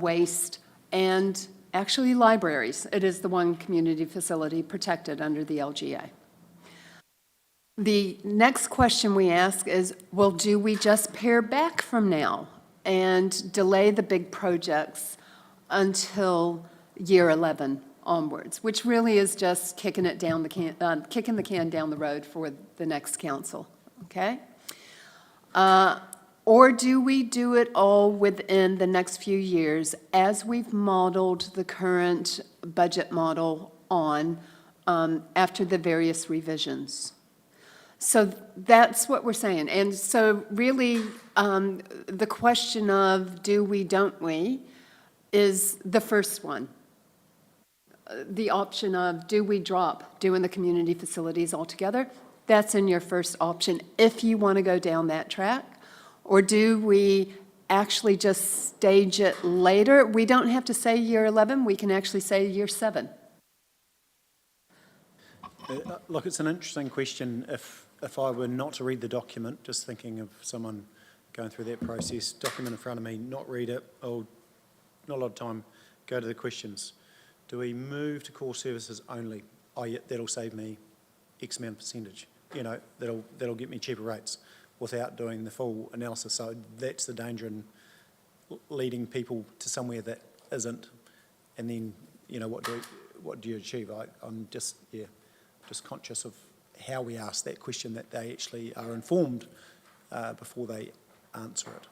waste, and actually libraries. It is the one community facility protected under the LGA. The next question we ask is, well, do we just pare back from now and delay the big projects until year 11 onwards, which really is just kicking the can down the road for the next council, okay? Or do we do it all within the next few years as we've modeled the current budget model on after the various revisions? So that's what we're saying. And so really, the question of do we, don't we, is the first one. The option of do we drop doing the community facilities altogether? That's in your first option if you want to go down that track. Or do we actually just stage it later? We don't have to say year 11, we can actually say year 7. Look, it's an interesting question. If I were not to read the document, just thinking of someone going through that process, document in front of me, not read it, not a lot of time, go to the questions. Do we move to core services only? Oh, yeah, that'll save me X amount of percentage. You know, that'll get me cheaper rates without doing the full analysis. So that's the danger in leading people to somewhere that isn't. And then, you know, what do you achieve? I'm just conscious of how we ask that question, that they actually are informed before they answer it.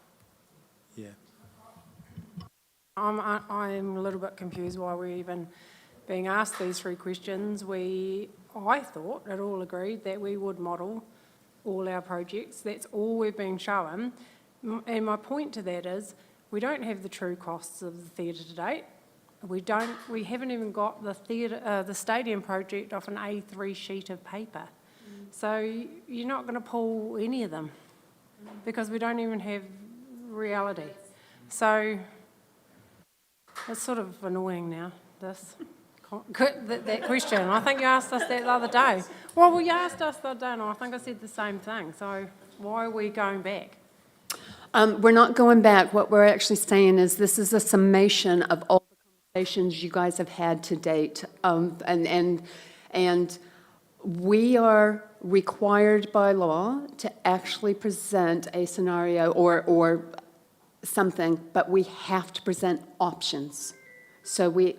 Yeah. I'm a little bit confused why we're even being asked these three questions. I thought it all agreed that we would model all our projects. That's all we've been shown. And my point to that is, we don't have the true costs of the theatre to date. We haven't even got the stadium project off an A3 sheet of paper. So you're not going to pull any of them because we don't even have reality. So it's sort of annoying now, that question. I think you asked us that the other day. Well, you asked us the other day, and I think I said the same thing. So why are we going back? We're not going back. What we're actually saying is this is a summation of all the conversations you guys have had to date. And we are required by law to actually present a scenario or something, but we have to present options. So we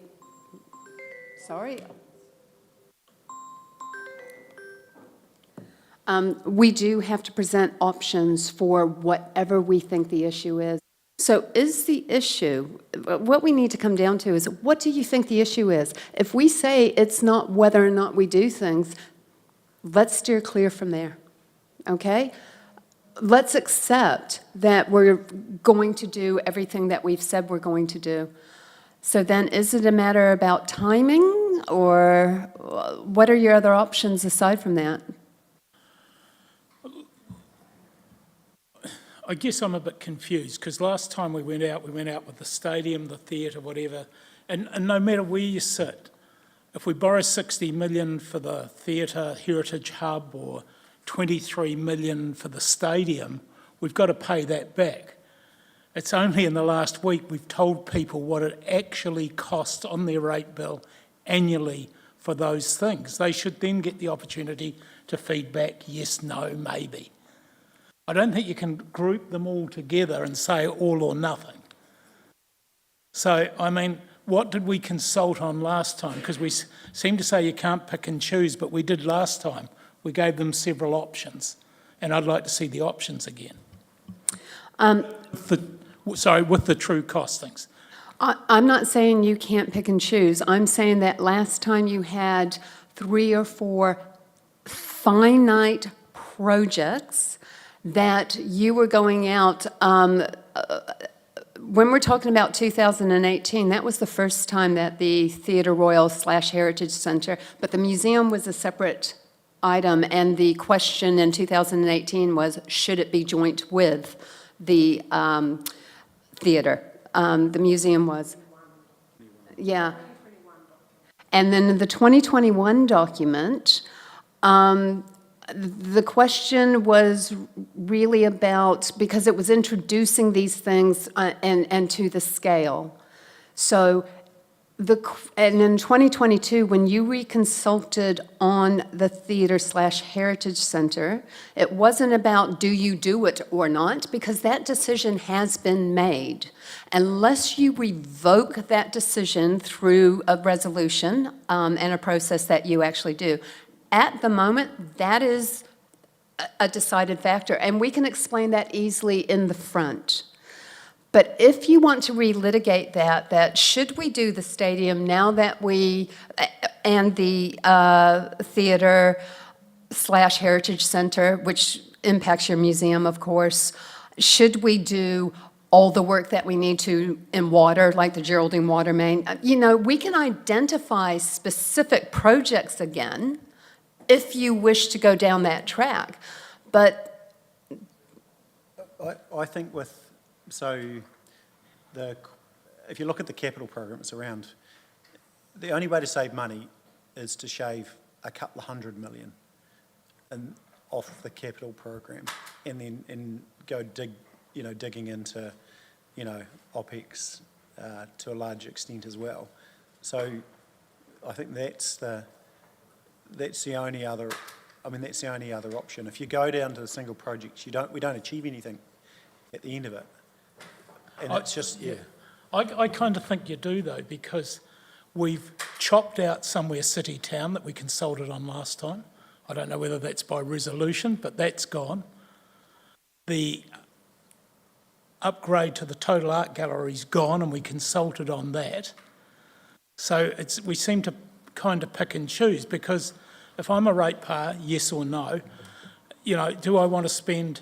do have to present options for whatever we think the issue is. So is the issue, what we need to come down to is, what do you think the issue is? If we say it's not whether or not we do things, let's steer clear from there, okay? Let's accept that we're going to do everything that we've said we're going to do. So then is it a matter about timing, or what are your other options aside from that? I guess I'm a bit confused, because last time we went out with the stadium, the theatre, whatever, and no matter where you sit, if we borrow 60 million for the theatre heritage hub or 23 million for the stadium, we've got to pay that back. It's only in the last week we've told people what it actually costs on their rate bill annually for those things. They should then get the opportunity to feed back yes, no, maybe. I don't think you can group them all together and say all or nothing. So, I mean, what did we consult on last time? Because we seem to say you can't pick and choose, but we did last time. We gave them several options, and I'd like to see the options again. With the true costings. I'm not saying you can't pick and choose. I'm saying that last time you had 3 or 4 finite projects that you were going out, when we're talking about 2018, that was the first time that the Theatre Royal / Heritage Centre, but the museum was a separate item, and the question in 2018 was, should it be joint with the theatre? The museum was. Yeah. And then in the 2021 document, the question was really about, because it was introducing these things and to the scale. So, and in 2022, when you reconsulted on the Theatre / Heritage Centre, it wasn't about do you do it or not, because that decision has been made. Unless you revoke that decision through a resolution and a process that you actually do. At the moment, that is a decided factor, and we can explain that easily in the front. But if you want to relitigate that should we do the stadium now that and the theatre / heritage center, which impacts your museum, of course, should we do all the work that we need to in water, like the Geraldine water main? You know, we can identify specific projects again, if you wish to go down that track. But I think if you look at the capital program, it's around, the only way to save money is to shave a couple of $100 million off the capital program, and then go digging into, OPEX to a large extent as well. So I think that's the only other option. If you go down to the single projects, we don't achieve anything at the end of it. And it's just, yeah. I kind of think you do, though, because we've chopped out somewhere City Town that we consulted on last time. I don't know whether that's by resolution, but that's gone. The upgrade to the Total Art Gallery's gone, and we consulted on that. So we seem to kind of pick and choose, because if I'm a ratepayer, yes or no, do I want to spend,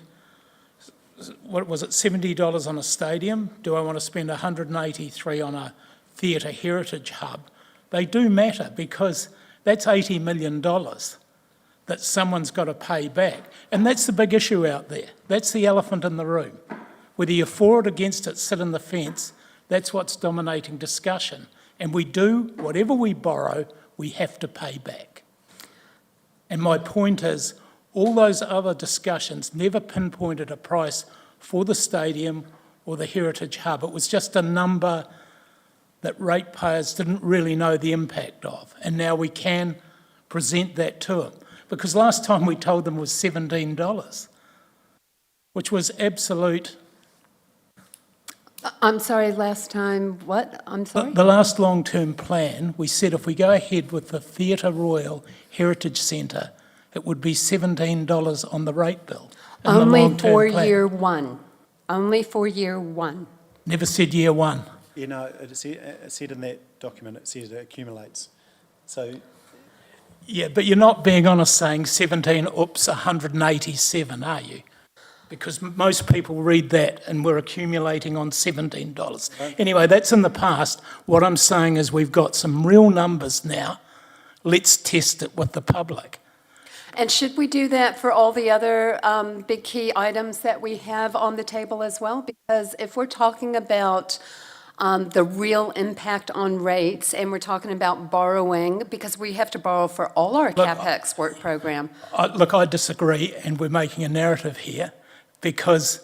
what was it, $70 on a stadium? Do I want to spend $183 on a theatre heritage hub? They do matter, because that's $80 million that someone's got to pay back. And that's the big issue out there. That's the elephant in the room. Whether you're for it, against it, sit in the fence, that's what's dominating discussion. And we do, whatever we borrow, we have to pay back. And my point is, all those other discussions never pinpointed a price for the stadium or the heritage hub. It was just a number that ratepayers didn't really know the impact of. And now we can present that to them. Because last time we told them was $17, which was absolute. I'm sorry, last time, what? I'm sorry? The last long-term plan, we said if we go ahead with the Theatre Royal Heritage Centre, it would be $17 on the rate bill. in the Only long-term for plan. year one. Only for year one. Never said year one. It said in that document, it says it accumulates. So, Yeah, but you're not being honest saying 17, oops, 187, are you? Because most people read that and we're accumulating on $17. Anyway, that's in the past. What I'm saying is we've got some real numbers now. Let's test it with the public. And should we do that for all the other big key items that we have on the table as well? Because if we're talking about the real impact on rates, and we're talking about borrowing, because we have to borrow for all our CapEx work program. Look, I disagree, and we're making a narrative here, because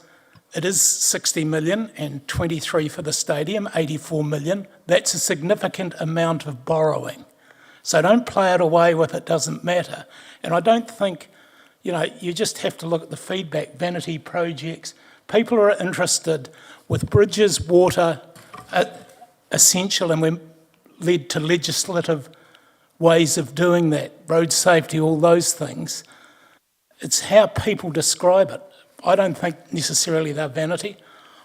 it is 60 million and 23 for the stadium, 84 million. That's a significant amount of borrowing. So don't play it away with it doesn't matter. And I don't think, you just have to look at the feedback, vanity projects. People are interested with bridges, water, essential, and we're led to legislative ways of doing that, road safety, all those things. It's how people describe it. I don't think necessarily they're vanity.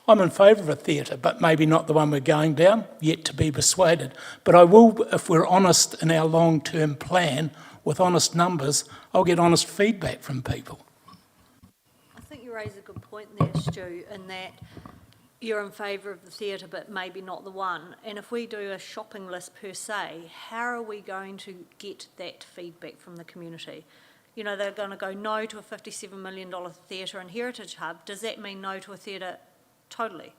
I'm in favour of a theatre, but maybe not the one we're going down, yet to be persuaded. But I will, if we're honest in our long-term plan, with honest numbers, I'll get honest feedback from people. I think you raise a good point there, Stu, in that you're in favour of the theatre, but maybe not the one. And if we do a shopping list per se, how are we going to get that feedback from the community? They're going to go no to a $57 million theatre and heritage hub. Does that mean no to a theatre totally?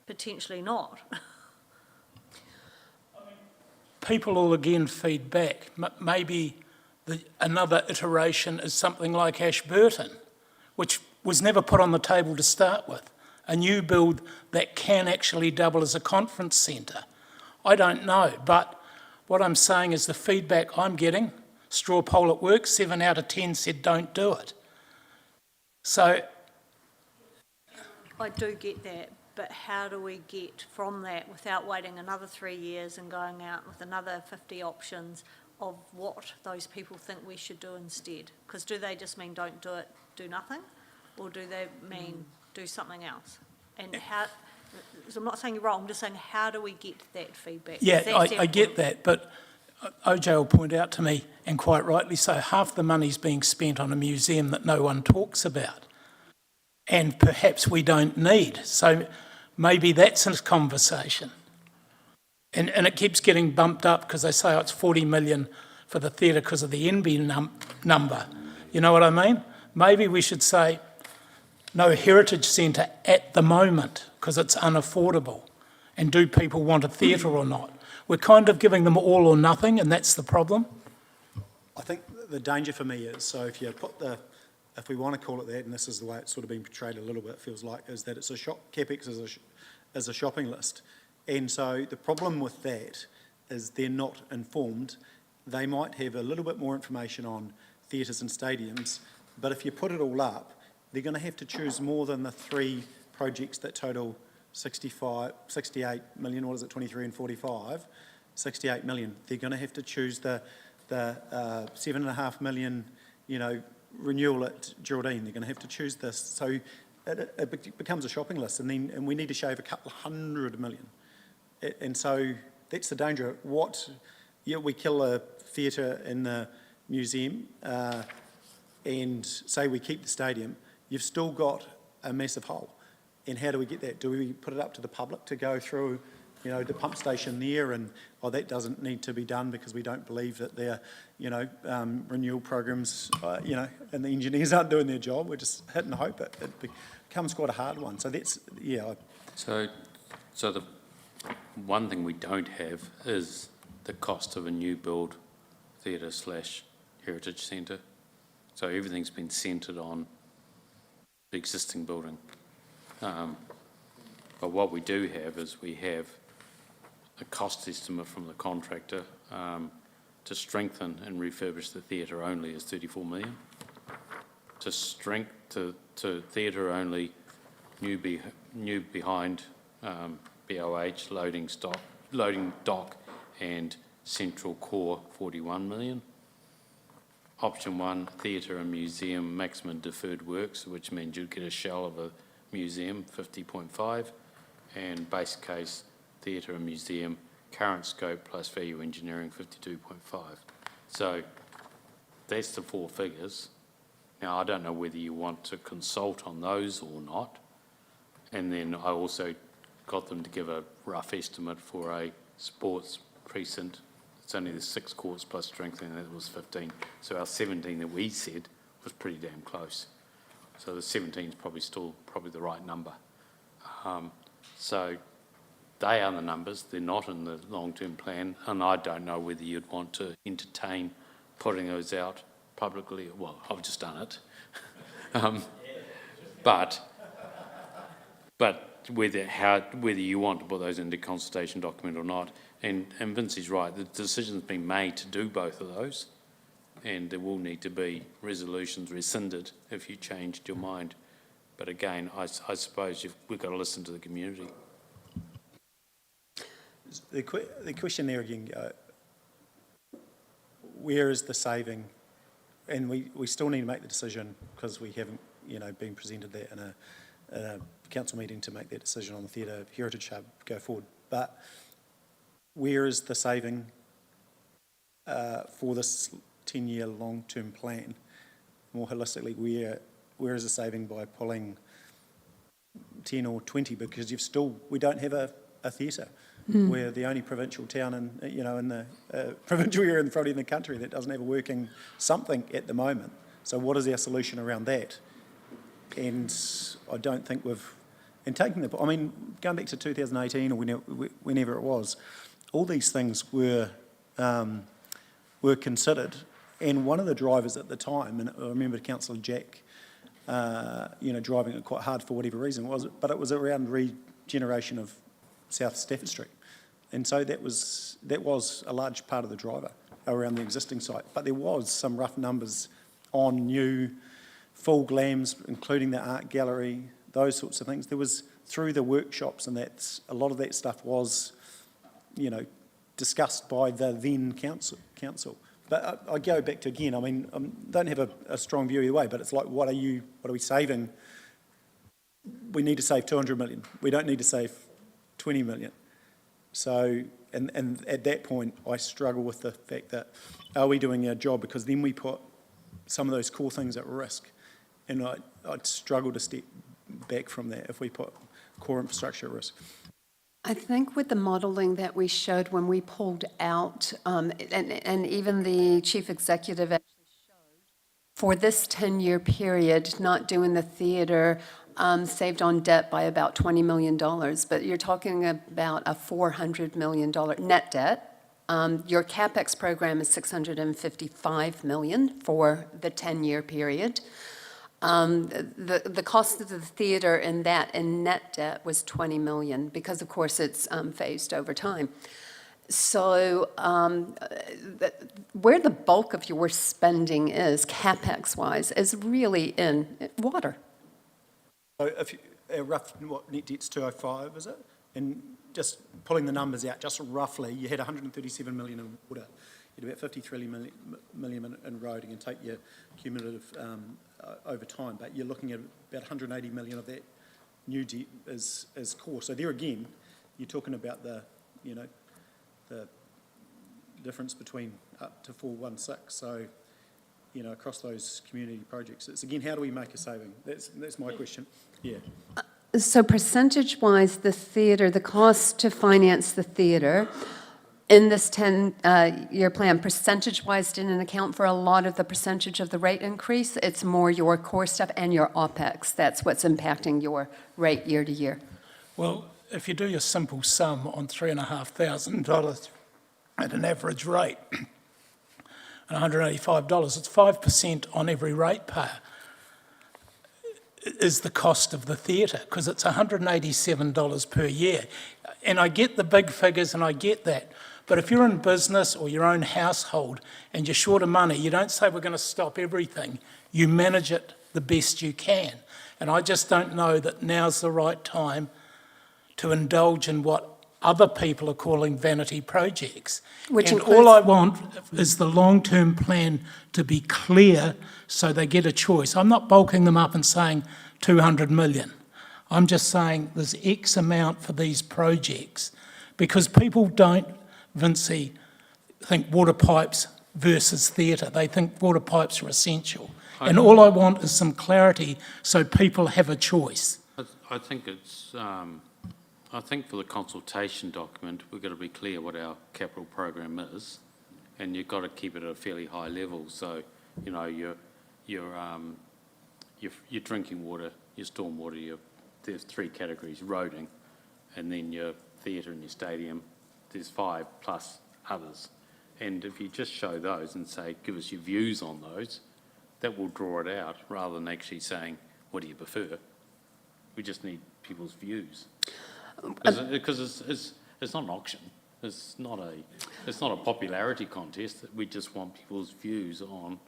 Potentially not. People will again feed back. Maybe another iteration is something like Ashburton, which was never put on the table to start with. A new build that can actually double as a conference centre. I don't know, but what I'm saying is the feedback I'm getting, straw poll at work, 7 out of 10 said don't do it. So I do get that, but how do we get from that without waiting another 3 years and going out with another 50 options of what those people think we should do instead? Because do they just mean don't do it, do nothing? Or do they mean do something else? And how, so I'm not saying you're wrong, I'm just saying how do we get that feedback? yeah, I get that, but OJ will point out to me, and quite rightly so, half the money's being spent on a museum that no one talks about. And perhaps we don't need. So maybe that's a conversation. And it keeps getting bumped up because they say, it's 40 million for the theatre because of the NB number. You know what I mean? Maybe we should say, no heritage centre at the moment because it's unaffordable. And do people want a theatre or not? We're kind of giving them all or nothing, and that's the problem. I think the danger for me is, so if you put if we want to call it that, and this is the way it's sort of been portrayed a little bit, feels like, is that it's a CapEx is a shopping list. And so the problem with that is they're not informed. They might have a little bit more information on theatres and stadiums, but if you put it all up, they're going to have to choose more than the 3 projects that total 68 million, what is it, 23 and 45, 68 million. They're going to have to choose the 7.5 million, renewal at Geraldine. They're going to have to choose this. So it becomes a shopping list, and we need to shave a couple of $100 million. And so that's the danger. We kill a theatre in the museum, and say we keep the stadium, you've still got a massive hole. And how do we get that? Do we put it up to the public to go through, the pump station there, and, that doesn't need to be done because we don't believe that their, renewal programs, and the engineers aren't doing their job. We're just hitting hope. It becomes quite a hard one. So that's, So the one thing we don't have is the cost of a new build theatre/heritage centre. So everything's been centred on the existing building. But what we do have is we have a cost estimate from the contractor to strengthen and refurbish the theatre only is 34 million. To theatre only, new behind BOH, loading dock and central core 41 million. Option 1, theatre and museum maximum deferred works, which means you'd get a shell of a museum, 50.5, and base case, theatre and museum, current scope plus value engineering, 52.5. So that's the 4 figures. Now, I don't know whether you want to consult on those or not. And then I also got them to give a rough estimate for a sports precinct. It's only the 6 courts plus strengthening, that was 15. So our 17 that we said was pretty damn close. So the 17 is probably the right number. So they are the numbers. They're not in the long-term plan, and I don't know whether you'd want to entertain putting those out publicly. Well, I've just done it. But whether you want to put those into consultation document or not, and Vince is right, the decision's been made to do both of those, and there will need to be resolutions rescinded if you changed your mind. But again, I suppose we've got to listen to the community. the question there again, where is the saving? And we still need to make the decision because we haven't, been presented that in a council meeting to make that decision on the theatre heritage hub go forward. But where is the saving for this 10-year long-term plan? More holistically, where is the saving by pulling 10 or 20? Because we don't have a theatre. We're the only provincial town in the provincial area in the country that doesn't have a working something at the moment. So what is our solution around that? And I don't think going back to 2018 or whenever it was, all these things were considered. And one of the drivers at the time, and I remember Councillor Jack, driving it quite hard for whatever reason, but it was around regeneration of South Stafford Street. And so that was a large part of the driver around the existing site. But there was some rough numbers on new full glams, including the art gallery, those sorts of things. There was, through the workshops, and a lot of that stuff was, discussed by the then council. But I go back to, again, don't have a strong view either way, but it's like, what are we saving? We need to save 200 million. We don't need to save 20 million. So, and at that point, I struggle with the fact that, are we doing our job? Because then we put some of those core things at risk. And I'd struggle to step back from that if we put core infrastructure at risk. I think with the modelling that we showed when we pulled out, and even the chief executive actually showed, for this 10-year period, not doing the theatre, saved on debt by about $20 million, but you're talking about a $400 million net debt. Your CapEx program is $655 million for the 10-year period. The cost of the theatre in net debt was $20 million because, of course, it's phased over time. So where the bulk of your spending is, CapEx-wise, is really in water. So if rough, net debt's 205, is it? And just pulling the numbers out, just roughly, you had 137 million in water. You had about 53 million in road. You can take your cumulative over time, but you're looking at about 180 million of that new debt is core. So there again, you're talking about the difference between up to 416. So, across those community projects, it's again, how do we make a saving? That's my question. Yeah. So percentage-wise, the cost to finance the theatre in this 10-year plan, percentage-wise didn't account for a lot of the percentage of the rate increase. It's more your core stuff and your OPEX. That's what's impacting your rate year to year. Well, if you do your simple sum on $3,500 at an average rate, and $185, it's 5% on every ratepayer is the cost of the theatre, because it's $187 per year. And I get the big figures and I get that, but if you're in business or your own household and you're short of money, you don't say we're going to stop everything. You manage it the best you can. And I just don't know that now's the right time to indulge in what other people are calling vanity projects. And all I want is the long-term plan to be clear so they get a choice. I'm not bulking them up and saying 200 million. I'm just saying there's X amount for these projects, because people don't, Vincey, think water pipes versus theatre. They think water pipes are essential. And all I want is some clarity so people have a choice. I think it's, I think for the consultation document, we've got to be clear what our capital program is, and you've got to keep it at a fairly high level. So, your drinking water, your storm water, there's 3 categories: roading, and then your theatre and your stadium, there's 5 plus others. And if you just show those and say, give us your views on those, that will draw it out, rather than actually saying, what do you prefer? We just need people's views. Because it's not an auction. It's not a popularity contest. We just want people's views on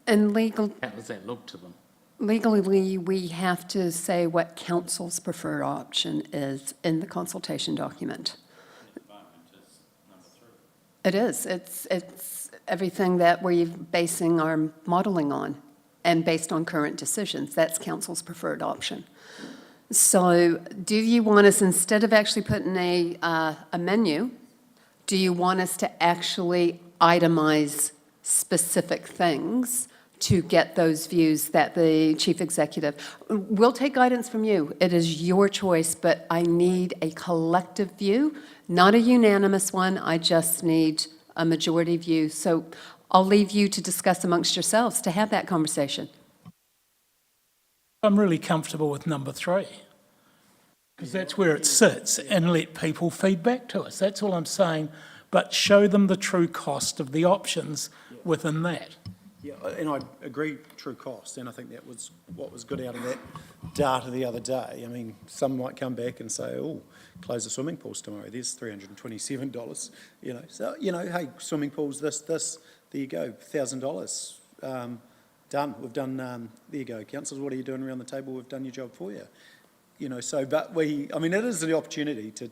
And how does that look to them. legally, we have to say what council's preferred option is in the consultation document. It is. It's everything that we're basing our modelling on, and based on current decisions. That's council's preferred option. So do you want us, instead of actually putting a menu, do you want us to actually itemize specific things to get those views that the chief executive, we'll take guidance from you. It is your choice, but I need a collective view, not a unanimous one. I just need a majority view. So I'll leave you to discuss amongst yourselves to have that conversation. I'm really comfortable with number 3, because that's where it sits, and let people feed back to us. That's all I'm saying, but show them the true cost of the options within that. Yeah, and I agree, true cost, and I think that was what was good out of that data the other day. I mean, some might come back and say, oh, close the swimming pools tomorrow, there's $327, So, hey, swimming pools, this, there you go, $1,000, done. We've done, there you go, councillors, what are you doing around the table? We've done your job for you. But it is the opportunity to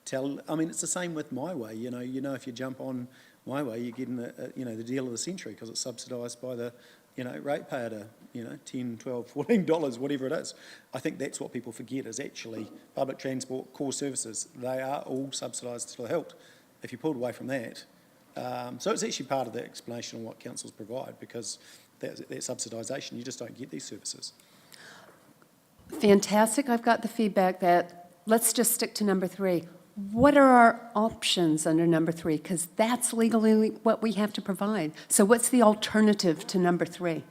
tell, it's the same with My Way, if you jump on My Way, you're getting the deal of the century, because it's subsidised by the, ratepayer to, $10, $12, $14, whatever it is. I think that's what people forget, is actually public transport, core services, they are all subsidised to the hilt. If you pulled away from that, so it's actually part of the explanation on what councils provide, because that subsidisation, you just don't get these services. Fantastic. I've got the feedback that let's just stick to number 3. What are our options under number 3? Because that's legally what we have to provide. So what's the alternative to number 3?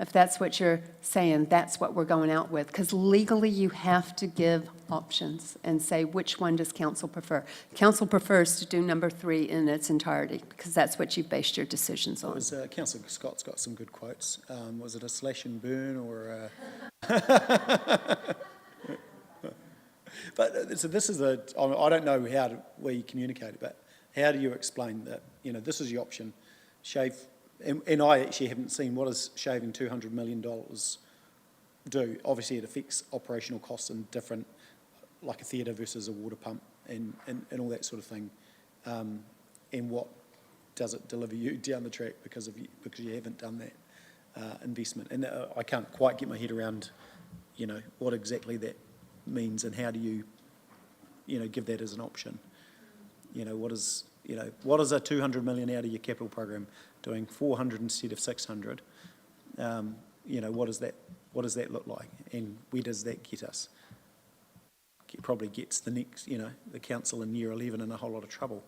If that's what you're saying, that's what we're going out with. Because legally, you have to give options and say, which one does council prefer? Council prefers to do number 3 in its entirety, because that's what you've based your decisions on. Councillor Scott's got some good quotes. Was it a slash and burn or But so this is I don't know how we communicate it, but how do you explain that, this is your option, shave, and I actually haven't seen what does shaving $200 million do. Obviously it affects operational costs in different, like a theatre versus a water pump and all that sort of thing. And what does it deliver you down the track because you haven't done that? investment. And I can't quite get my head around, you know, what exactly that means and how do you, you know, give that as an option. You know, what is a 200 million out of your capital program doing 400 instead of 600? You know, what does that look like, and where does that get us? It probably gets the next, you know, the council in year 11 in a whole lot of trouble.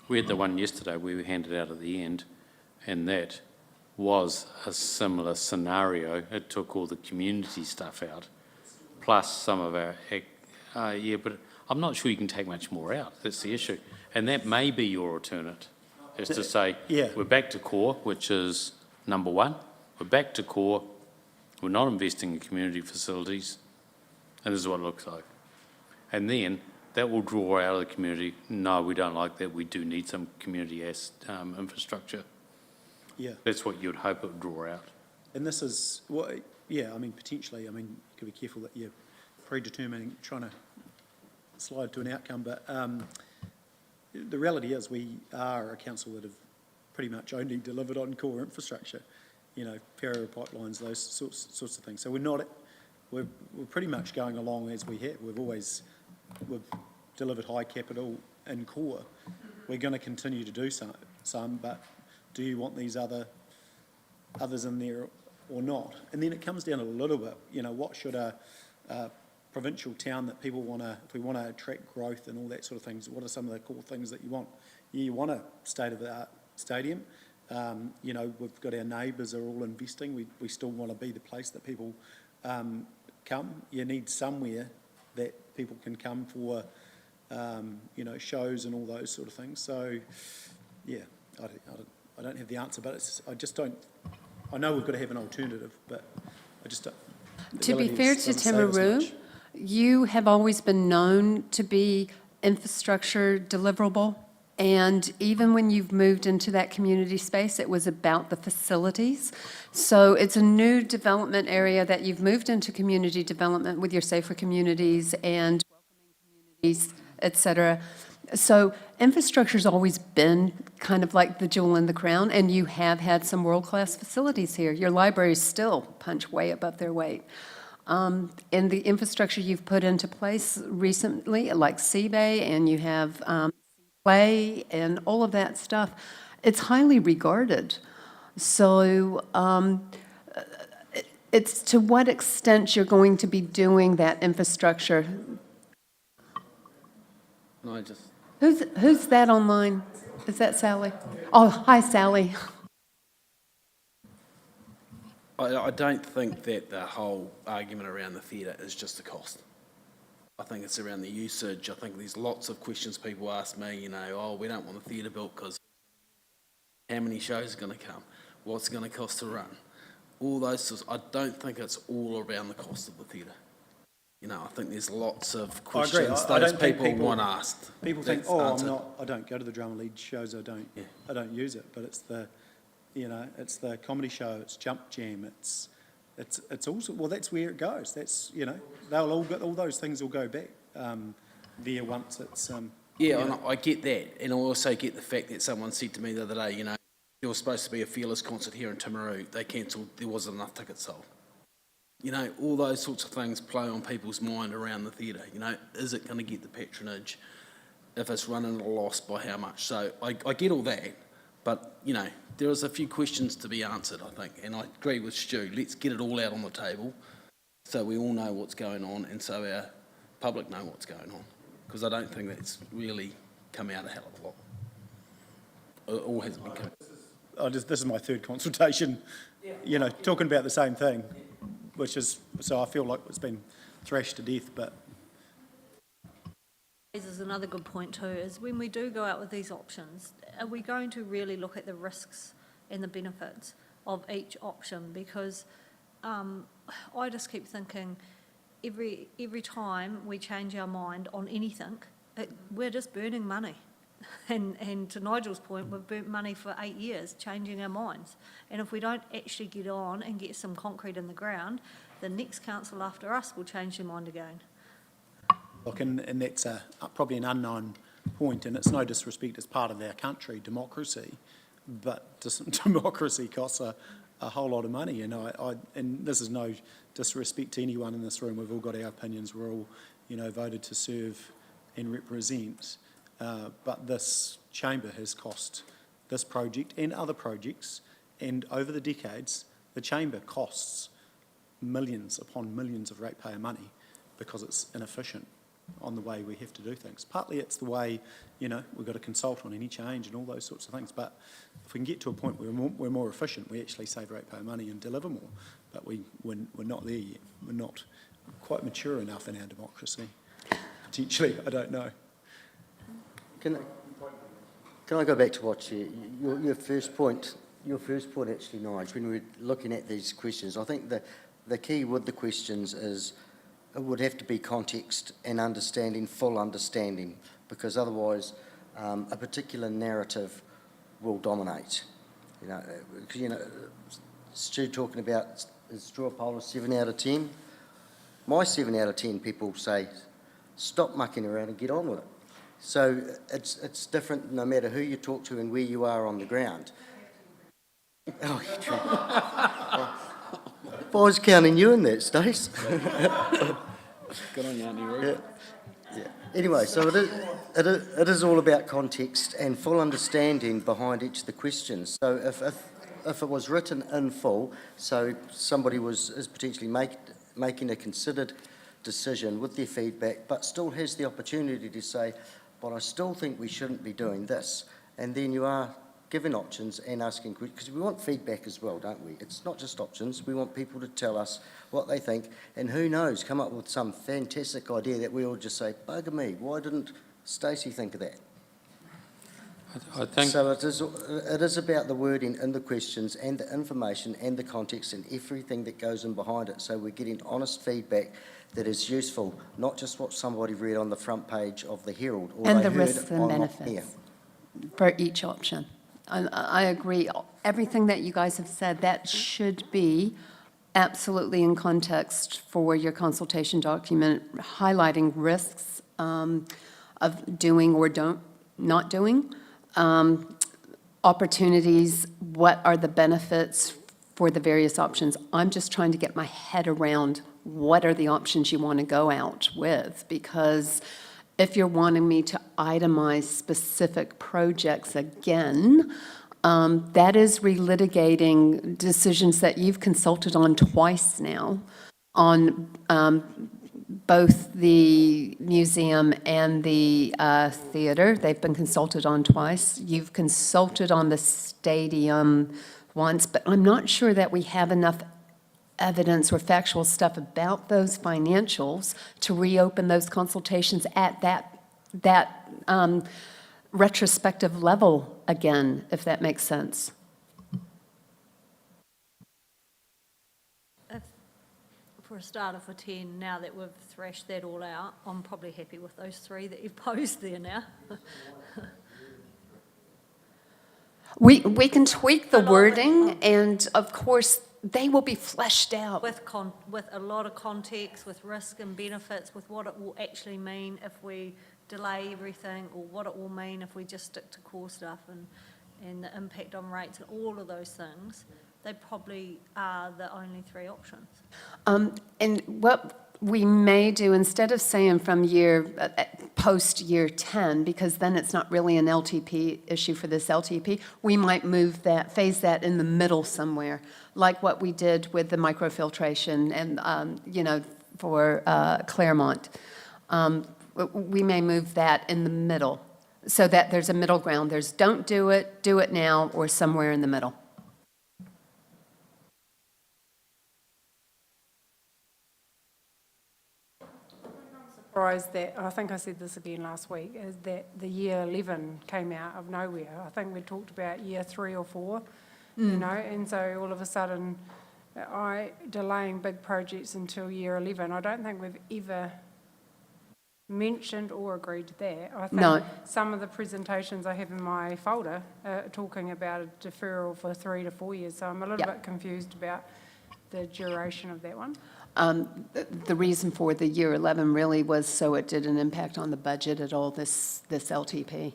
We had the one yesterday we handed out at the end, and that was a similar scenario. It took all the community stuff out, plus some of our, but I'm not sure you can take much more out. That's the issue. And that may be your alternate, is to say, Yeah. we're back to core, which is number one. We're back to core. We're not investing in community facilities, and this is what it looks like. And then that will draw out of the community, no, we don't like that, we do need some community infrastructure. Yeah. That's what you'd hope it would draw out. And this is what, yeah, I mean, potentially, I mean, you could be careful that you're predetermining, trying to slide to an outcome, but the reality is we are a council that have pretty much only delivered on core infrastructure, you know, Parara pipelines, those sorts of things. So we're pretty much going along as we have. We've delivered high capital in core. We're going to continue to do some, but do you want these others in there or not? And then it comes down a little bit, you know, what should a provincial town that people want to, if we want to attract growth and all that sort of things, what are some of the core things that you want? You want a state-of-the-art stadium. You know, we've got our neighbours are all investing. We still want to be the place that people come. You need somewhere that people can come for, you know, shows and all those sort of things. So, yeah, I don't have the answer, but I just don't. I know we've got to have an alternative, but I just don't. To be fair to Timaru, you have always been known to be infrastructure deliverable. And even when you've moved into that community space, it was about the facilities. So it's a new development area that you've moved into community development with your safer communities and welcoming communities, et cetera. So infrastructure's always been kind of like the jewel in the crown, and you have had some world-class facilities here. Your libraries still punch way above their weight. And the infrastructure you've put into place recently, like Seabay, and you have play and all of that stuff, it's highly regarded. So it's to what extent you're going to be doing that infrastructure. No, just. Who's that online? Is that Sally? Oh, hi, Sally. I don't think that the whole argument around the theatre is just the cost. I think it's around the usage. I think there's lots of questions people ask me, you know, oh, we don't want the theatre built because how many shows are going to come? What's it going to cost to run? All those sorts. I don't think it's all around the cost of the theatre. You know, I think there's lots of questions those people want asked. People think, I don't go to the Drama League shows, I don't use it, but it's the, you know, it's the comedy show, it's Jump Jam, it's also, well, that's where it goes. That's, you know, they'll all those things will go back there once it's. Yeah, and I get that, and I also get the fact that someone said to me the other day, you know, there was supposed to be a Fearless concert here in Timaru. They cancelled. There wasn't enough tickets sold. You know, all those sorts of things play on people's mind around the theatre. You know, is it going to get the patronage? If it's running at a loss, by how much? So I get all that, but, you know, there is a few questions to be answered, I think, and I agree with Stu. Let's get it all out on the table so we all know what's going on and so our public know what's going on, because I don't think that's really come out a hell of a lot. It all hasn't been coming. This is my third consultation, you know, talking about the same thing, which is, so I feel like it's been thrashed to death, but. This is another good point too, is when we do go out with these options, are we going to really look at the risks and the benefits of each option? Because I just keep thinking every time we change our mind on anything, we're just burning money. And to Nigel's point, we've burnt money for 8 years changing our minds. And if we don't actually get on and get some concrete in the ground, the next council after us will change their mind again. Look, and that's probably an unknown point, and it's no disrespect, it's part of our country, democracy, but democracy costs a whole lot of money, and and this is no disrespect to anyone in this room, we've all got our opinions, we're all, voted to serve and represent, but this chamber has cost this project and other projects, and over the decades, the chamber costs millions upon millions of ratepayer money because it's inefficient on the way we have to do things. Partly it's the way, we've got to consult on any change and all those sorts of things, but if we can get to a point where we're more efficient, we actually save ratepayer money and deliver more, but we're not there yet. We're not quite mature enough in our democracy. Potentially, I don't know. Can I go back to what your first point actually, Nigel, when we're looking at these questions, I think the key with the questions is it would have to be context and understanding, full understanding, because otherwise a particular narrative will dominate. Stu talking about is straw poll a 7 out of 10? My 7 out of 10 people say, stop mucking around and get on with it. So it's different no matter who you talk to and where you are on the ground. Oh, true. I was counting you in that, Stace. Good on you, Auntie Ruth. Yeah. Anyway, so it is all about context and full understanding behind each of the questions. So if it was written in full, so somebody is potentially making a considered decision with their feedback, but still has the opportunity to say, but I still think we shouldn't be doing this. And then you are giving options and asking questions, because we want feedback as well, don't we? It's not just options. We want people to tell us what they think, and who knows, come up with some fantastic idea that we all just say, bugger me, why didn't Stacey think of that? I think... So it is about the wording in the questions and the information and the context and everything that goes in behind it, so we're getting honest feedback that is useful, not just what somebody read on the front page of the Herald or And they the heard risks and on here. benefits for each option. I agree. Everything that you guys have said, that should be absolutely in context for your consultation document, highlighting risks of doing or not doing, opportunities, what are the benefits for the various options. I'm just trying to get my head around what are the options you want to go out with, because if you're wanting me to itemize specific projects again, that is relitigating decisions that you've consulted on twice now, on both the museum and the theater. They've been consulted on twice. You've consulted on the stadium once, but I'm not sure that we have enough evidence or factual stuff about those financials to reopen those consultations at that retrospective level again, if that makes sense. For a starter for 10, now that we've thrashed that all out, I'm probably happy with those 3 that you've posed there now. We can tweak the wording, and of course, they will be fleshed out. With a lot of context, with risk and benefits, with what it will actually mean if we delay everything, or what it will mean if we just stick to core stuff, and the impact on rates and all of those things. They probably are the only 3 options. And what we may do, instead of saying from post year 10, because then it's not really an LTP issue for this LTP, we might phase that in the middle somewhere, like what we did with the microfiltration and, for Claremont. We may move that in the middle so that there's a middle ground. There's don't do it now, or somewhere in the middle. Surprised that, I think I said this again last week, is that the year 11 came out of nowhere. I think we talked about year 3 or 4, and so all of a sudden, delaying big projects until year 11. I don't think we've ever mentioned or agreed to that. I think some of the presentations I have in my folder are talking about a deferral for 3 to 4 years, so I'm a little bit confused about the duration of that one? The reason for the year 11 really was so it didn't impact on the budget at all, this LTP.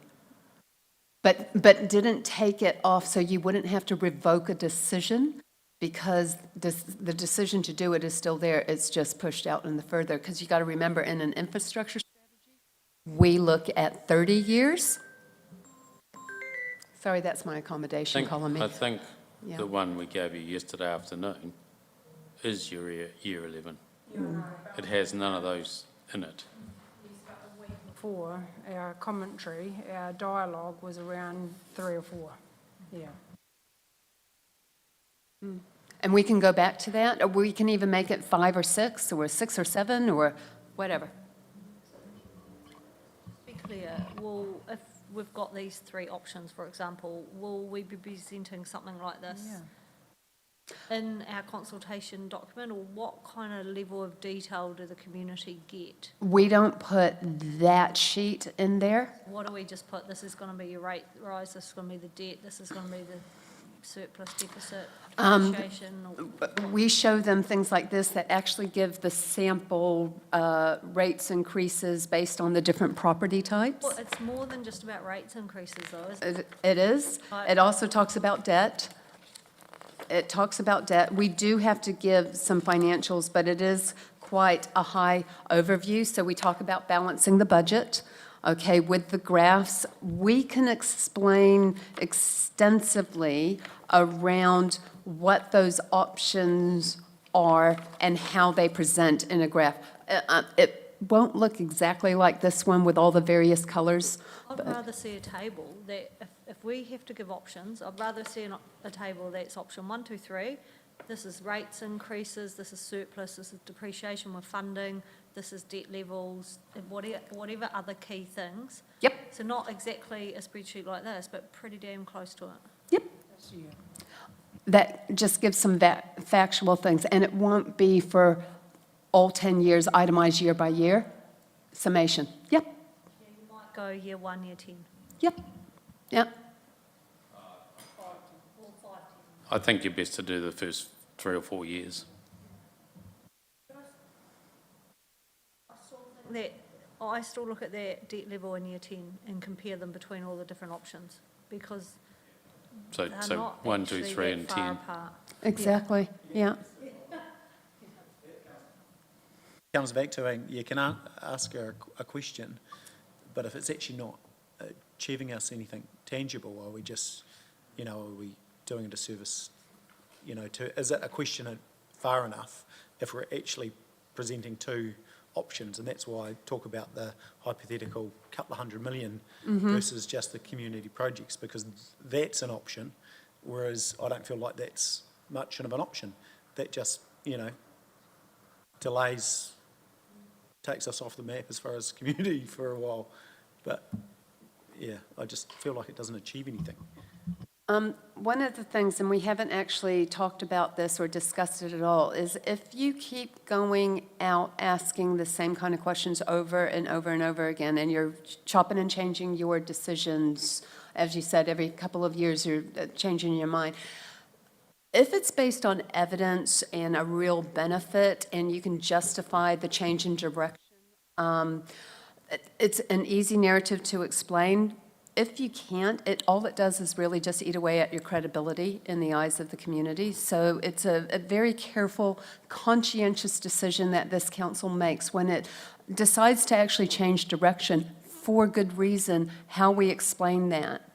But didn't take it off so you wouldn't have to revoke a decision because the decision to do it is still there. It's just pushed out in the further. Because you got to remember, in an infrastructure strategy, we look at 30 years. Sorry, that's my accommodation calling me. I think Yeah. the one we gave you yesterday afternoon is your year 11. It has none of those in it. Before, our commentary, our dialogue was around 3 or 4, yeah. And we can go back to that, or we can even make it 5 or 6, or 6 or 7, or whatever. Be clear, if we've got these 3 options, for example, will we be presenting something like this in our consultation document, or what kind of level of detail do the community get? We don't put that sheet in there. What do we just put, this is going to be your rate rise, this is going to be the debt, this is going to be the surplus deficit, depreciation? We show them things like this that actually give the sample rates increases based on the different property types. Well, it's more than just about rates increases though, isn't it? It is. It also talks about debt. It talks about debt. We do have to give some financials, but it is quite a high overview. So we talk about balancing the budget, okay, with the graphs. We can explain extensively around what those options are and how they present in a graph. It won't look exactly like this one with all the various colors. I'd rather see a table that, if we have to give options, I'd rather see a table that's option 1, 2, 3. This is rates increases, this is surplus, this is depreciation with funding, this is debt levels, and whatever other key things. Yep. So not exactly a spreadsheet like this, but pretty damn close to it. Yep. That just gives some factual things, and it won't be for all 10 years, itemized year by year, summation. Yep, You might go year 1, year 10. yep, yep. I think you're best to do the first 3 or 4 years. I still look at that debt level in year 10 and compare them between all the different options, because So, they're so not 1, 2, actually 3 that and far 10. apart. Exactly, yeah. Comes back to, you can ask her a question, but if it's actually not achieving us anything tangible, are we just, are we doing a disservice, is it a question far enough if we're actually presenting 2 options? And that's why I talk about the hypothetical couple of $100 million versus just the community projects, because that's an option, whereas I don't feel like that's much of an option. That just, delays, takes us off the map as far as community for a while. But, yeah, I just feel like it doesn't achieve anything. One of the things, and we haven't actually talked about this or discussed it at all, is if you keep going out asking the same kind of questions over and over and over again, and you're chopping and changing your decisions, as you said, every couple of years you're changing your mind. If it's based on evidence and a real benefit, and you can justify the change in direction, it's an easy narrative to explain. If you can't, all it does is really just eat away at your credibility in the eyes of the community. So it's a very careful, conscientious decision that this council makes when it decides to actually change direction for good reason, how we explain that.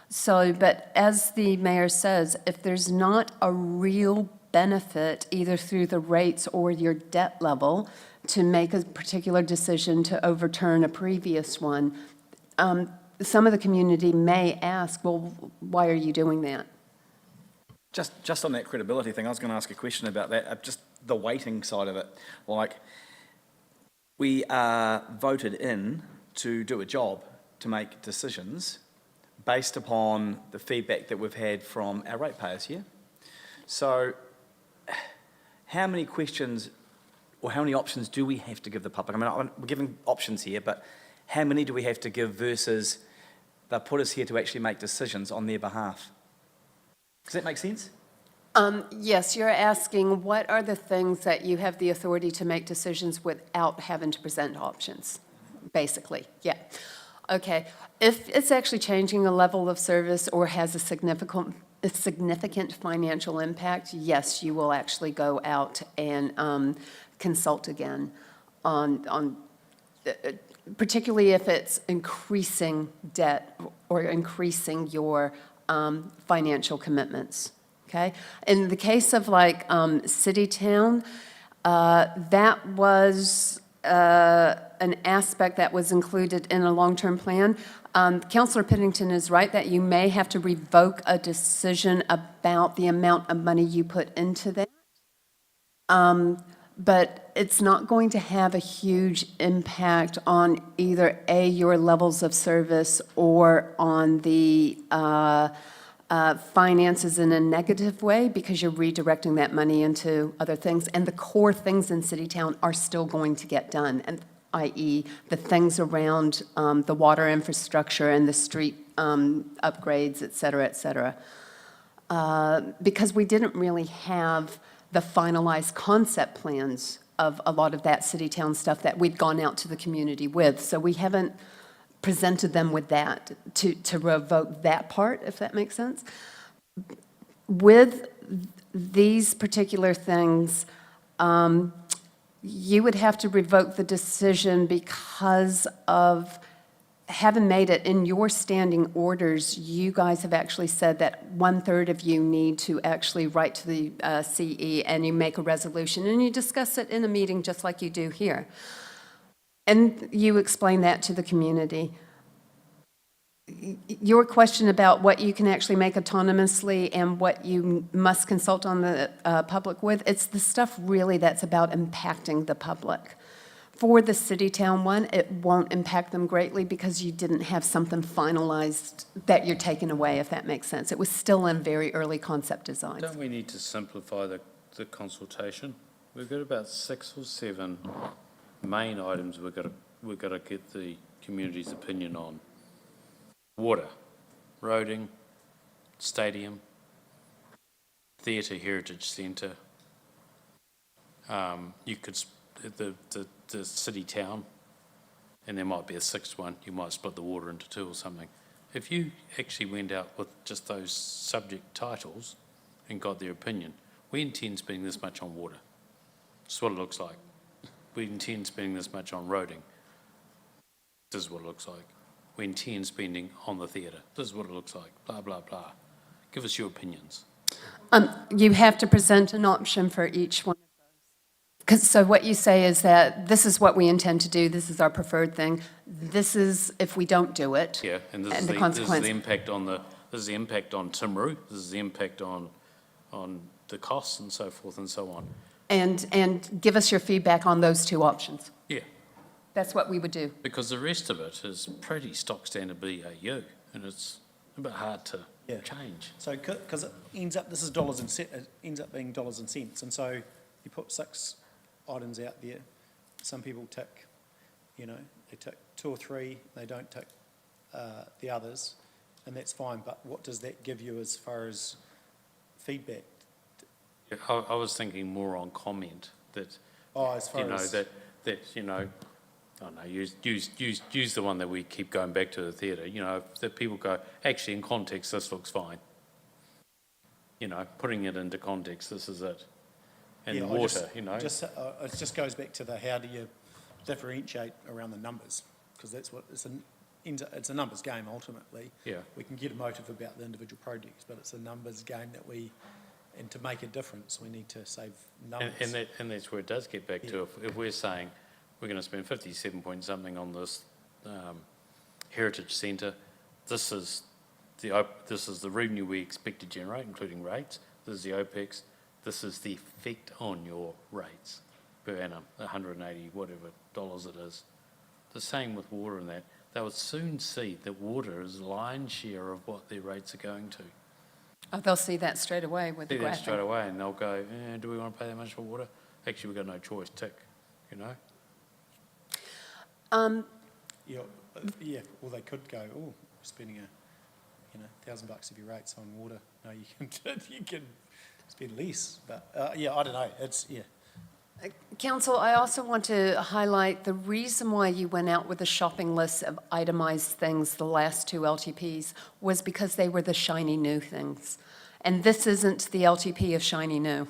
So, but as the mayor says, if there's not a real benefit, either through the rates or your debt level, to make a particular decision to overturn a previous one, some of the community may ask, well, why are you doing that? Just on that credibility thing, I was going to ask a question about that, just the weighting side of it. Like, we are voted in to do a job, to make decisions based upon the feedback that we've had from our ratepayers here. So how many questions or how many options do we have to give the public? I mean, we're giving options here, but how many do we have to give versus they put us here to actually make decisions on their behalf? Does that make sense? Yes, you're asking what are the things that you have the authority to make decisions without having to present options, basically, yeah. Okay, if it's actually changing a level of service or has a significant financial impact, yes, you will actually go out and consult again on particularly if it's increasing debt or increasing your financial commitments, okay? In the case of like city-town, that was an aspect that was included in a long-term plan. Councillor Pennington is right that you may have to revoke a decision about the amount of money you put into that. But it's not going to have a huge impact on either A, your levels of service, or on the finances in a negative way, because you're redirecting that money into other things. And the core things in City-town are still going to get done, and i.e. the things around the water infrastructure and the street upgrades, et cetera, because we didn't really have the finalized concept plans of a lot of that city-town stuff that we'd gone out to the community with. So we haven't presented them with that to revoke that part, if that makes sense. With these particular things, you would have to revoke the decision because of having made it in your standing orders. You guys have actually said that 1/3 of you need to actually write to the CE and you make a resolution and you discuss it in a meeting just like you do here. And you explain that to the community. Your question about what you can actually make autonomously and what you must consult on the public with, it's the stuff really that's about impacting the public. For the city-town one, it won't impact them greatly because you didn't have something finalized that you're taking away, if that makes sense. It was still in very early concept designs. Don't we need to simplify the consultation? We've got about 6 or 7 main items we've got to get the community's opinion on. Water, roading, stadium, theatre heritage centre. You could, the city-town, and there might be a 6th one, you might split the water into 2 or something. If you actually went out with just those subject titles and got their opinion, we intend spending this much on water. This is what it looks like. We intend spending this much on roading. This is what it looks like. We intend spending on the theatre. This is what it looks like, blah, blah, blah. Give us your opinions. You have to present an option for each one of those. So what you say is that this is what we intend to do, this is our preferred thing, this is if we don't do it. Yeah, and this is the the consequence. impact on this is the impact on Timaru, this is the impact on the costs and so forth and so on. And give us your feedback on those 2 options. Yeah, That's what we would do. because the rest of it is pretty stock standard BAU, and it's a bit hard to Yeah. change. So, because it ends up, this is dollars and cents, it ends up being dollars and cents, and so you put 6 items out there. Some people tick, they tick 2 or 3, they don't tick the others, and that's fine, but what does that give you as far as feedback? Yeah, I was thinking more on comment that, As far as... I don't know, use the one that we keep going back to, the theatre, that people go, actually in context, this looks fine. Putting it into context, this is it. And Yeah, water, it just goes back to the how do you differentiate around the numbers, because that's what, it's a numbers game ultimately. Yeah. We can get emotive about the individual projects, but it's a numbers game and to make a difference, we need to save numbers. And that's where it does get back to, if we're saying we're going to spend 57 point something on this heritage centre, this is the revenue we expect to generate, including rates, this is the OPEX, this is the effect on your rates per annum, 180 whatever dollars it is. The same with water and that. They would soon see that water is the lion's share of what their rates are going to. Oh, they'll see that straight away with the See that graphic. straight away, and they'll go, do we want to pay that much for water? Actually, we've got no choice, tick, Yeah, or they could go, we're spending $1,000 of your rates on water. No, you can spend less, but, yeah, I don't know, it's, yeah. Council, I also want to highlight the reason why you went out with a shopping list of itemized things, the last two LTPs, was because they were the shiny new things. And this isn't the LTP of shiny new.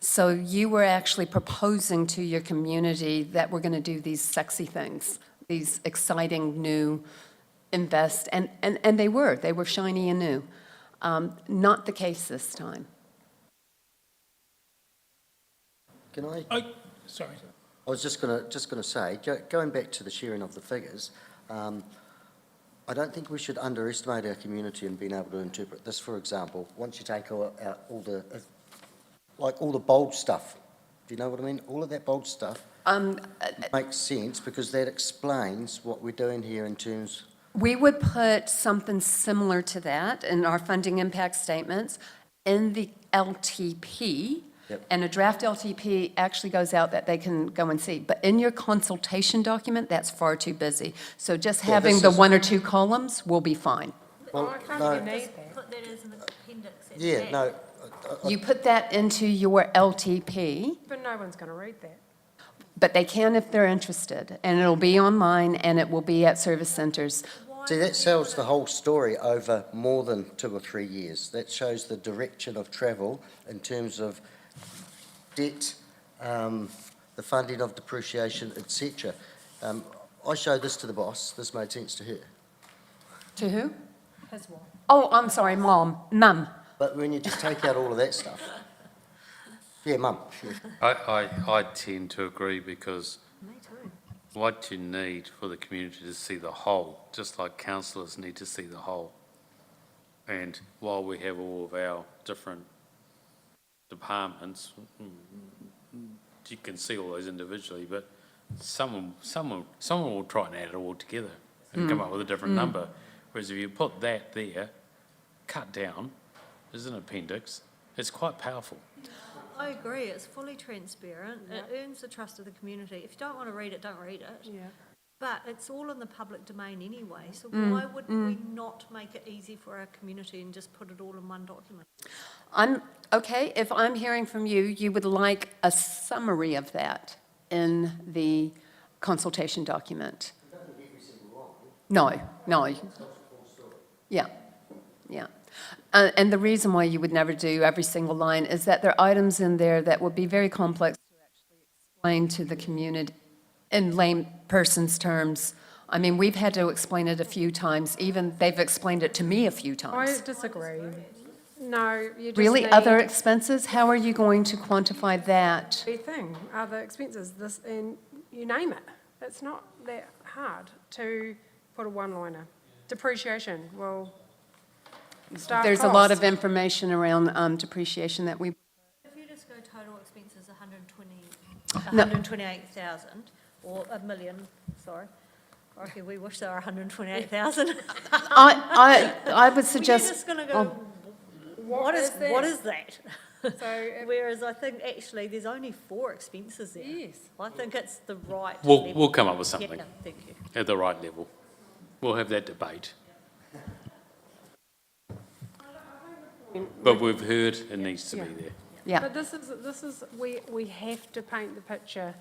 So you were actually proposing to your community that we're going to do these sexy things, these exciting new invest, and they were shiny and new. Not the case this time. Can I? Sorry. I was just gonna say, going back to the sharing of the figures, I don't think we should underestimate our community in being able to interpret this. For example, once you take out all the, like all the bold stuff, do you know what I mean? All of that bold stuff makes sense because that explains what we're doing here in terms. We would put something similar to that in our funding impact statements in the LTP. Yep. And a draft LTP actually goes out that they can go and see. But in your consultation document, that's far too busy. So just Yeah, having this the is- 1 or 2 columns will be fine. Well, I can't no, even need that. Put that as an appendix. at the yeah, back. no, You put that into your LTP, But no one's going to read that. but they can if they're interested. And it'll be online and it will be at service centres. see, that sells the whole story over more than 2 or 3 years. That shows the direction of travel in terms of debt, the funding of depreciation, etc. I showed this to the boss. This made sense to her. To who? His wife. Oh, I'm sorry, Mum. But when you just take out all of that stuff, yeah, Mum. Yeah. I tend to agree because Me too. what you need for the community to see the whole, just like councillors need to see the whole. And while we have all of our different departments, you can see all those individually, but someone will try and add it all together and come up with a different number. Whereas if you put that there, cut down, as an appendix, it's quite powerful. I agree, it's fully transparent, it earns the trust of the community. If you don't want to read it, don't read it. Yeah. But it's all in the public domain anyway, so why would we not make it easy for our community and just put it all in one document? Okay, if I'm hearing from you, you would like a summary of that in the consultation document? No. Yeah. And the reason why you would never do every single line is that there are items in there that would be very complex to actually explain to the community in lame person's terms. I mean, we've had to explain it a few times, even they've explained it to me a few I times. disagree. No, you just Really, need other expenses? How are you going to quantify that? the thing, other expenses, this, and you name it. It's not that hard to put a one-liner. Depreciation, well, staff There's a lot of cost. information around depreciation that we, If you just go total expenses, 128,000, or a million, sorry. Okay, we wish they were 128,000. I would You're suggest. just gonna oh, go, what is that? So, if- Whereas I think actually there's only 4 expenses there. Yes. I think it's the right We'll level. come up with something Yeah, thank you. at the right level. We'll have that debate. But we've heard it needs to be there. Yeah. But this is, we have to paint the picture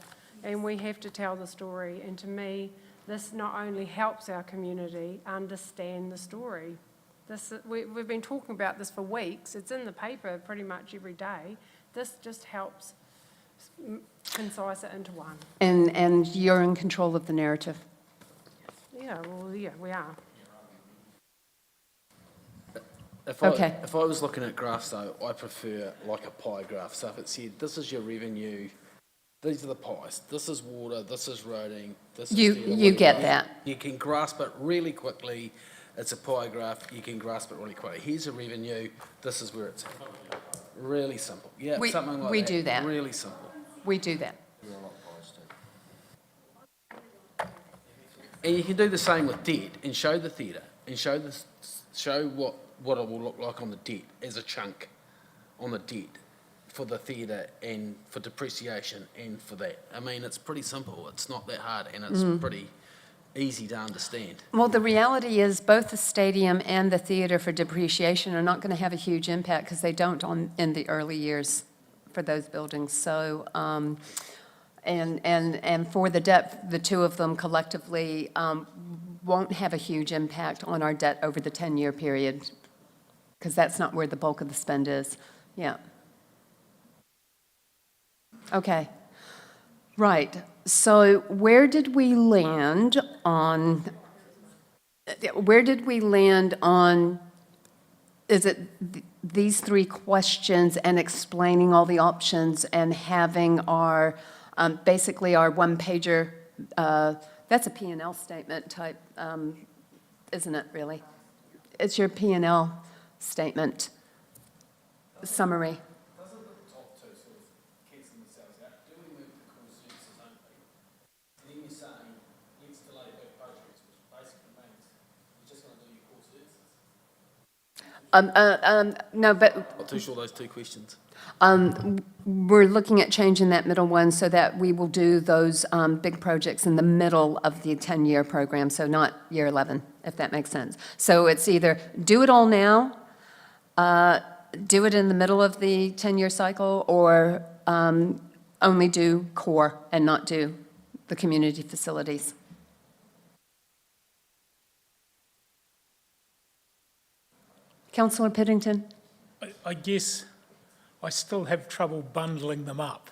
and we have to tell the story. And to me, this not only helps our community understand the story. We've been talking about this for weeks. It's in the paper pretty much every day. This just helps concise it into one. And you're in control of the narrative. Yeah, well, yeah, we are. Okay. If I was looking at graphs though, I prefer like a pie graph. So if it said, this is your revenue, these are the pies, this is water, this is roading, this is. You theatre, get whatever. that. You can grasp it really quickly. It's a pie graph, you can grasp it really quickly. Here's a revenue, this is where it's at. Really simple. Yeah, We- something like that. we do that. Really simple. We do that. And you can do the same with debt and show the theatre and show what it will look like on the debt as a chunk on the debt for the theatre and for depreciation and for that. I mean, it's pretty simple. It's not that hard and it's easy to understand. Well, the reality is both the stadium and the theater for depreciation are not going to have a huge impact because they don't in the early years for those buildings. So, and for the debt, the two of them collectively won't have a huge impact on our debt over the 10-year period because that's not where the bulk of the spend is. Yeah. Okay. Right. So where did we land on, is it these three questions and explaining all the options and having our, basically our one-pager, that's a P&L statement type, isn't it, really? It's your P&L statement summary. No, but Not too sure those two questions. we're looking at changing that middle one so that we will do those big projects in the middle of the 10-year program, so not year 11, if that makes sense. So it's either do it all now, do it in the middle of the 10-year cycle, or only do core and not do the community facilities. Councillor Piddington? I guess I still have trouble bundling them up.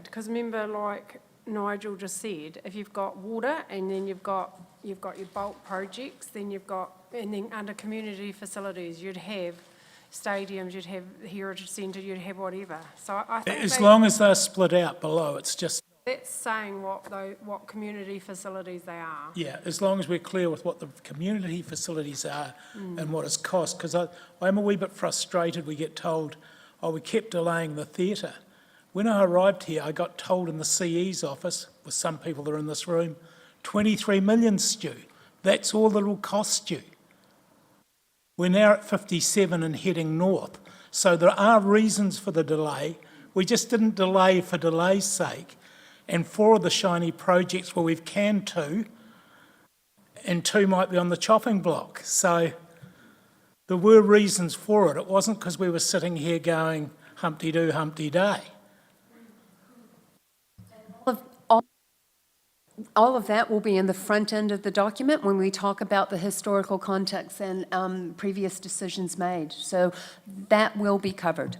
Because remember, like Nigel just said, if you've got water and then you've got your bulk projects, then you've got, and then under community facilities, you'd have stadiums, you'd have heritage centre, you'd have whatever. So I think As long as they're split out below, it's just, that's saying what community facilities they are. yeah, as long as we're clear with what the community facilities are and what it's cost, because I'm a wee bit frustrated, we get told, oh, we kept delaying the theatre. When I arrived here, I got told in the CE's office, with some people that are in this room, 23 million, Stu. That's all that will cost you. We're now at 57 and heading north. So there are reasons for the delay. We just didn't delay for delay's sake. And 4 of the shiny projects where we've canned 2, and 2 might be on the chopping block. So there were reasons for it. It wasn't because we were sitting here going humpty-doo, humpty-day. All of that will be in the front end of the document when we talk about the historical context and previous decisions made. So that will be covered.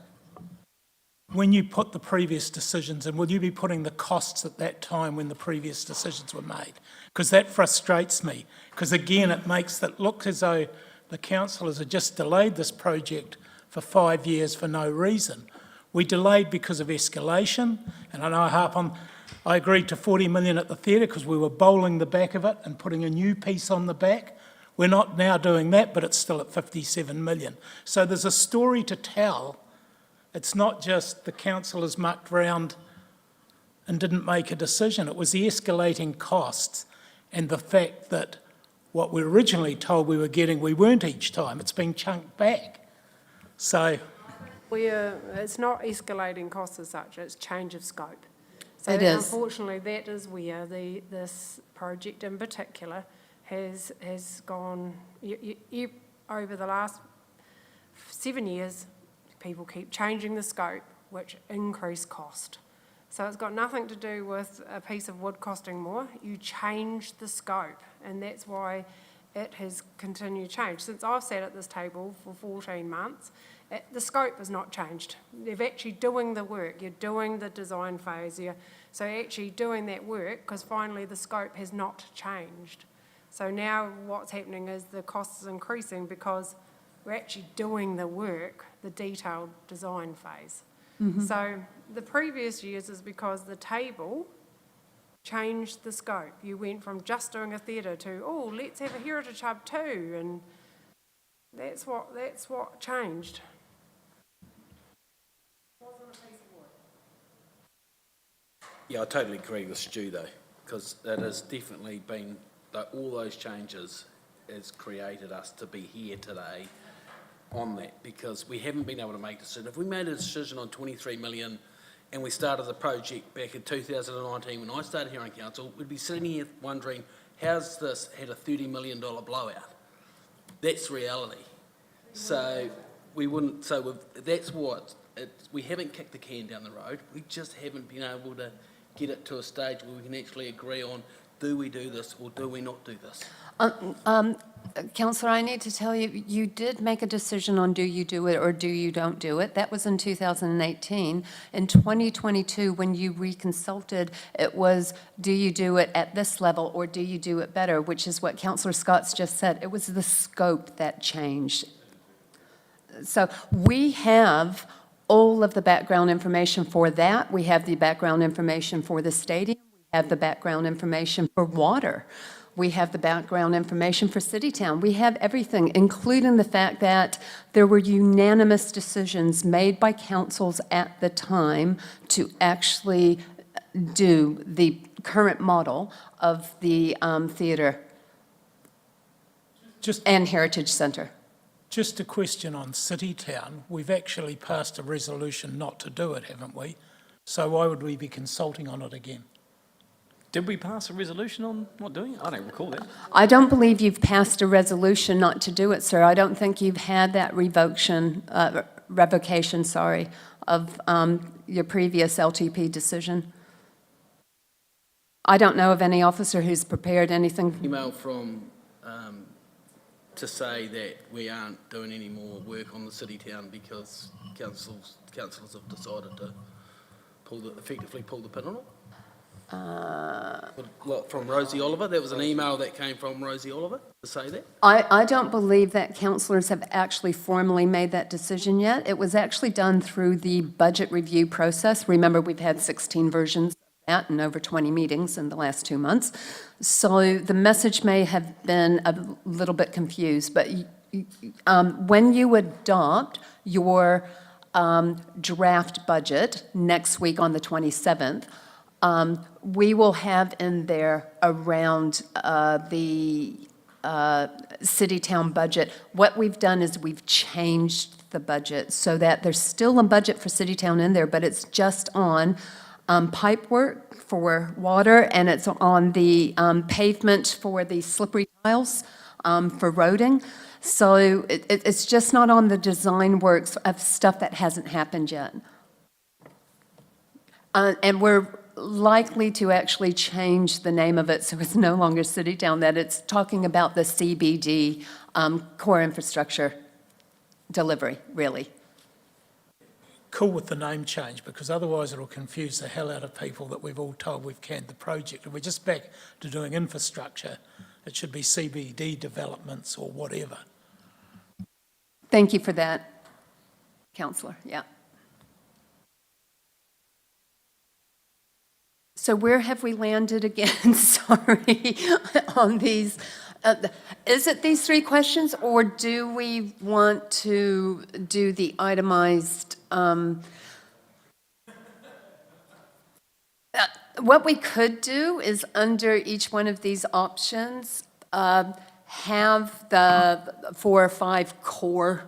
When you put the previous decisions in, will you be putting the costs at that time when the previous decisions were made? Because that frustrates me. Because again, it makes it look as though the councillors have just delayed this project for 5 years for no reason. We delayed because of escalation, and I know I agreed to 40 million at the theatre because we were bowling the back of it and putting a new piece on the back. We're not now doing that, but it's still at 57 million. So there's a story to tell. It's not just the councillors mucked round and didn't make a decision. It was the escalating costs and the fact that what we were originally told we were getting, we weren't each time. It's been chunked back. So It's not escalating costs as such, it's change of scope. So It is. unfortunately, that is where this project in particular has gone, over the last 7 years, people keep changing the scope, which increase cost. So it's got nothing to do with a piece of wood costing more. You change the scope, and that's why it has continued to change. Since I've sat at this table for 14 months, the scope has not changed. They're actually doing the work. You're doing the design phase. So actually doing that work, because finally the scope has not changed. So now what's happening is the cost is increasing because we're actually doing the work, the detailed design phase. So the previous years is because the table changed the scope. You went from just doing a theatre to, oh, let's have a heritage hub too, and that's what changed. Yeah, I totally agree with Stu though, because it has definitely been, all those changes has created us to be here today on that, because we haven't been able to make a decision. If we made a decision on 23 million and we started the project back in 2019, when I started here on council, we'd be sitting here wondering, how's this had a $30 million blowout? That's reality. So we wouldn't, that's what, we haven't kicked the can down the road. We just haven't been able to get it to a stage where we can actually agree on, do we do this or do we not do this? Councillor, I need to tell you, you did make a decision on do you do it or do you don't do it. That was in 2018. In 2022, when you reconsulted, it was do you do it at this level or do you do it better, which is what Councillor Scott's just said. It was the scope that changed. So we have all of the background information for that. We have the background information for the stadium. We have the background information for water. We have the background information for Citytown. We have everything, including the fact that there were unanimous decisions made by councils at the time to actually do the current model of the theatre and Heritage Centre. Just a question on Citytown. We've actually passed a resolution not to do it, haven't we? So why would we be consulting on it again? Did we pass a resolution on not doing it? I don't recall that. I don't believe you've passed a resolution not to do it, sir. I don't think you've had that revocation, of your previous LTP decision. I don't know of any officer who's prepared anything. Email from, to say that we aren't doing any more work on the Citytown because councillors have decided to effectively pull the pin on it. From Rosie Oliver? That was an email that came from Rosie Oliver to say that? I don't believe that councillors have actually formally made that decision yet. It was actually done through the budget review process. Remember, we've had 16 versions of that and over 20 meetings in the last 2 months. So the message may have been a little bit confused, but when you adopt your draft budget next week on the 27th, we will have in there around the Citytown budget. What we've done is we've changed the budget so that there's still a budget for Citytown in there, but it's just on pipe work for water, and it's on the pavement for the slippery tiles for roading. So it's just not on the design works of stuff that hasn't happened yet. And we're likely to actually change the name of it so it's no longer Citytown, that it's talking about the CBD core infrastructure delivery, really. Cool with the name change, because otherwise it'll confuse the hell out of people that we've all told we've canned the project. If we're just back to doing infrastructure, it should be CBD developments or whatever. Thank you for that, Councillor, yeah. So where have we landed again, sorry, on these? Is it these 3 questions, or do we want to do the itemized? What we could do is, under each one of these options, have the 4 or 5 core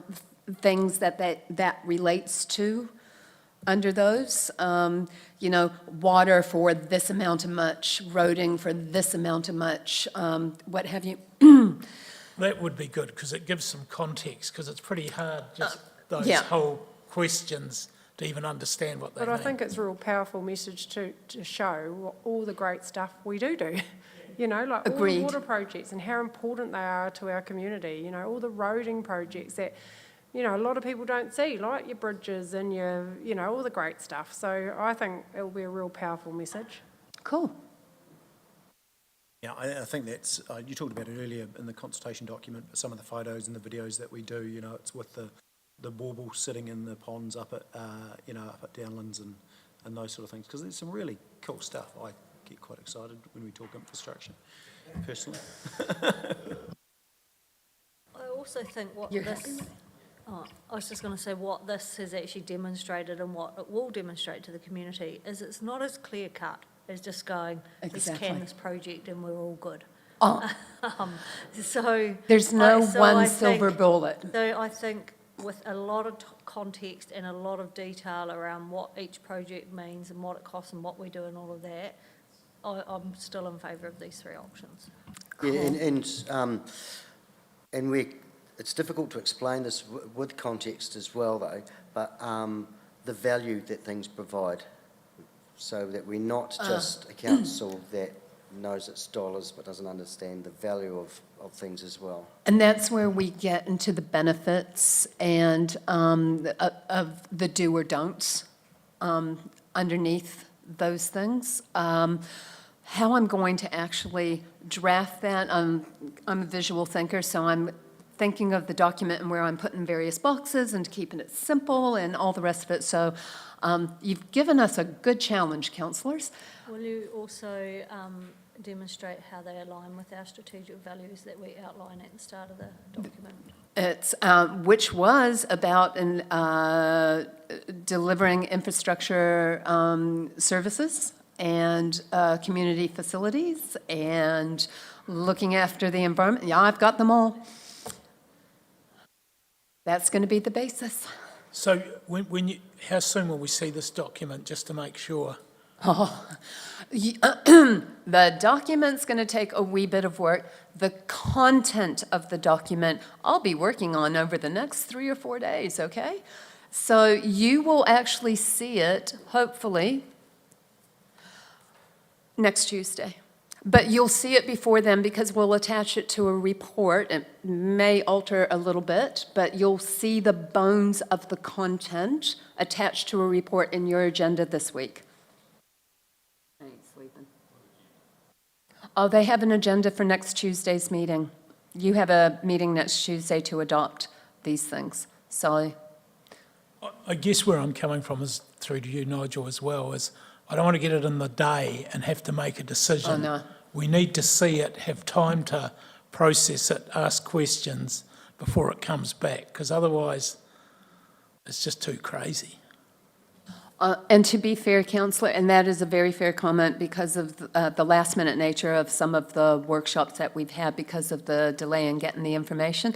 things that relates to under those. You know, water for this amount of much, roading for this amount of much, what have you. That would be good, because it gives some context, because it's pretty hard, just those yeah. whole questions, to even understand what they mean. But I think it's a real powerful message to show what, all the great stuff we do. You know, like all Agreed. the water projects and how important they are to our community. You know, all the roading projects that, you know, a lot of people don't see, like your bridges and your, you know, all the great stuff. So I think it'll be a real powerful message. Cool. Yeah, I think that's, you talked about it earlier in the consultation document, but some of the photos and the videos that we do, you know, it's with the bauble sitting in the ponds up at, you know, up at Downlands and those sort of things, because there's some really cool stuff. I get quite excited when we talk infrastructure, personally. I also think what You're this, happy with it? I was just going to say what this has actually demonstrated and what it will demonstrate to the community is it's not as clear cut as just going, let's Exactly. can this project and we're all good. Oh, So there's no so one I silver think- bullet. So I think with a lot of context and a lot of detail around what each project means and what it costs and what we do and all of that, I'm still in favour of these three options. Yeah, and it's difficult to explain this with context as well, though, but the value that things provide, so that we're not just a council that knows its dollars but doesn't understand the value of things as well. And that's where we get into the benefits and of the do or don'ts underneath those things. How I'm going to actually draft that, I'm a visual thinker, so I'm thinking of the document and where I'm putting various boxes and keeping it simple and all the rest of it. So you've given us a good challenge, councillors. Will you also demonstrate how they align with our strategic values that we outline at the start of the document? It's, which was about delivering infrastructure services and community facilities and looking after the environment. Yeah, I've got them all. That's going to be the basis. So how soon will we see this document, just to make sure? Oh, the document's going to take a wee bit of work. The content of the document, I'll be working on over the next 3 or 4 days, okay? So you will actually see it, hopefully, next Tuesday. But you'll see it before then because we'll attach it to a report. It may alter a little bit, but you'll see the bones of the content attached to a report in your agenda this week. I ain't sleeping. Oh, they have an agenda for next Tuesday's meeting. You have a meeting next Tuesday to adopt these things. So I guess where I'm coming from is through to you, Nigel, as well, is I don't want to get it in the day and have to make a decision. Oh, no. We need to see it, have time to process it, ask questions before it comes back, because otherwise it's just too crazy. And to be fair, councillor, and that is a very fair comment because of the last-minute nature of some of the workshops that we've had because of the delay in getting the information,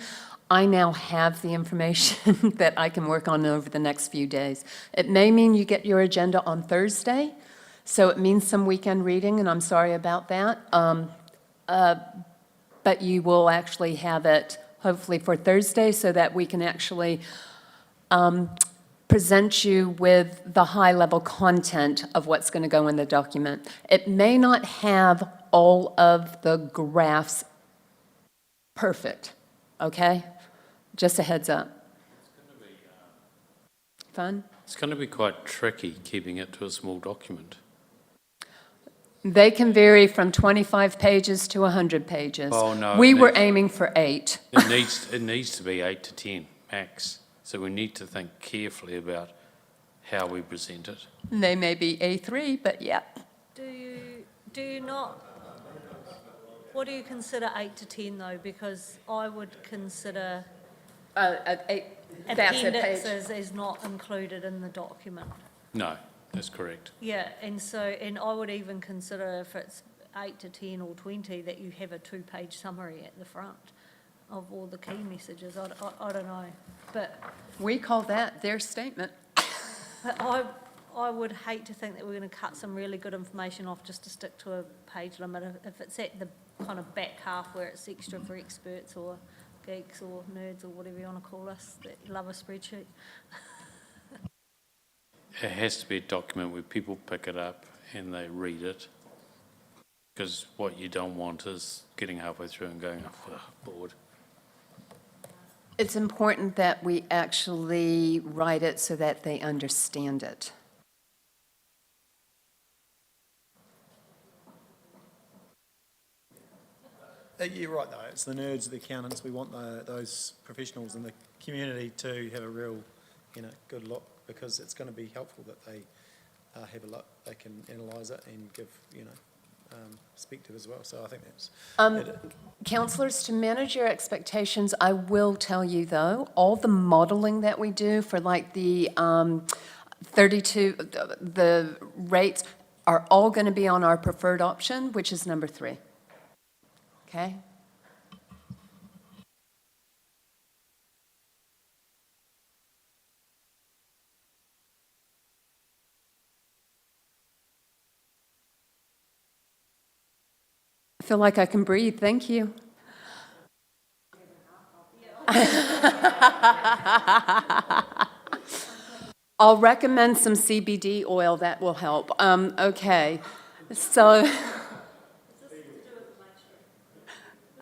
I now have the information that I can work on over the next few days. It may mean you get your agenda on Thursday, so it means some weekend reading, and I'm sorry about that. But you will actually have it hopefully for Thursday so that we can actually present you with the high-level content of what's going to go in the document. It may not have all of the graphs perfect, okay? Just a heads up. Fun? It's going to be quite tricky keeping it to a small document. They can vary from 25 pages to 100 pages. Oh, no, We it were needs- aiming for 8. It needs to be 8 to 10 max. So we need to think carefully about how we present it. They may be A3, but yeah. Do you not, what do you consider 8 to 10 though? Because I would consider That's a page. appendixes as not included in the document. No, that's correct. Yeah, and I would even consider if it's 8 to 10 or 20, that you have a 2-page summary at the front of all the key messages. I don't know, but We call that their statement. I would hate to think that we're going to cut some really good information off just to stick to a page limit. If it's at the kind of back half where it's extra for experts or geeks or nerds or whatever you want to call us that love a spreadsheet. It has to be a document where people pick it up and they read it. Because what you don't want is getting halfway through and going, oh, bored. It's important that we actually write it so that they understand it. You're right, though. It's the nerds, the accountants. We want those professionals in the community to have a real, good look, because it's going to be helpful that they have a look. They can analyse it and give, perspective as well. So I think that's... Councillors, to manage your expectations, I will tell you though, all the modelling that we do for like the 32, the rates are all going to be on our preferred option, which is number 3. Okay? feel like I can breathe, thank you. I'll recommend some CBD oil, that will help. Okay, so.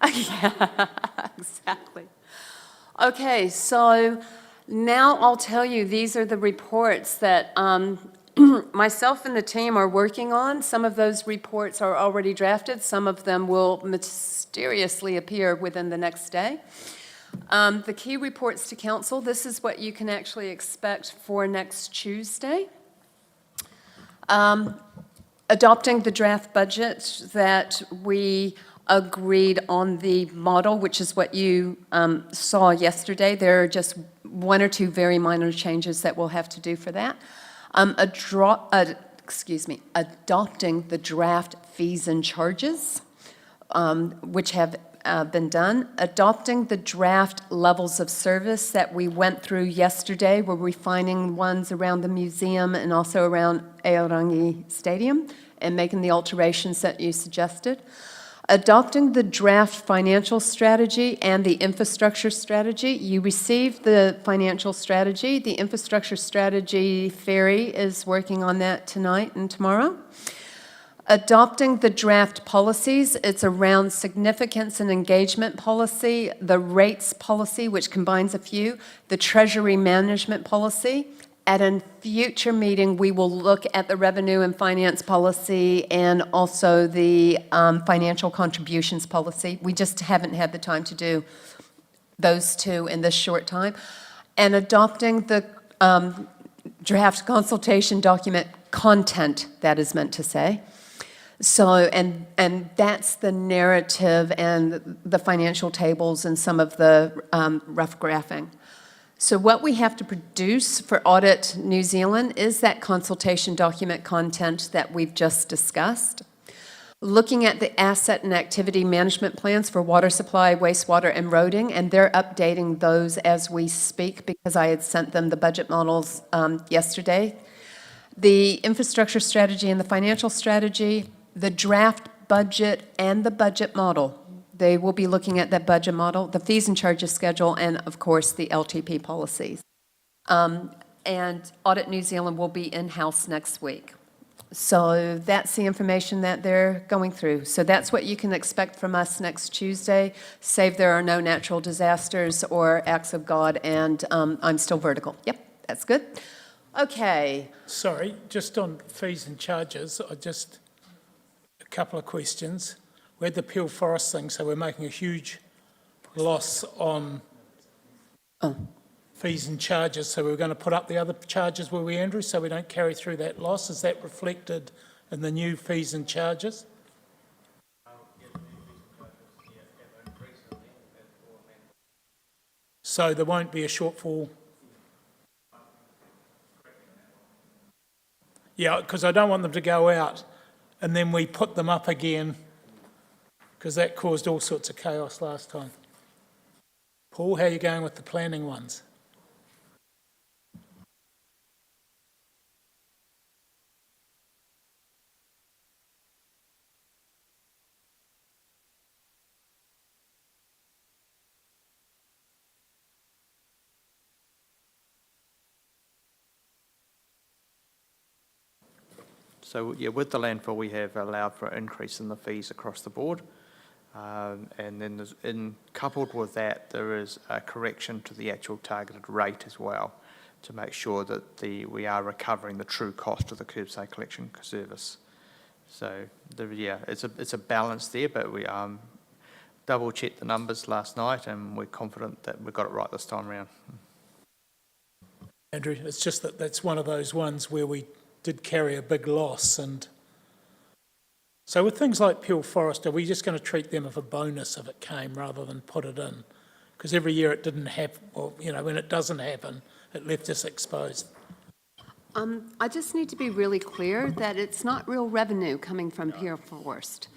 Yeah, exactly. Okay, so now I'll tell you, these are the reports that myself and the team are working on. Some of those reports are already drafted. Some of them will mysteriously appear within the next day. The key reports to council, this is what you can actually expect for next Tuesday. Adopting the draft budget that we agreed on the model, which is what you saw yesterday. There are just one or two very minor changes that we'll have to do for that. Adopting the draft fees and charges, which have been done. Adopting the draft levels of service that we went through yesterday. We're refining ones around the museum and also around Aorangi Stadium and making the alterations that you suggested. Adopting the draft financial strategy and the infrastructure strategy. You received the financial strategy. The infrastructure strategy, Ferry is working on that tonight and tomorrow. Adopting the draft policies, it's around significance and engagement policy, the rates policy, which combines a few, the treasury management policy. At a future meeting, we will look at the revenue and finance policy and also the financial contributions policy. We just haven't had the time to do those two in this short time. And adopting the draft consultation document content, that is meant to say. So, and that's the narrative and the financial tables and some of the rough graphing. So what we have to produce for Audit New Zealand is that consultation document content that we've just discussed. Looking at the asset and activity management plans for water supply, wastewater, and roading, and they're updating those as we speak because I had sent them the budget models yesterday. The infrastructure strategy and the financial strategy, the draft budget and the budget model. They will be looking at that budget model, the fees and charges schedule, and of course, the LTP policies. And Audit New Zealand will be in-house next week. So that's the information that they're going through. So that's what you can expect from us next Tuesday, save there are no natural disasters or acts of God, and I'm still vertical. Yep, that's good. Okay. Sorry, just on fees and charges, a couple of questions. We had the Peel Forest thing, so we're making a huge loss on fees and charges, so we're going to put up the other charges, will we, Andrew, so we don't carry through that loss? Is that reflected in the new fees and charges? So there won't be a shortfall? Yeah, because I don't want them to go out and then we put them up again, because that caused all sorts of chaos last time. Paul, how are you going with the planning ones? So, yeah, with the landfill, we have allowed for an increase in the fees across the board. And then coupled with that, there is a correction to the actual targeted rate as well to make sure that we are recovering the true cost of the curbside collection service. So, it's a balance there, but we double-checked the numbers last night and we're confident that we got it right this time around. Andrew, it's just that that's one of those ones where we did carry a big loss. And so with things like Peel Forest, are we just going to treat them as a bonus if it came rather than put it in? Because every year it didn't happen, or, when it doesn't happen, it left us exposed. I just need to be really clear that it's not real revenue coming from Peel Forest.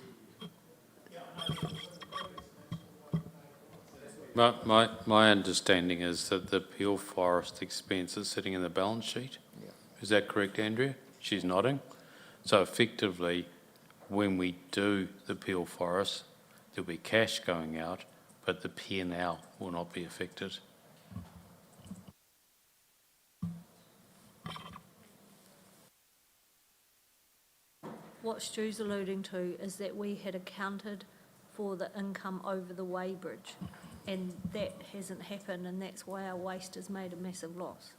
My understanding is that the Peel Forest expense is sitting in the balance sheet. Yeah. Is that correct, Andrea? She's nodding. So effectively, when we do the Peel Forest, there'll be cash going out, but the P&L will not be affected. What Stu's alluding to is that we had accounted for the income over the weighbridge, and that hasn't happened, and that's why our waste has made a massive loss.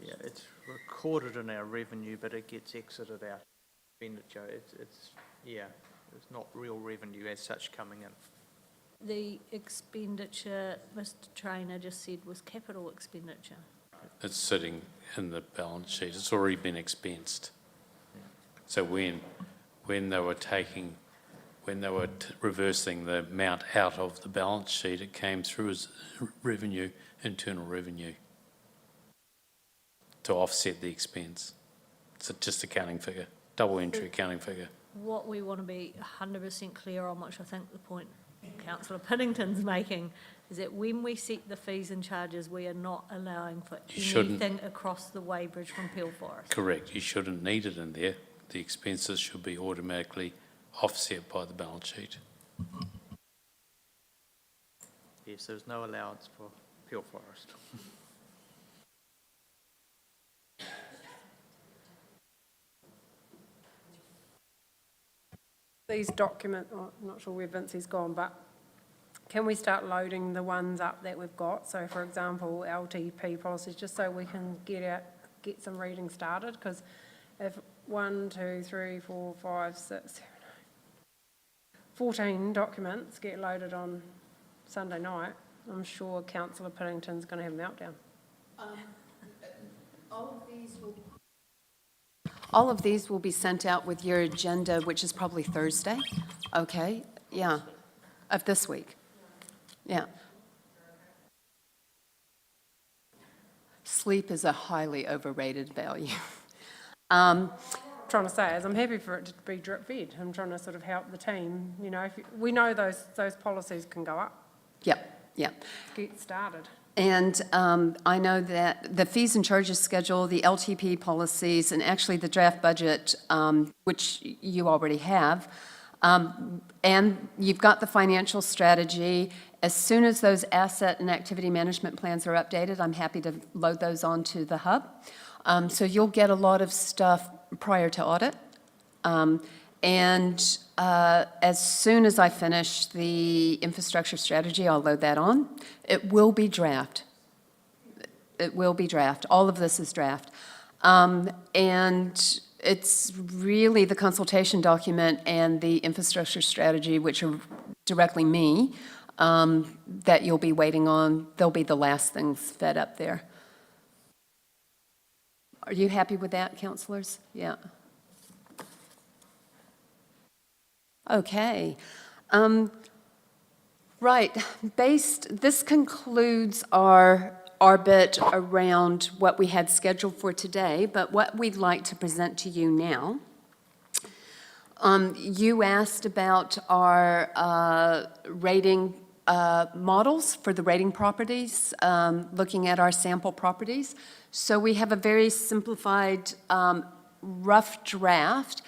Yeah, it's recorded in our revenue, but it gets exited out expenditure. It's not real revenue as such coming in. The expenditure, Mr Trainer just said, was capital expenditure. It's sitting in the balance sheet. It's already been expensed. So when they were reversing the amount out of the balance sheet, it came through as revenue, internal revenue, to offset the expense. It's just accounting figure, double entry accounting figure. What we want to be 100% clear on, which I think the point Councillor Piddington's making, is that when we set the fees and charges, we are not allowing for anything across the weighbridge from Peel Forest. Correct. You shouldn't need it in there. The expenses should be automatically offset by the balance sheet. Yes, there's no allowance for Peel Forest. These documents, I'm not sure where Vincey's gone, but can we start loading the ones up that we've got? So for example, LTP policies, just so we can get some reading started, because if 1, 2, 3, 4, 5, 6, 7, 8, 14 documents get loaded on Sunday night, I'm sure Councillor Piddington's going to have a meltdown. All of these will be sent out with your agenda, which is probably Thursday, okay? Yeah, of this week. Yeah. Sleep is a highly overrated value. Trying to say is I'm happy for it to be drip fed. I'm trying to sort of help the team, you know, we know those policies can go up. Yep. Get started. And I know that the fees and charges schedule, the LTP policies, and actually the draft budget, which you already have, and you've got the financial strategy. As soon as those asset and activity management plans are updated, I'm happy to load those onto the hub. So you'll get a lot of stuff prior to audit. And as soon as I finish the infrastructure strategy, I'll load that on. It will be draft. It will be draft. All of this is draft. And it's really the consultation document and the infrastructure strategy, which are directly me, that you'll be waiting on. They'll be the last things fed up there. Are you happy with that, councillors? Yeah. Okay. Right. This concludes our bit around what we had scheduled for today, but what we'd like to present to you now. You asked about our rating models for the rating properties, looking at our sample properties. So we have a very simplified rough draft.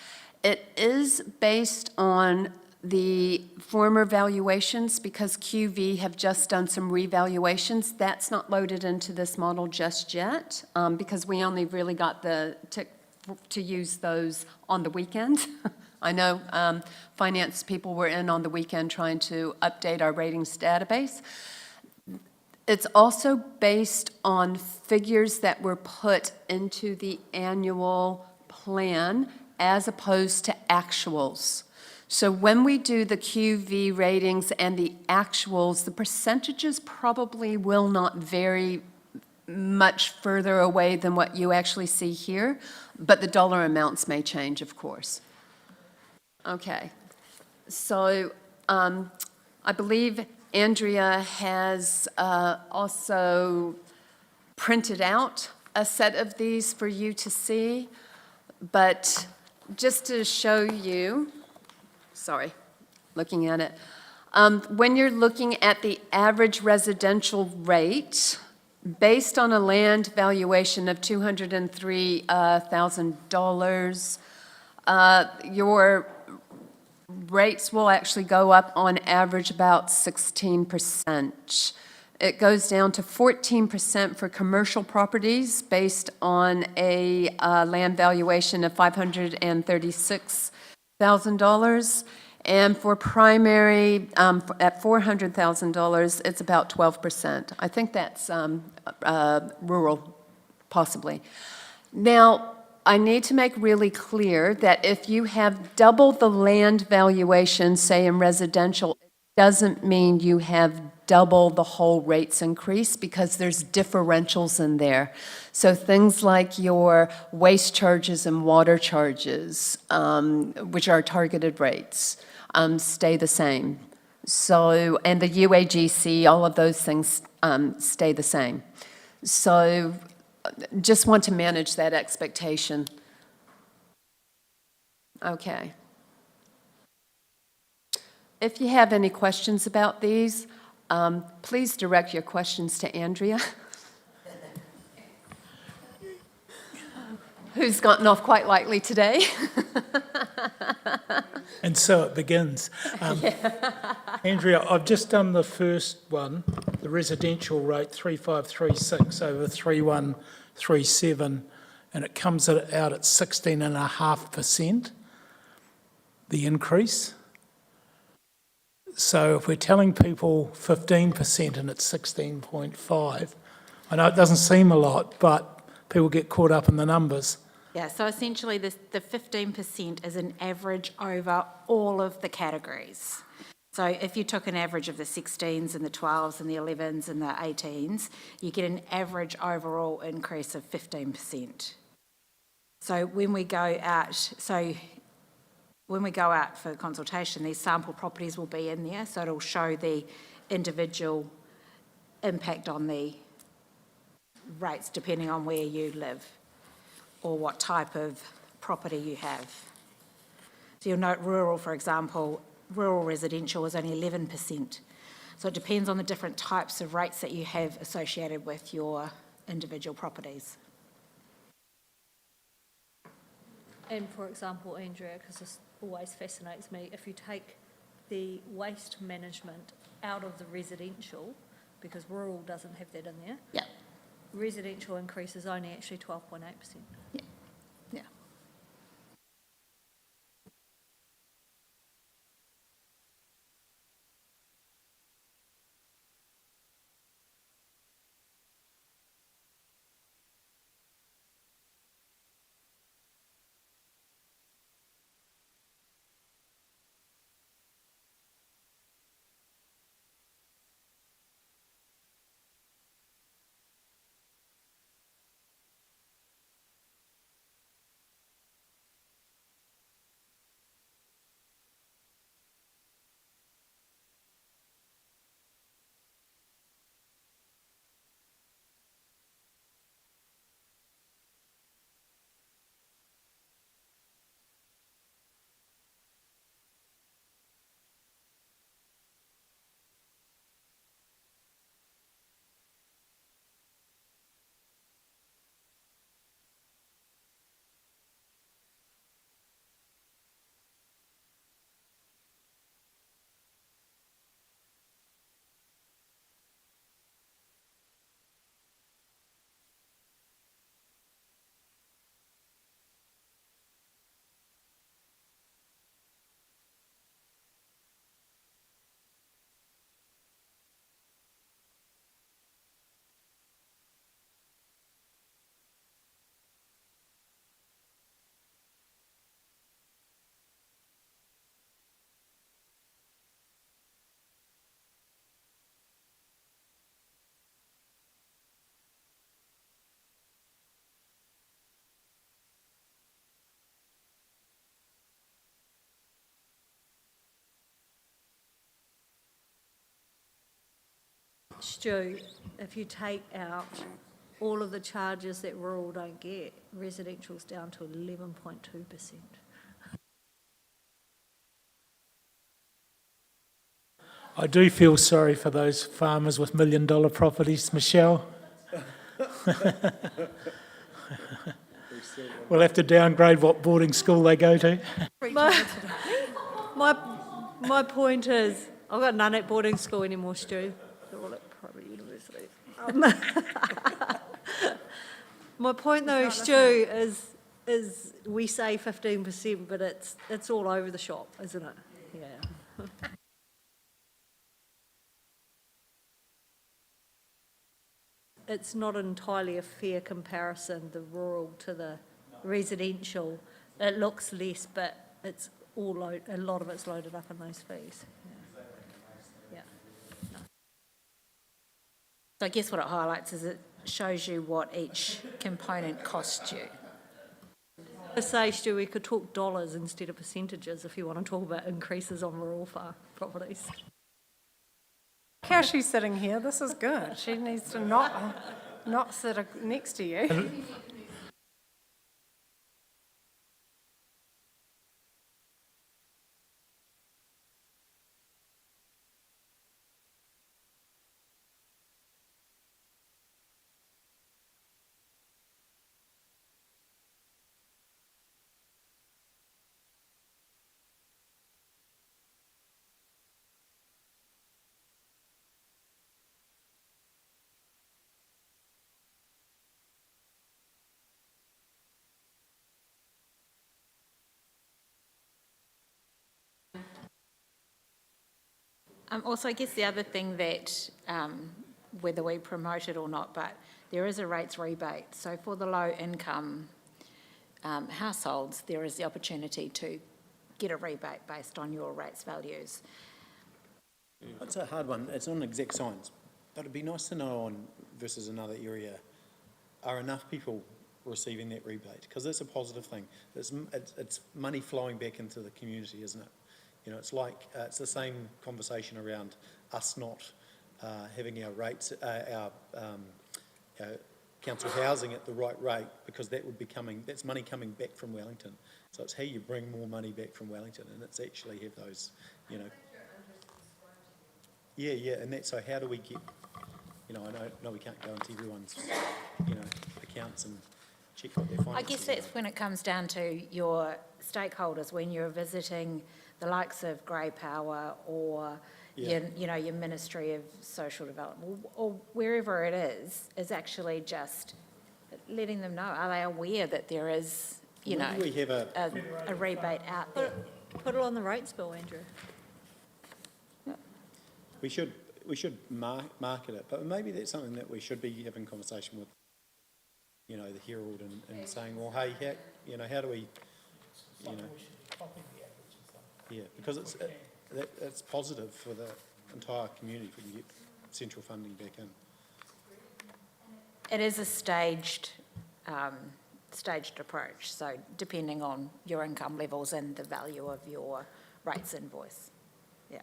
It is based on the former valuations because QV have just done some revaluations. That's not loaded into this model just yet because we only really got to use those on the weekend. I know finance people were in on the weekend trying to update our ratings database. It's also based on figures that were put into the annual plan as opposed to actuals. So when we do the QV ratings and the actuals, the percentages probably will not vary much further away than what you actually see here, but the dollar amounts may change, of course. Okay, so I believe Andrea has also printed out a set of these for you to see, but just to show you, sorry, looking at it, when you're looking at the average residential rate, based on a land valuation of $203,000, Your rates will actually go up on average about 16%. It goes down to 14% for commercial properties based on a land valuation of $536,000. And for primary, at $400,000, it's about 12%. I think that's rural, possibly. Now, I need to make really clear that if you have double the land valuation, say in residential, it doesn't mean you have double the whole rates increase, because there's differentials in there. So things like your waste charges and water charges, which are targeted rates, stay the same. So, and the UAGC, all of those things stay the same. So just want to manage that expectation. Okay. If you have any questions about these, please direct your questions to Andrea, who's gotten off quite lightly today. And so it begins. Andrea, I've just done the first one, the residential rate 3536 over 3137, and it comes out at 16.5%, the increase. So if we're telling people 15% and it's 16.5, I know it doesn't seem a lot, but people get caught up in the numbers. Yeah, so essentially the 15% is an average over all of the categories. So if you took an average of the 16s and the 12s and the 11s and the 18s, you get an average overall increase of 15%. So when we go out, for consultation, these sample properties will be in there, so it'll show the individual impact on the rates depending on where you live or what type of property you have. So you'll note rural, for example, rural residential is only 11%. So it depends on the different types of rates that you have associated with your individual properties. And for example, Andrea, because this always fascinates me, if you take the waste management out of the residential, because rural doesn't have that in there. Yeah. Residential increase is only actually 12.8%. Yeah. Yeah. Stu, if you take out all of the charges that rural don't get, residential's down to 11.2%. I do feel sorry for those farmers with $1 million properties, Michelle. We'll have to downgrade what boarding school they go to. My point is, I've got none at boarding school anymore, Stu. They're all at private universities. My point though, Stu, is we say 15%, but it's all over the shop, isn't it? Yeah. It's not entirely a fair comparison, the rural to the residential. It looks less, but it's all a lot of it's loaded up in those fees. Yeah. No. So I guess what it highlights is it shows you what each component costs you. I say, Stu, we could talk dollars instead of percentages if you want to talk about increases on rural properties. How she's sitting here, this is good. She needs to not sit next to you. Also, I guess the other thing that, whether we promote it or not, but there is a rates rebate. So for the low-income households, there is the opportunity to get a rebate based on your rates values. It's a hard one. It's not exact science, but it'd be nice to know on versus another area, are enough people receiving that rebate? Because that's a positive thing. It's money flowing back into the community, isn't it? You know, it's like, it's the same conversation around us not having our rates, our council housing at the right rate, because that would be that's money coming back from Wellington. So it's how you bring more money back from Wellington, and it's actually have those, you know. Yeah, and so how do we get, you know, I know we can't go into everyone's, you know, accounts and check what their finances are. I guess that's when it comes down to your stakeholders, when you're visiting the likes of Grey Power or your Ministry of Social Development or wherever it is actually just letting them know, are they aware that there is, you know, we have a rebate out there? Put it on the rates bill, Andrew. We should market it, but maybe that's something that we should be having conversation with, you know, the Herald and saying, well, hey, how do we, you know, because it's positive for the entire community if we can get central funding back in. It is a staged approach, so depending on your income levels and the value of your rates invoice. Yeah.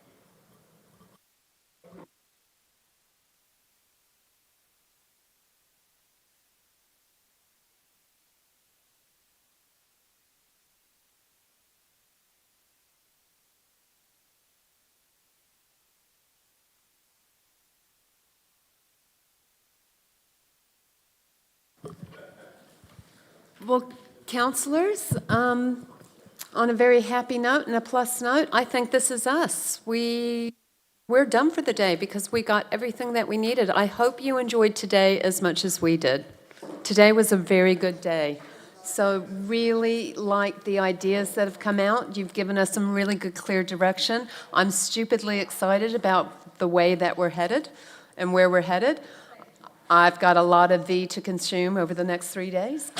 Well, councillors, on a very happy note and a plus note, I think this is us. We're done for the day because we got everything that we needed. I hope you enjoyed today as much as we did. Today was a very good day. So really like the ideas that have come out. You've given us some really good, clear direction. I'm stupidly excited about the way that we're headed and where we're headed. I've got a lot of thee to consume over the next 3 days.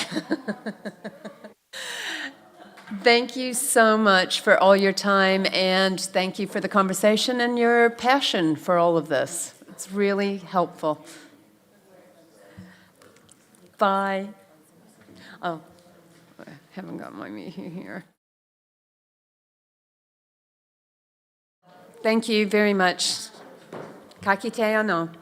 Thank you so much for all your time, and thank you for the conversation and your passion for all of this. It's really helpful. Bye. Oh, I haven't got my meeting here. Thank you very much. Ka kite anō.